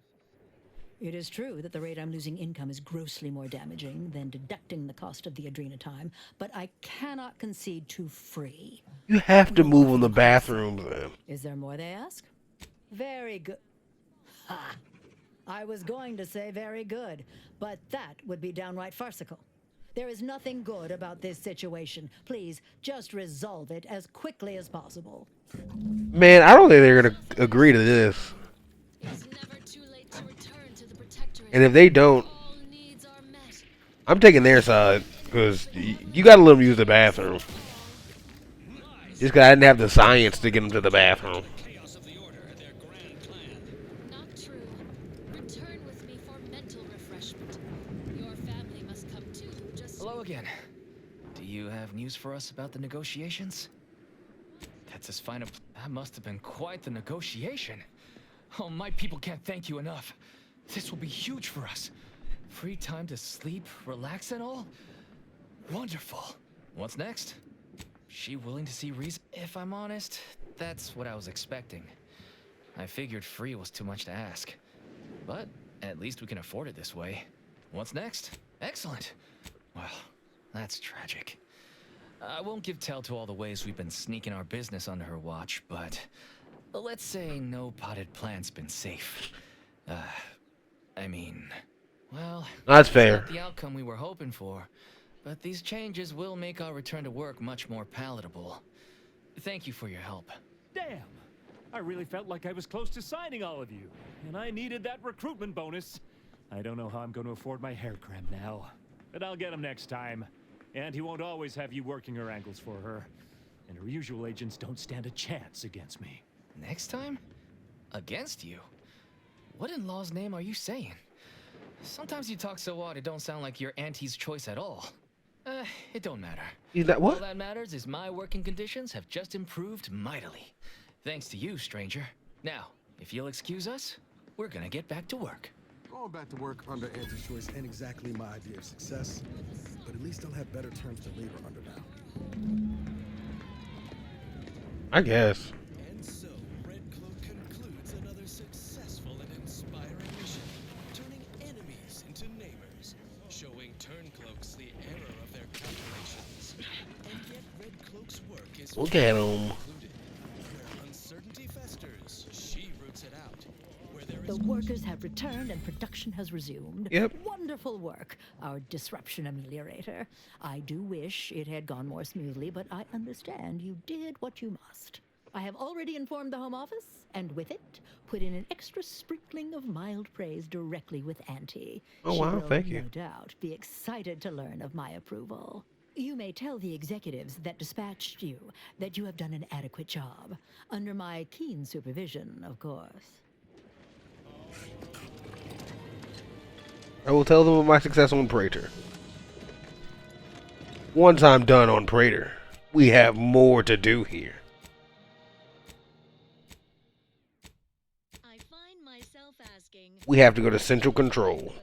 It is true that the rate I'm losing income is grossly more damaging than deducting the cost of the Adrena time, but I cannot concede to free. You have to move in the bathroom, then. Is there more, they ask? Very good. Ha! I was going to say very good, but that would be downright farcical. There is nothing good about this situation. Please, just resolve it as quickly as possible. Man, I don't think they're going to agree to this. And if they don't, I'm taking their side, because you got to let them use the bathroom. Just because I didn't have the science to get them to the bathroom. Hello again. Do you have news for us about the negotiations? That's as fine a... That must have been quite the negotiation. Oh, my people can't thank you enough. This will be huge for us. Free time to sleep, relax and all? Wonderful. What's next? She willing to see reason? If I'm honest, that's what I was expecting. I figured free was too much to ask. But at least we can afford it this way. What's next? Excellent. Well, that's tragic. I won't give tell to all the ways we've been sneaking our business under her watch, but let's say no potted plant's been safe. I mean, well, that's fair. Not the outcome we were hoping for, but these changes will make our return to work much more palatable. Thank you for your help. Damn! I really felt like I was close to signing all of you, and I needed that recruitment bonus. I don't know how I'm going to afford my hair cream now, but I'll get him next time. And he won't always have you working her ankles for her. And her usual agents don't stand a chance against me. Next time? Against you? What in law's name are you saying? Sometimes you talk so odd it don't sound like you're Auntie's Choice at all. It don't matter. Is that what? All that matters is my working conditions have just improved mightily. Thanks to you, stranger. Now, if you'll excuse us, we're gonna get back to work. Going back to work under Auntie's choice ain't exactly my idea of success, but at least I'll have better terms to labor under now. I guess. And so, Red Cloak concludes another successful and inspiring mission, turning enemies into neighbors, showing Turncloaks the error of their calculations. And yet Red Cloak's work is Look at him. included. Where uncertainty festers, she roots it out. Where there is The workers have returned and production has resumed. Yep. Wonderful work, our disruption ameliorator. I do wish it had gone more smoothly, but I understand you did what you must. I have already informed the Home Office, and with it, put in an extra sprinkling of mild praise directly with Auntie. Oh, She wow, will, thank you. no doubt, be excited to learn of my approval. You may tell the executives that dispatched you that you have done an adequate job. Under my keen supervision, of course. I will tell them of my success on Praetor. Once I'm done on Praetor, we have more to do here. I find myself asking, We have to go to Central Control.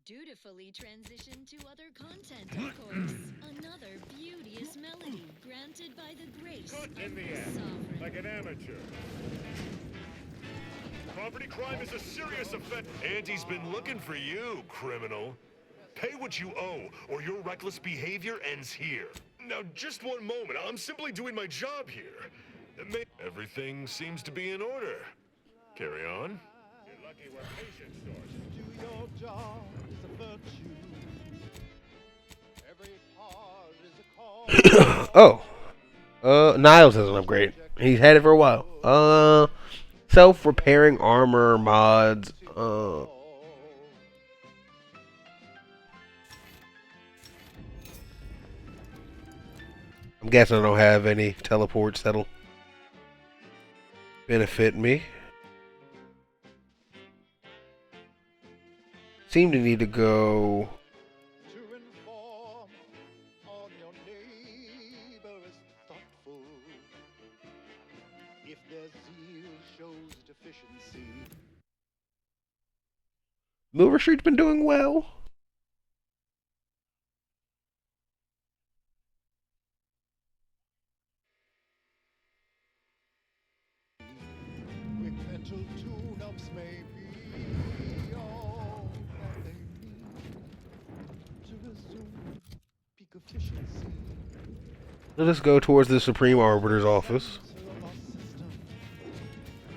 dutifully transition to other content, of course. Another beauteous melody granted by the grace Caught in of the the act, sovereign. like an amateur. Property crime is a serious offense. Auntie's been looking for you, criminal. Pay what you owe, or your reckless behavior ends here. Now, just one moment. I'm simply doing my job here. Everything seems to be in order. Carry on. You're lucky we're patient stores. Do your job is a virtue. Every part is a call. Oh. Niles has an upgrade. He's had it for a while. Self-repairing armor mods. I'm guessing I don't have any teleports that'll benefit me. Seem to need to go. To inform on your neighbor is thoughtful. If their zeal shows deficiency. Mover Street's been doing well. Quick mental tune-ups may be all that they need to resume peak efficiency. Let us go towards the Supreme Arbiter's office.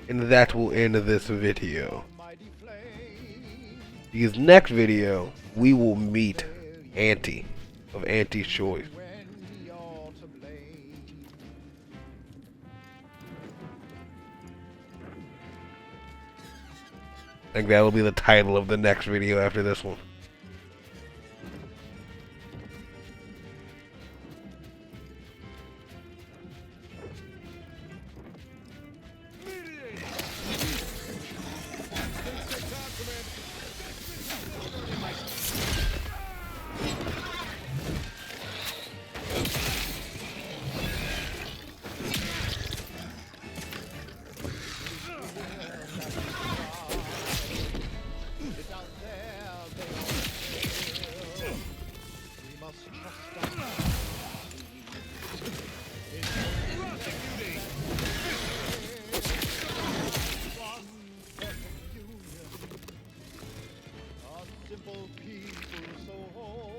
And that will end this video. Because next video, we will meet Auntie of Auntie's Choice. I think that'll be the title of the next video after this one.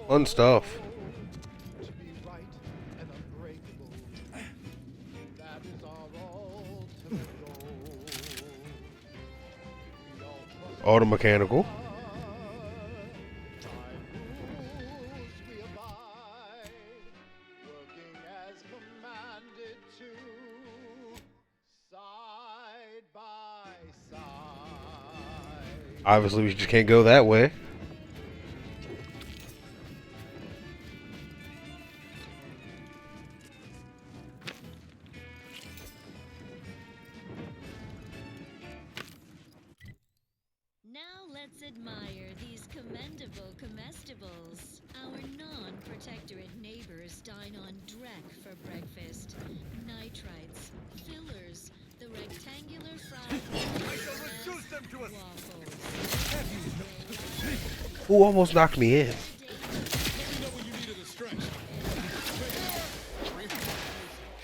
Fun stuff. Auto mechanical. Obviously, we just can't go that way. Let's admire these commendable comestibles. Our non-protectorate neighbors dine on dreck for breakfast. Nitrites, fillers, the rectangular fried and waffles. Who almost knocked me in?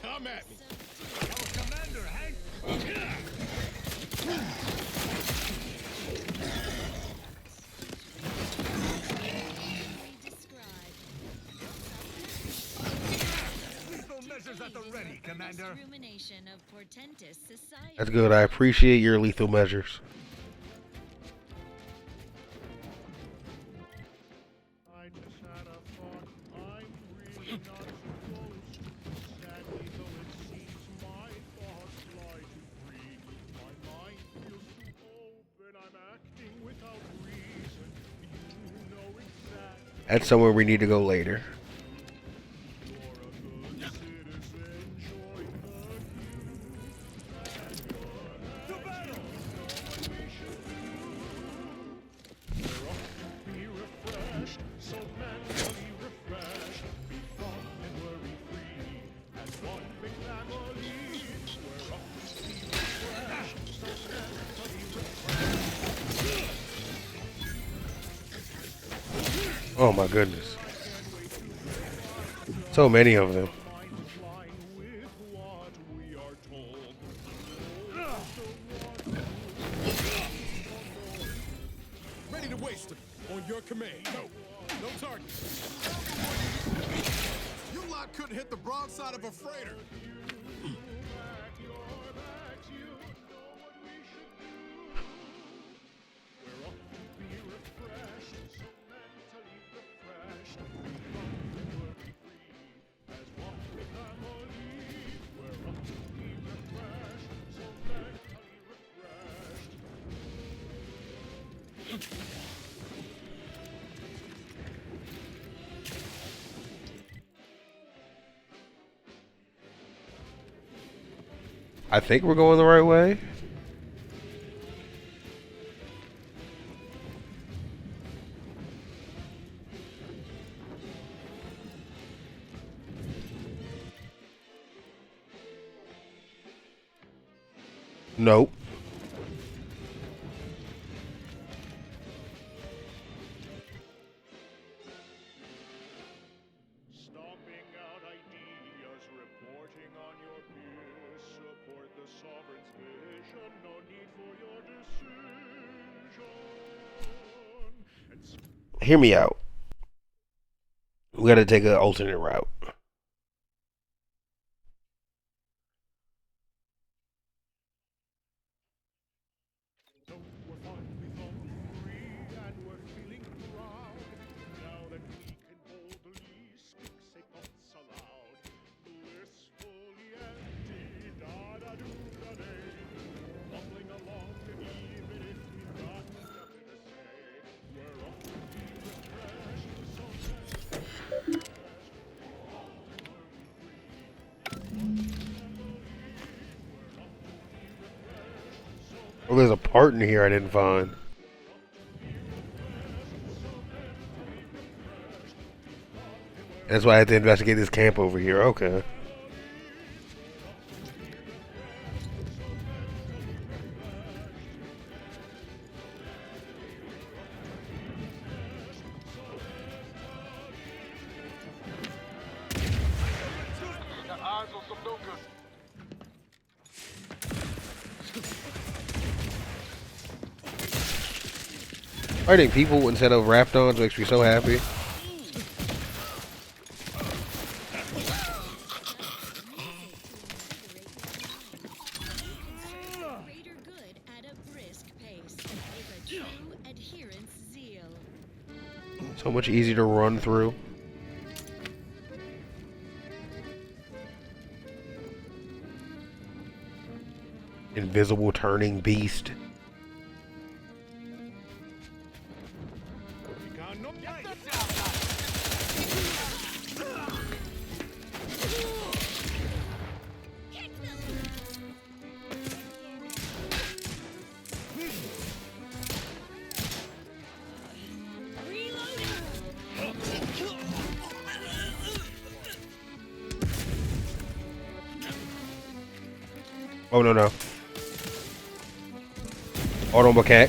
Come at me. Commander, Hank. Lethal measures at the ready, Commander. That's good. I appreciate your lethal measures. That's somewhere we need to go later. Oh my goodness. So many of them. Ready to waste them. On your command. No target. You lot couldn't hit the broadside of a freighter. I think we're going the right way. Nope. Hear me out. We gotta take an alternate route. Oh, there's a part in here I didn't find. That's why I had to investigate this camp over here. Okay. Fighting people instead of Raptons makes me so happy. So much easier to run through. Invisible turning beast. Oh no. Auto macaque.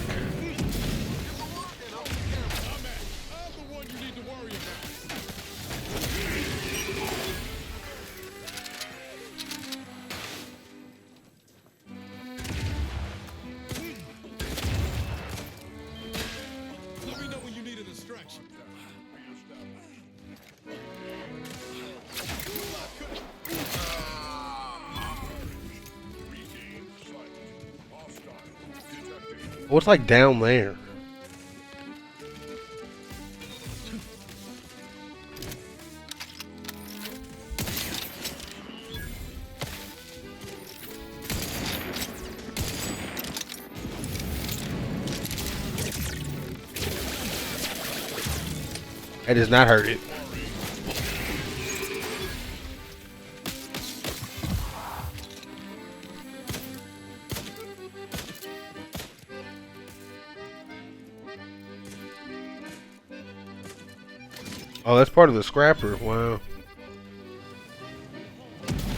What's like down there? That does not hurt it. Oh, that's part of the scrapper. Wow.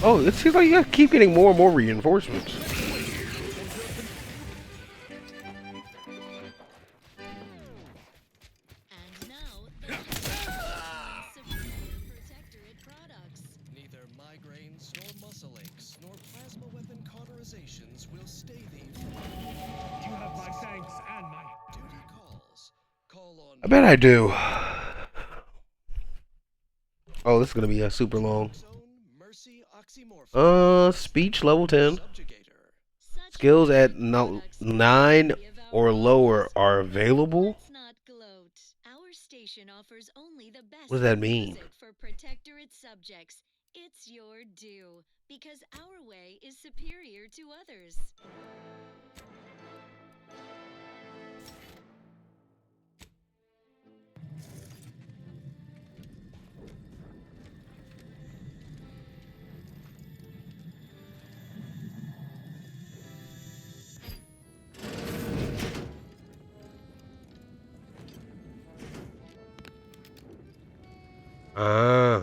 Oh, it seems like you keep getting more and more reinforcements. Neither migraines nor muscle aches nor plasma weapon cauterizations will stay thee from You have my thanks and my duty calls. Call on I bet I do. Oh, this is gonna be a super long. Speech level 10. Skills at 9 or lower are available. What does that mean? For protectorate subjects, it's your due because our way is superior to others. Ah.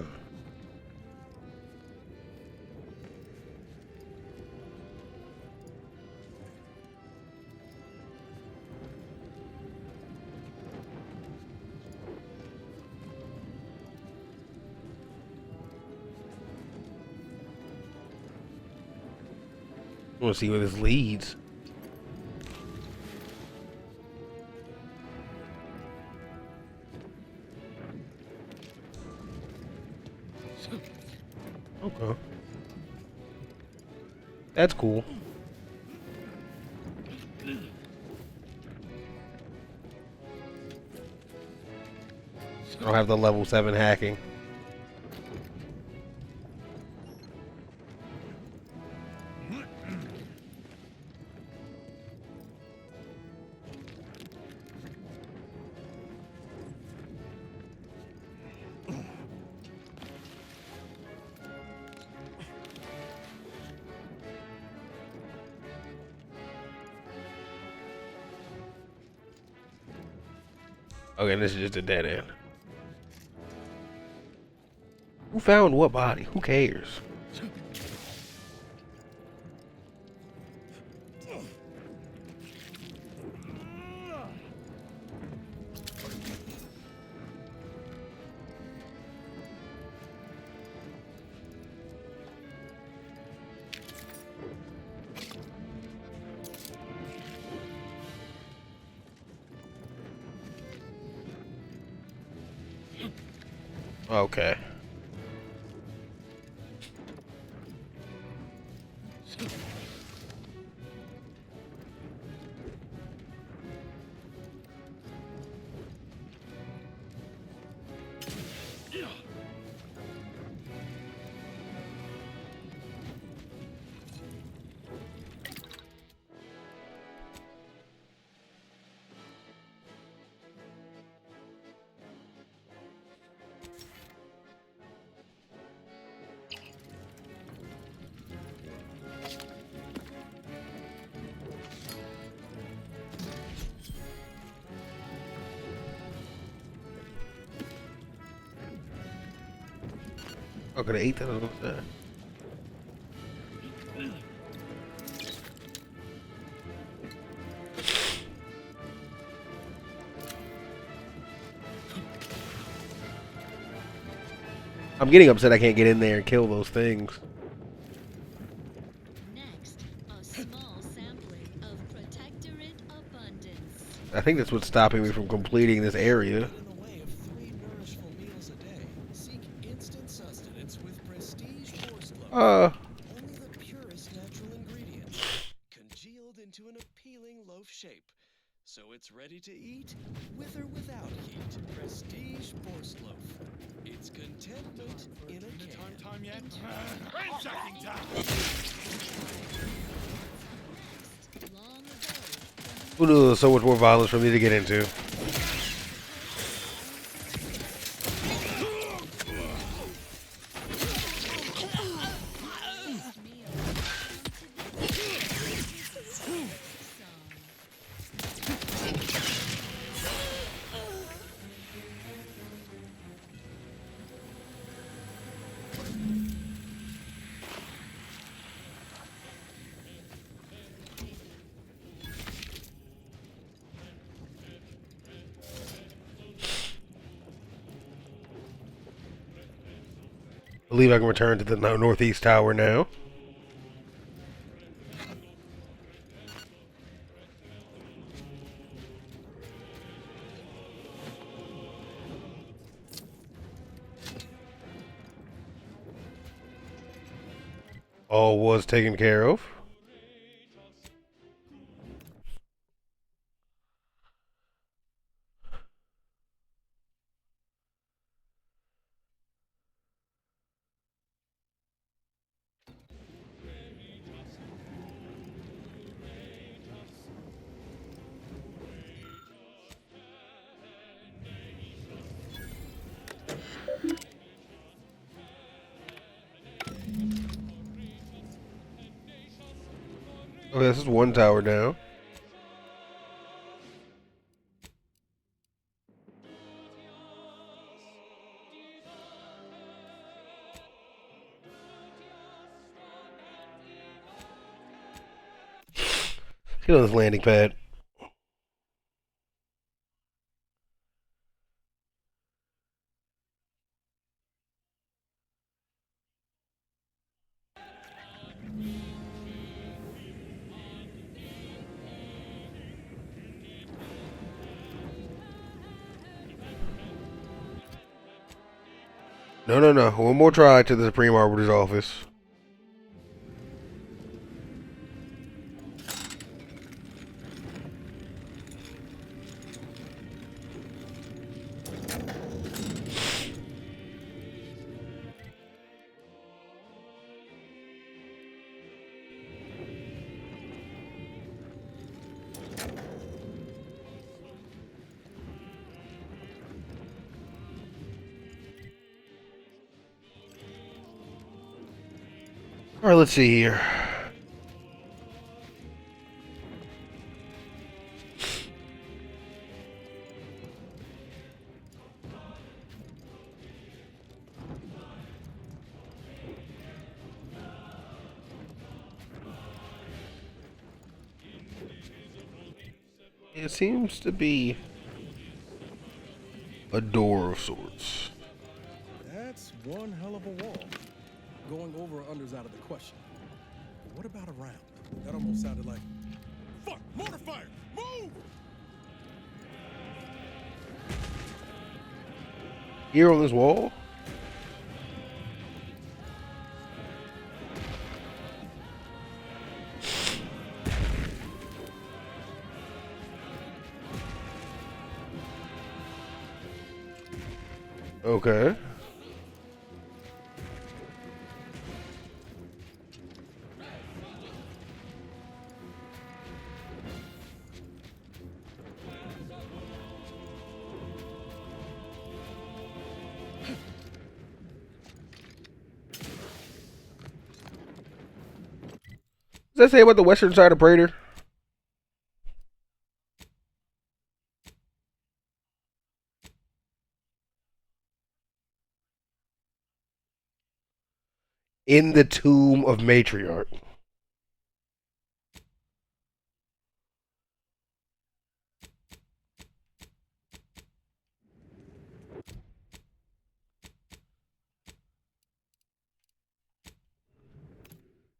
I want to see where this leads. Okay. That's cool. I don't have the level 7 hacking. Okay, this is just a dead end. Who found what body? Who cares? Okay. I could have ate that other side. I'm getting upset I can't get in there and kill those things. I think that's what's stopping me from completing this area. only the purest natural ingredients, congealed into an appealing loaf shape, so it's ready to eat, with or without heat. Prestige Borsloaf. It's contentment in a can. Time yet? Ransacking time! Who knows? So much more violence for me to get into. I believe I can return to the northeast tower now. All was taken care of. Okay, this is one tower now. Let's get on this landing pad. No. One more try to the Supreme Arbiter's office. Alright, let's see here. It seems to be a door of sorts. That's one hell of a wall. Going over or under's out of the question. What about around? That almost sounded like... Fuck! Mortar fire! Move! Here on this wall? Okay. Does that say about the western side of Prater? In the tomb of Matriarch.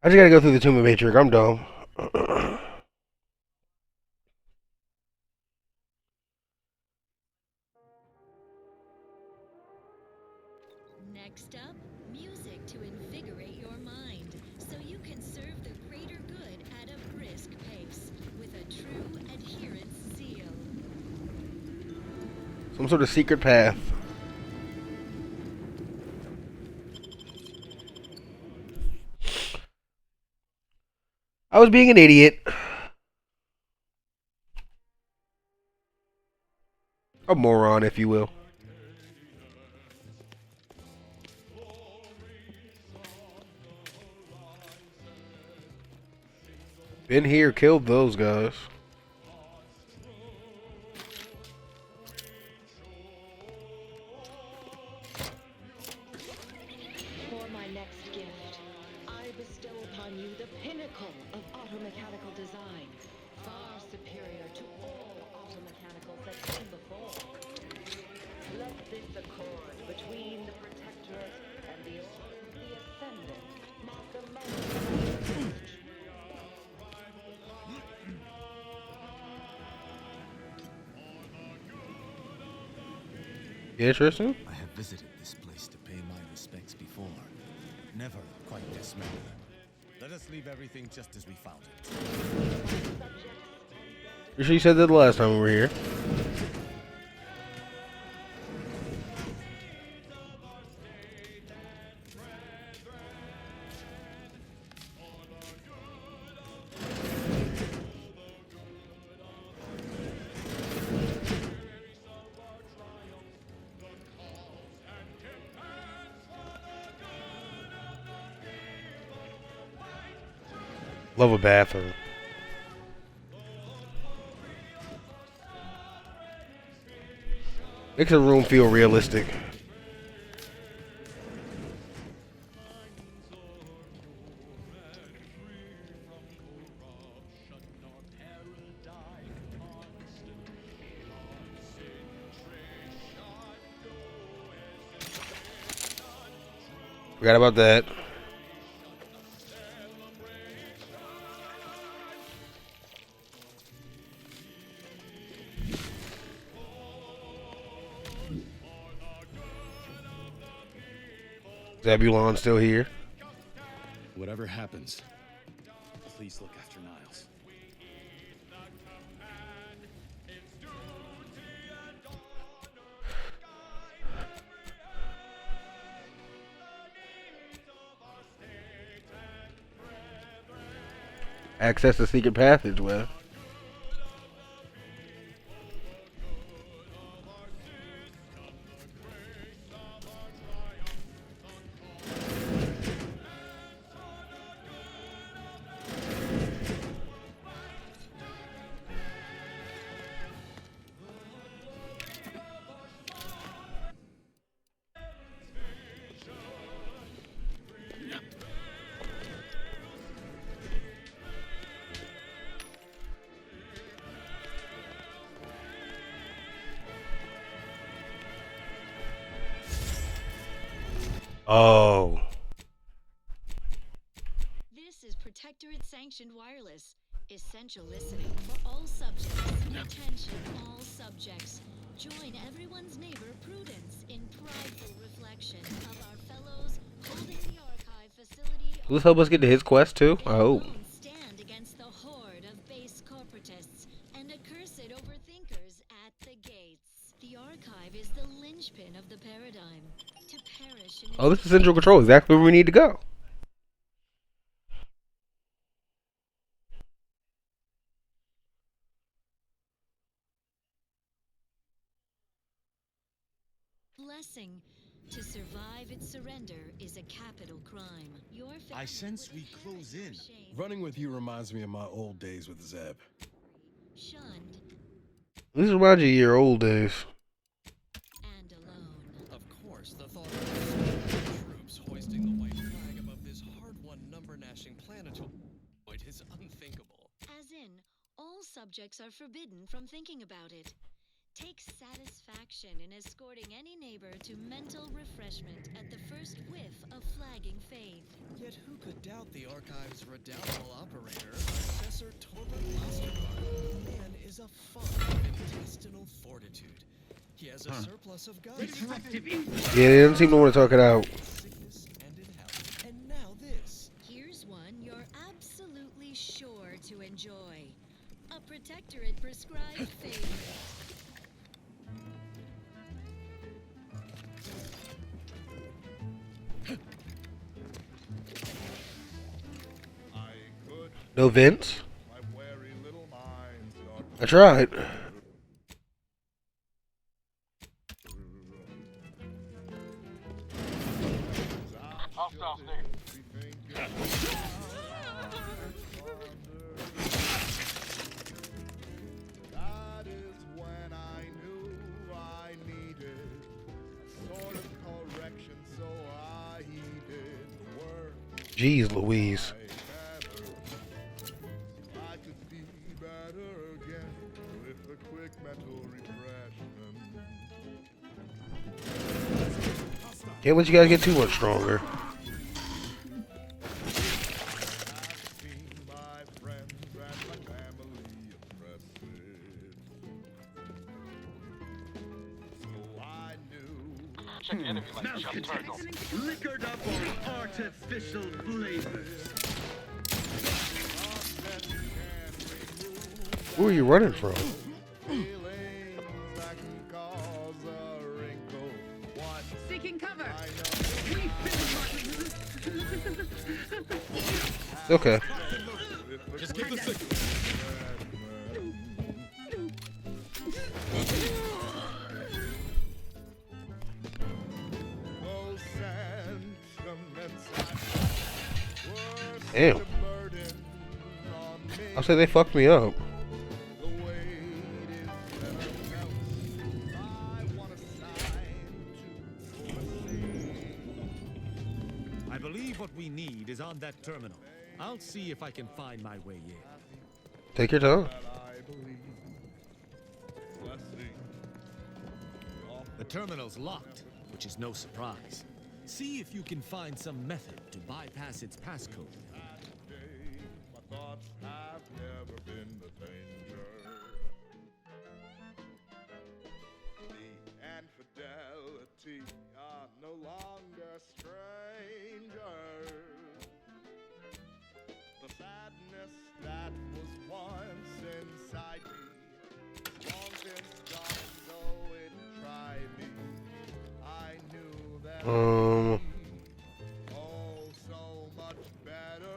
I just gotta go through the tomb of Matriarch. I'm dumb. Next up, music to invigorate your mind, so you can serve the greater good at a brisk pace, with a true adherence zeal. Some sort of secret path. I was being an idiot. A moron, if you will. Been here, killed those guys. For my next gift, I bestow upon you the pinnacle of automechanical design, far superior to all automechanicals that came before. Let this accord between the Protectorate and the Ascendant mark a moment. Interesting. I have visited this place to pay my respects before. Never quite this many. Let us leave everything just as we found it. You sure you said that the last time we were here? Love a bathroom. Makes a room feel realistic. Forgot about that. Zebulon's still here. Whatever happens, please look after Niles. Access the secret passageway. Oh. This is Protectorate sanctioned wireless. Essential listening for all subjects. Attention, all subjects. Join everyone's neighbor Prudence in prideful reflection of our fellows holding the archive facility. Will this help us get to his quest too? I hope. Stand against the horde of base corporatists and accursed overthinkers at the gates. The archive is the linchpin of the paradigm. To perish in Oh, this is central control. Exactly where we need to go. blessing. To survive its surrender is a capital crime. Your I sense we close in. Running with you reminds me of my old days with Zeb. Shunned This reminds you of your old days. and alone. Of course, the thought of troops hoisting the white flag above this hard-won number-gnashing planetoid is unthinkable. As in, all subjects are forbidden from thinking about it. Take satisfaction in escorting any neighbor to mental refreshment at the first whiff of flagging faith. Yet who could doubt the archive's redoubtable operator, Professor Torbert Ostergaard? Man is a font of intestinal fortitude. He has a surplus of guns. Yeah, they don't seem to want to talk it out. Sickness and in health. And now this. Here's one you're absolutely sure to enjoy. A Protectorate prescribed favorite. No vents? I tried. Hostiles there. That is when I knew I needed a sort of correction, so I heeded words. Jeez Louise. I could be better again with a quick mental refreshment. Can't let you guys get too much stronger. Check the enemy like jump turtle. Liquored up on artificial flavors. Who are you running from? Seeking cover. Okay. Just give the signal. Damn. I'll say they fucked me up. I believe what we need is on that terminal. I'll see if I can find my way in. Take your time. The terminal's locked, which is no surprise. See if you can find some method to bypass its passcode. My thoughts have never been the danger. The infidelity are no longer strangers. The sadness that was once inside me, long since gone, so it tried me. I knew that.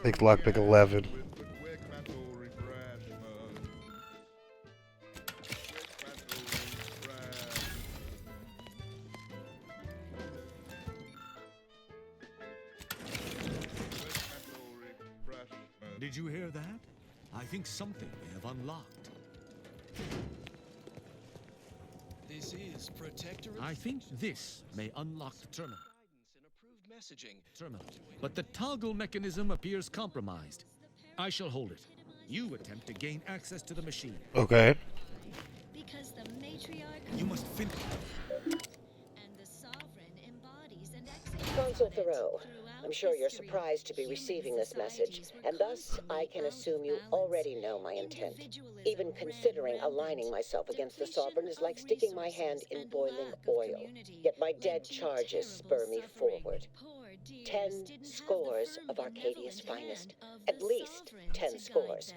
Takes lockpick 11. Did you hear that? I think something may have unlocked. This is Protectorate. I think this may unlock the terminal. Messaging. Terminal. But the toggle mechanism appears compromised. I shall hold it. You attempt to gain access to the machine. Okay. Because the matriarch You must finish. and the sovereign embodies and executes Consul Thoreau, I'm sure you're surprised to be receiving this message, and thus I can assume you already know my intent. Even considering aligning myself against the Sovereign is like sticking my hand in boiling oil. Yet my dead charges spur me forward. 10 scores of Arcadia's finest, at least 10 scores,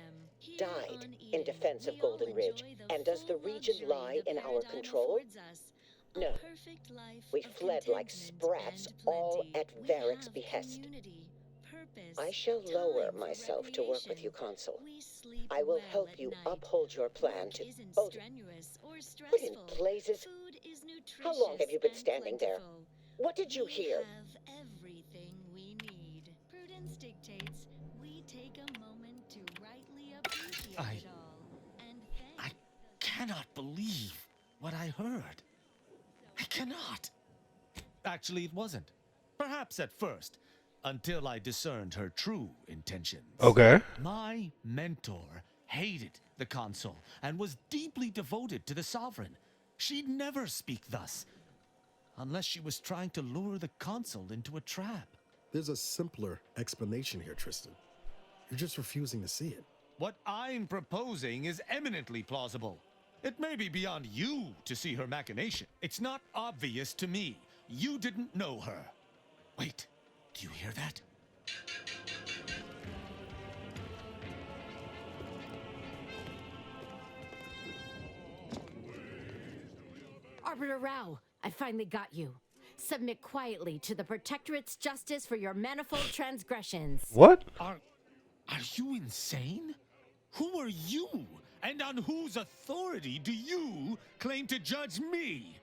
died in defense of Golden Ridge. And does the region lie in our control? No. We fled like sprats, all at Varric's behest. I shall lower myself to work with you, Consul. I will help you uphold your plan to... Oh, what in blazes? How long have you been standing there? What did you hear? everything we need. Prudence dictates we take a moment to rightly appreciate it all. And I cannot believe what I heard. I cannot. Actually, it wasn't. Perhaps at first, until I discerned her true intentions. Okay. My mentor hated the consul and was deeply devoted to the sovereign. She'd never speak thus, unless she was trying to lure the consul into a trap. There's a simpler explanation here, Tristan. You're just refusing to see it. What I'm proposing is eminently plausible. It may be beyond you to see her machination. It's not obvious to me. You didn't know her. Wait, do you hear that? Arbiter Rao, I finally got you. Submit quietly to the Protectorate's justice for your manifold transgressions. What? Are you insane? Who are you? And on whose authority do you claim to judge me?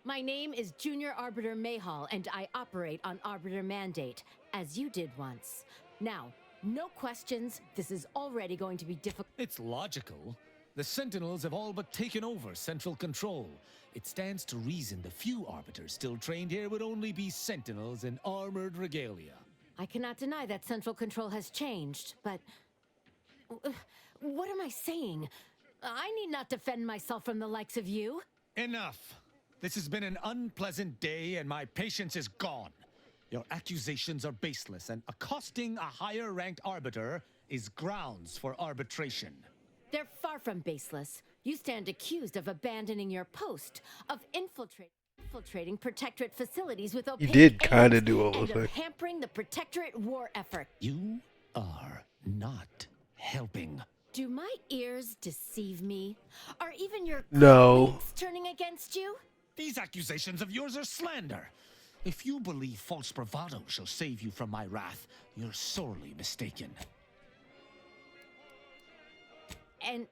My name is Junior Arbiter Mayhall, and I operate on Arbiter Mandate, as you did once. Now, no questions. This is already going to be difficult. It's logical. The Sentinels have all but taken over central control. It stands to reason the few Arbiters still trained here would only be Sentinels in armored regalia. I cannot deny that central control has changed, but... what am I saying? I need not defend myself from the likes of you. Enough! This has been an unpleasant day, and my patience is gone. Your accusations are baseless, and accosting a higher-ranked Arbiter is grounds for arbitration. They're far from baseless. You stand accused of abandoning your post, of infiltrating Protectorate facilities with opaque You did kind aims, of do all those and of things. hampering the Protectorate war effort. You are not helping. Do my ears deceive me? Are even your No. colleagues turning against you? These accusations of yours are slander. If you believe false bravado shall save you from my wrath, you're sorely mistaken. And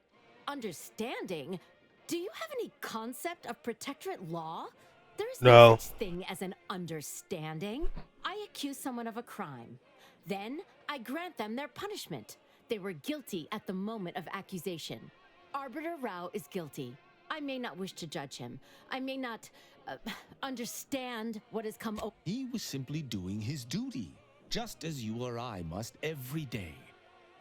understanding? Do you have any concept of Protectorate law? There is No. no such thing as an understanding. I accuse someone of a crime. Then I grant them their punishment. They were guilty at the moment of accusation. Arbiter Rao is guilty. I may not wish to judge him. I may not understand what has come over. He was simply doing his duty, just as you or I must every day.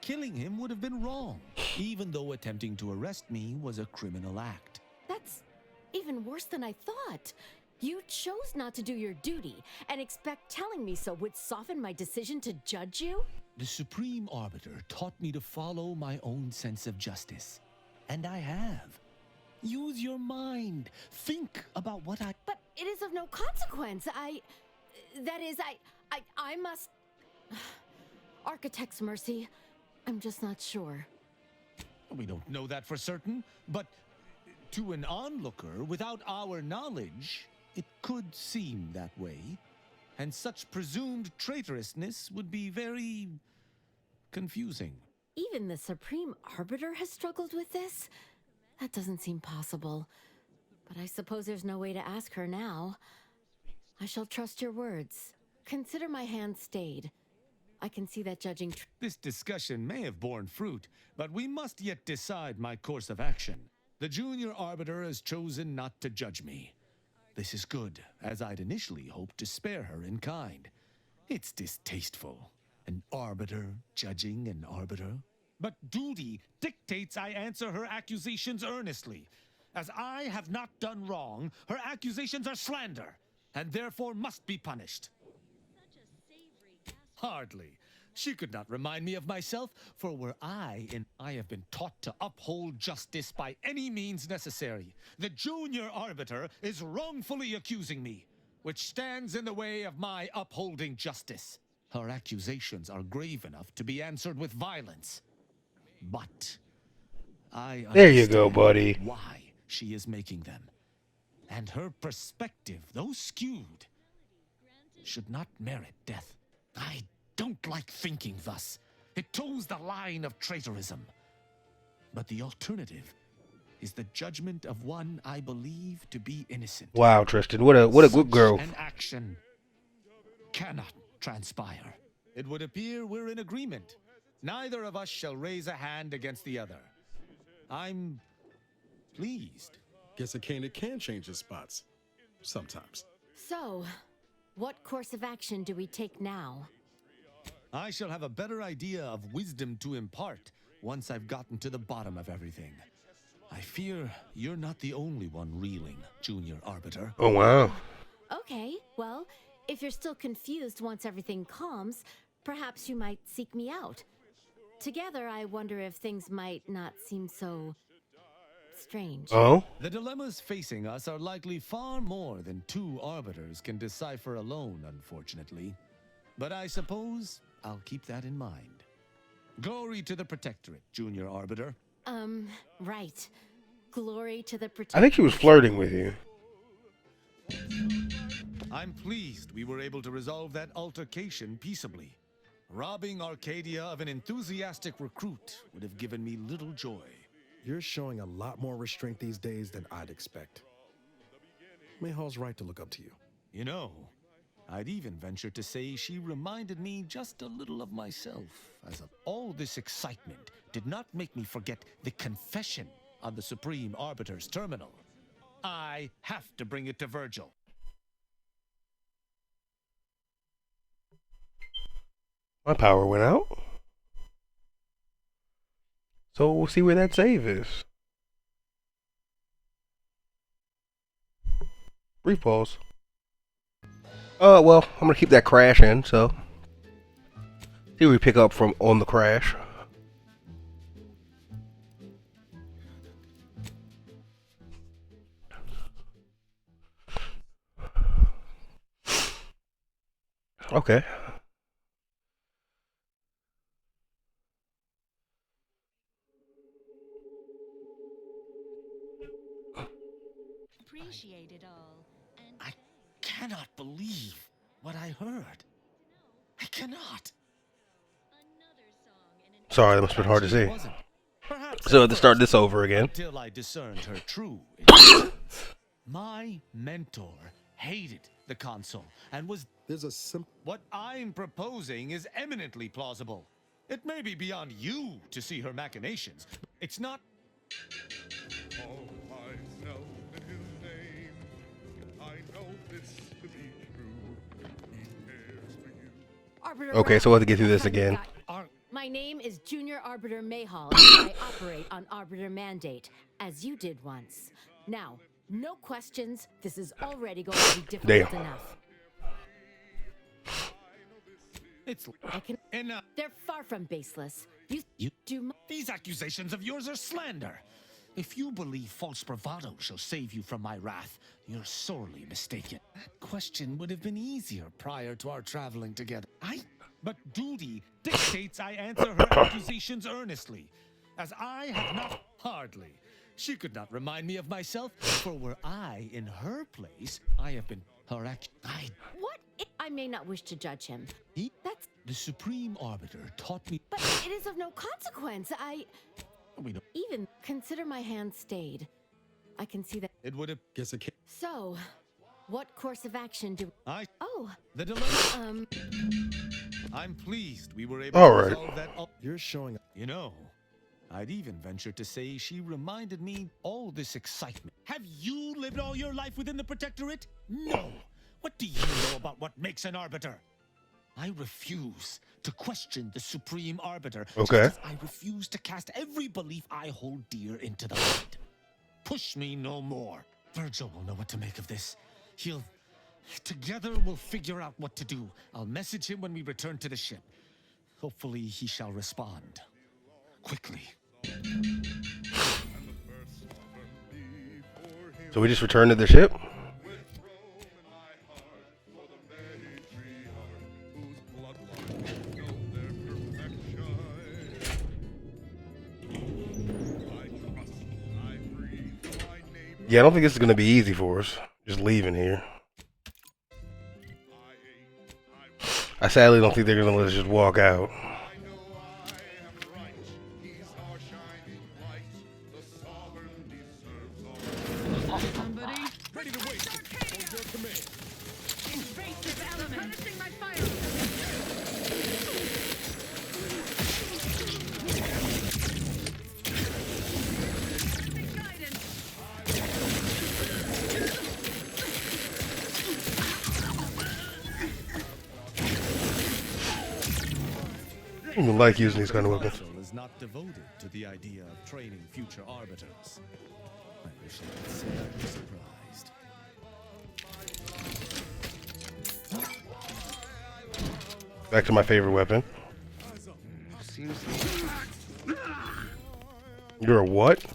Killing him would have been wrong, even though attempting to arrest me was a criminal act. That's even worse than I thought. You chose not to do your duty, and expect telling me so would soften my decision to judge you? The Supreme Arbiter taught me to follow my own sense of justice. And I have. Use your mind. Think about what I... But it is of no consequence. I must... Architect's mercy. I'm just not sure. We don't know that for certain, but to an onlooker without our knowledge, it could seem that way. And such presumed traitorousness would be very confusing. Even the Supreme Arbiter has struggled with this? That doesn't seem possible. But I suppose there's no way to ask her now. I shall trust your words. Consider my hand stayed. I can see that judging... This discussion may have borne fruit, but we must yet decide my course of action. The Junior Arbiter has chosen not to judge me. This is good, as I'd initially hoped to spare her in kind. It's distasteful. An Arbiter judging an Arbiter. But duty dictates I answer her accusations earnestly. As I have not done wrong, her accusations are slander, and therefore must be punished. Hardly. She could not remind me of myself, for were I have been taught to uphold justice by any means necessary. The Junior Arbiter is wrongfully accusing me, which stands in the way of my upholding justice. Her accusations are grave enough to be answered with violence. But I There you go, understand buddy. why she is making them. And her perspective, though skewed, should not merit death. I don't like thinking thus. It toes the line of traitorism. But the alternative is the judgment of one I believe to be innocent. Wow, Tristan, what a good girl. Such an action cannot transpire. It would appear we're in agreement. Neither of us shall raise a hand against the other. I'm pleased. Guess a candidate can change his spots. Sometimes. So, what course of action do we take now? I shall have a better idea of wisdom to impart once I've gotten to the bottom of everything. I fear you're not the only one reeling, Junior Arbiter. Oh, wow. Okay, well, if you're still confused once everything calms, perhaps you might seek me out. Together, I wonder if things might not seem so... strange. Oh? The dilemmas facing us are likely far more than two arbiters can decipher alone, unfortunately. But I suppose I'll keep that in mind. Glory to the Protectorate, Junior Arbiter. Right. Glory to the I think she was flirting with you. I'm pleased we were able to resolve that altercation peaceably. Robbing Arcadia of an enthusiastic recruit would have given me little joy. You're showing a lot more restraint these days than I'd expect. Mayhall's right to look up to you. You know, I'd even venture to say she reminded me just a little of myself. All this excitement did not make me forget the confession on the Supreme Arbiter's terminal. I have to bring it to Virgil. My power went out. So we'll see where that save is. Brief pause. Well, I'm gonna keep that crash in, so see what we pick up from on the crash. Okay. Appreciate it all. And I cannot believe what I heard. I cannot. Sorry, that must have been hard to see. Perhaps So I have to start this over again. Until I discerned her true intentions. My mentor hated the console and was... There's a simple... What I'm proposing is eminently plausible. It may be beyond you to see her machinations. It's not... Call myself in his name. I know this to be true. He cares for you. Arbiter Okay, so we'll have to get through this again. My name is Junior Arbiter Mayhall, and I operate on Arbiter Mandate, as you did once. Now, no questions. This is already going to be difficult enough. It's... I can... They're far from baseless. You do... These accusations of yours are slander. If you believe false bravado shall save you from my wrath, you're sorely mistaken. That question would have been easier prior to our traveling together. But duty dictates I answer her accusations earnestly, as I have not... Hardly. She could not remind me of myself, for were I in her place, I have been her What? I may not wish to judge him. That's... The Supreme Arbiter taught me... But it is of no consequence. Even consider my hand stayed. I can see that... It would have... Guess a kid. So, what course of action do... Oh. The dilemma... I'm pleased we were able to resolve that... You're showing... You know, I'd even venture to say she reminded me all this excitement. Have you lived all your life within the Protectorate? No. What do you know about what makes an Arbiter? I refuse to question the Supreme Arbiter. Okay. Just as I refuse to cast every belief I hold dear into the void. Push me no more. Virgil will know what to make of this. Together we'll figure out what to do. I'll message him when we return to the ship. Hopefully he shall respond. Quickly. So we just returned to the ship? Yeah, I don't think this is going to be easy for us. Just leaving here. I sadly don't think they're going to let us just walk out. Somebody ready to wait. On your command. Invasive element. Punishing my fire. I don't even like using these kind of weapons. Is not devoted to the idea of training future arbiters. I wish I could say I was surprised. Back to my favorite weapon. You're a what?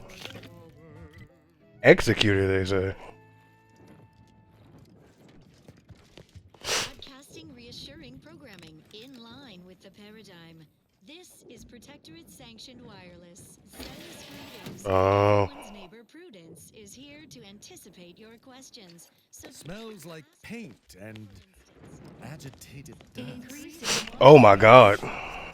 Executor, they say. Broadcasting reassuring programming in line with the paradigm. This is Protectorate sanctioned wireless. One's neighbor Prudence is here to anticipate your questions. So Smells like paint and Agitated dust. Oh my God. Our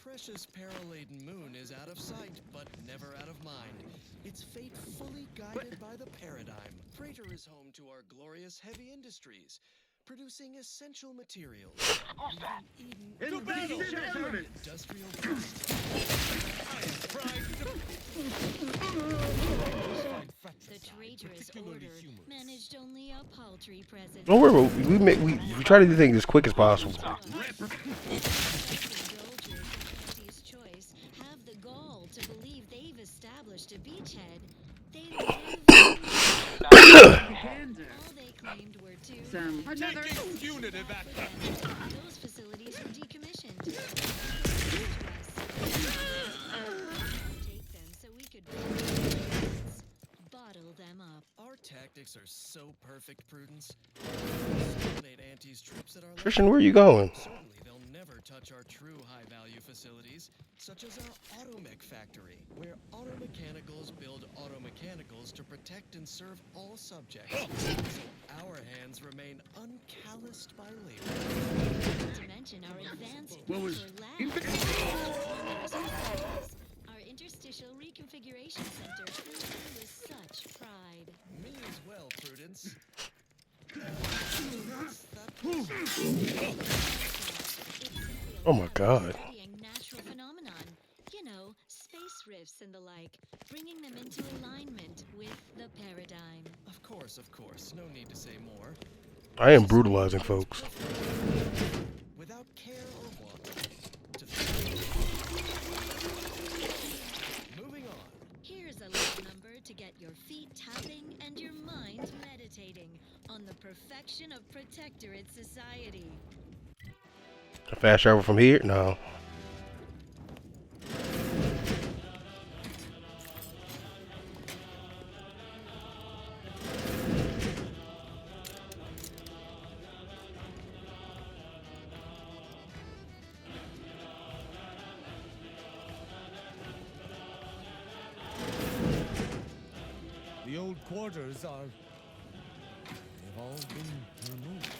precious peril-laden moon is out of sight, but never out of mind. Its fate fully guided by the paradigm. Praetor is home to our glorious heavy industries, producing essential materials. Leaving Eden industrial waste. The traitorous order managed only a paltry presence. Don't worry, we try to do things as quick as possible. These choice have the gall to believe they've established a beachhead. They live. All they claimed were two. Punitive action. Those facilities were decommissioned. Take them so we could bottle them up. Our tactics are so perfect, Prudence. Eliminate Auntie's troops at our Christian, where are you going? Certainly, they'll never touch our true high-value facilities, such as our automech factory, where automechanicals build automechanicals to protect and serve all subjects. So our hands remain uncalloused by labor. Not to mention our advanced our interstitial reconfiguration center fills me with such pride. Me as well, Prudence. Oh my God. Studying natural phenomenon, you know, space rifts and the like, bringing them into alignment with the paradigm. Of course. No need to say more. I am brutalizing folks. Without care or want. Moving on. Here's a little number to get your feet tapping and your mind meditating on the perfection of protectorate society. A fast travel from here? No. The old quarters are... they've all been removed.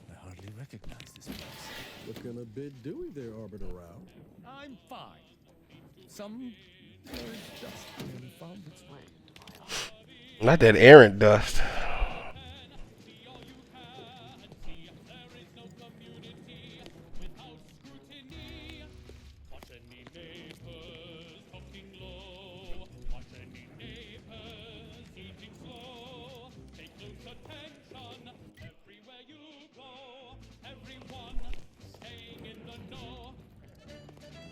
I hardly recognize this place. Looking a bit dewy there, Arbiter Rao. I'm fine. Some errant dust merely found its way into my eye. Not that errant dust.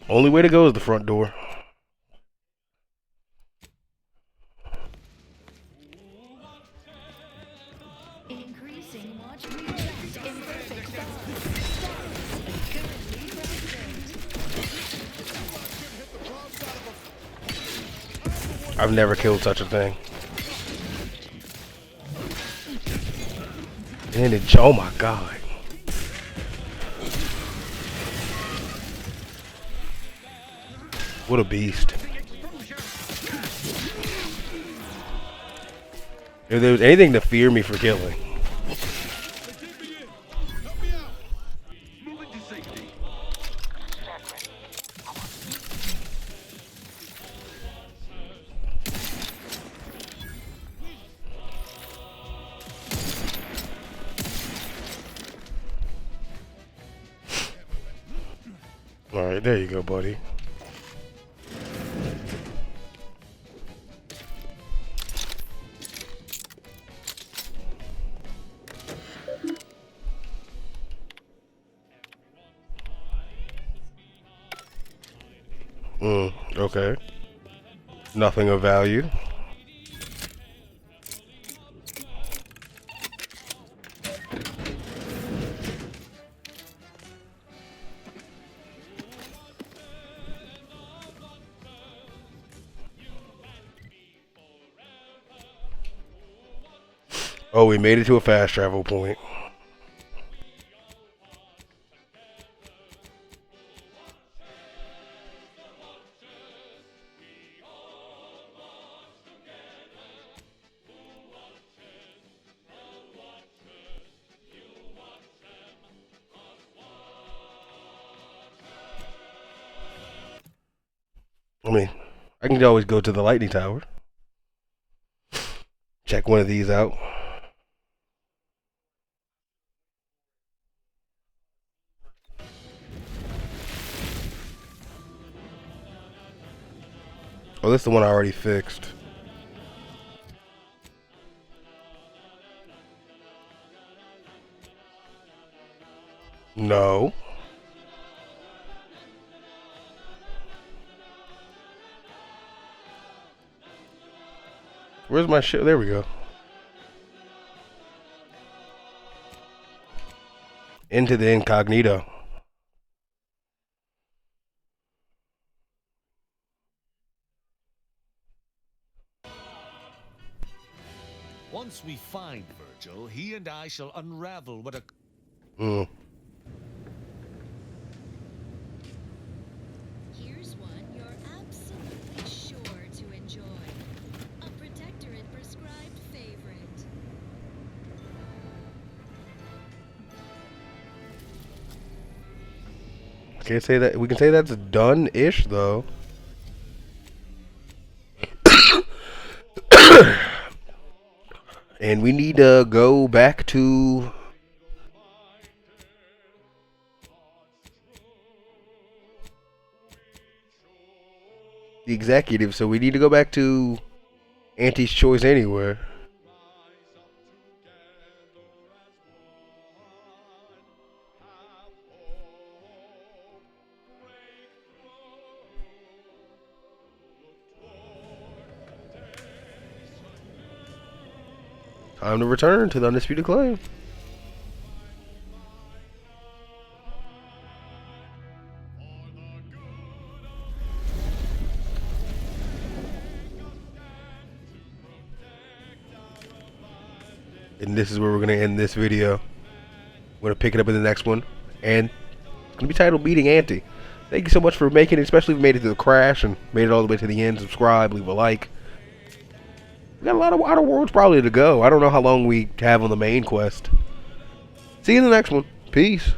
Only way to go is the front door. Increasing watch readjust in perfect I've never killed such a thing. And then it, oh my God. What a beast. If there was anything to fear me for killing. Alright, there you go, buddy. Okay. Nothing of value. Oh, we made it to a fast travel point. I mean, I can always go to the lightning tower. Check one of these out. Oh, this is the one I already fixed. No. Where's my shit? There we go. Into the incognito. Once we find Virgil, he and I shall unravel what a... Here's one you're absolutely sure to enjoy. A protectorate prescribed favorite. Can't say that. We can say that's done-ish, though. And we need to go back to the executive, so we need to go back to Auntie's Choice anywhere. Time to return to the Undisputed Claim. And this is where we're going to end this video. We're going to pick it up in the next one. And it's going to be titled Beating Auntie. Thank you so much for making it, especially if you made it to the crash and made it all the way to the end. Subscribe, leave a like. We got a lot of Outer Worlds probably to go. I don't know how long we have on the main quest. See you in the next one. Peace.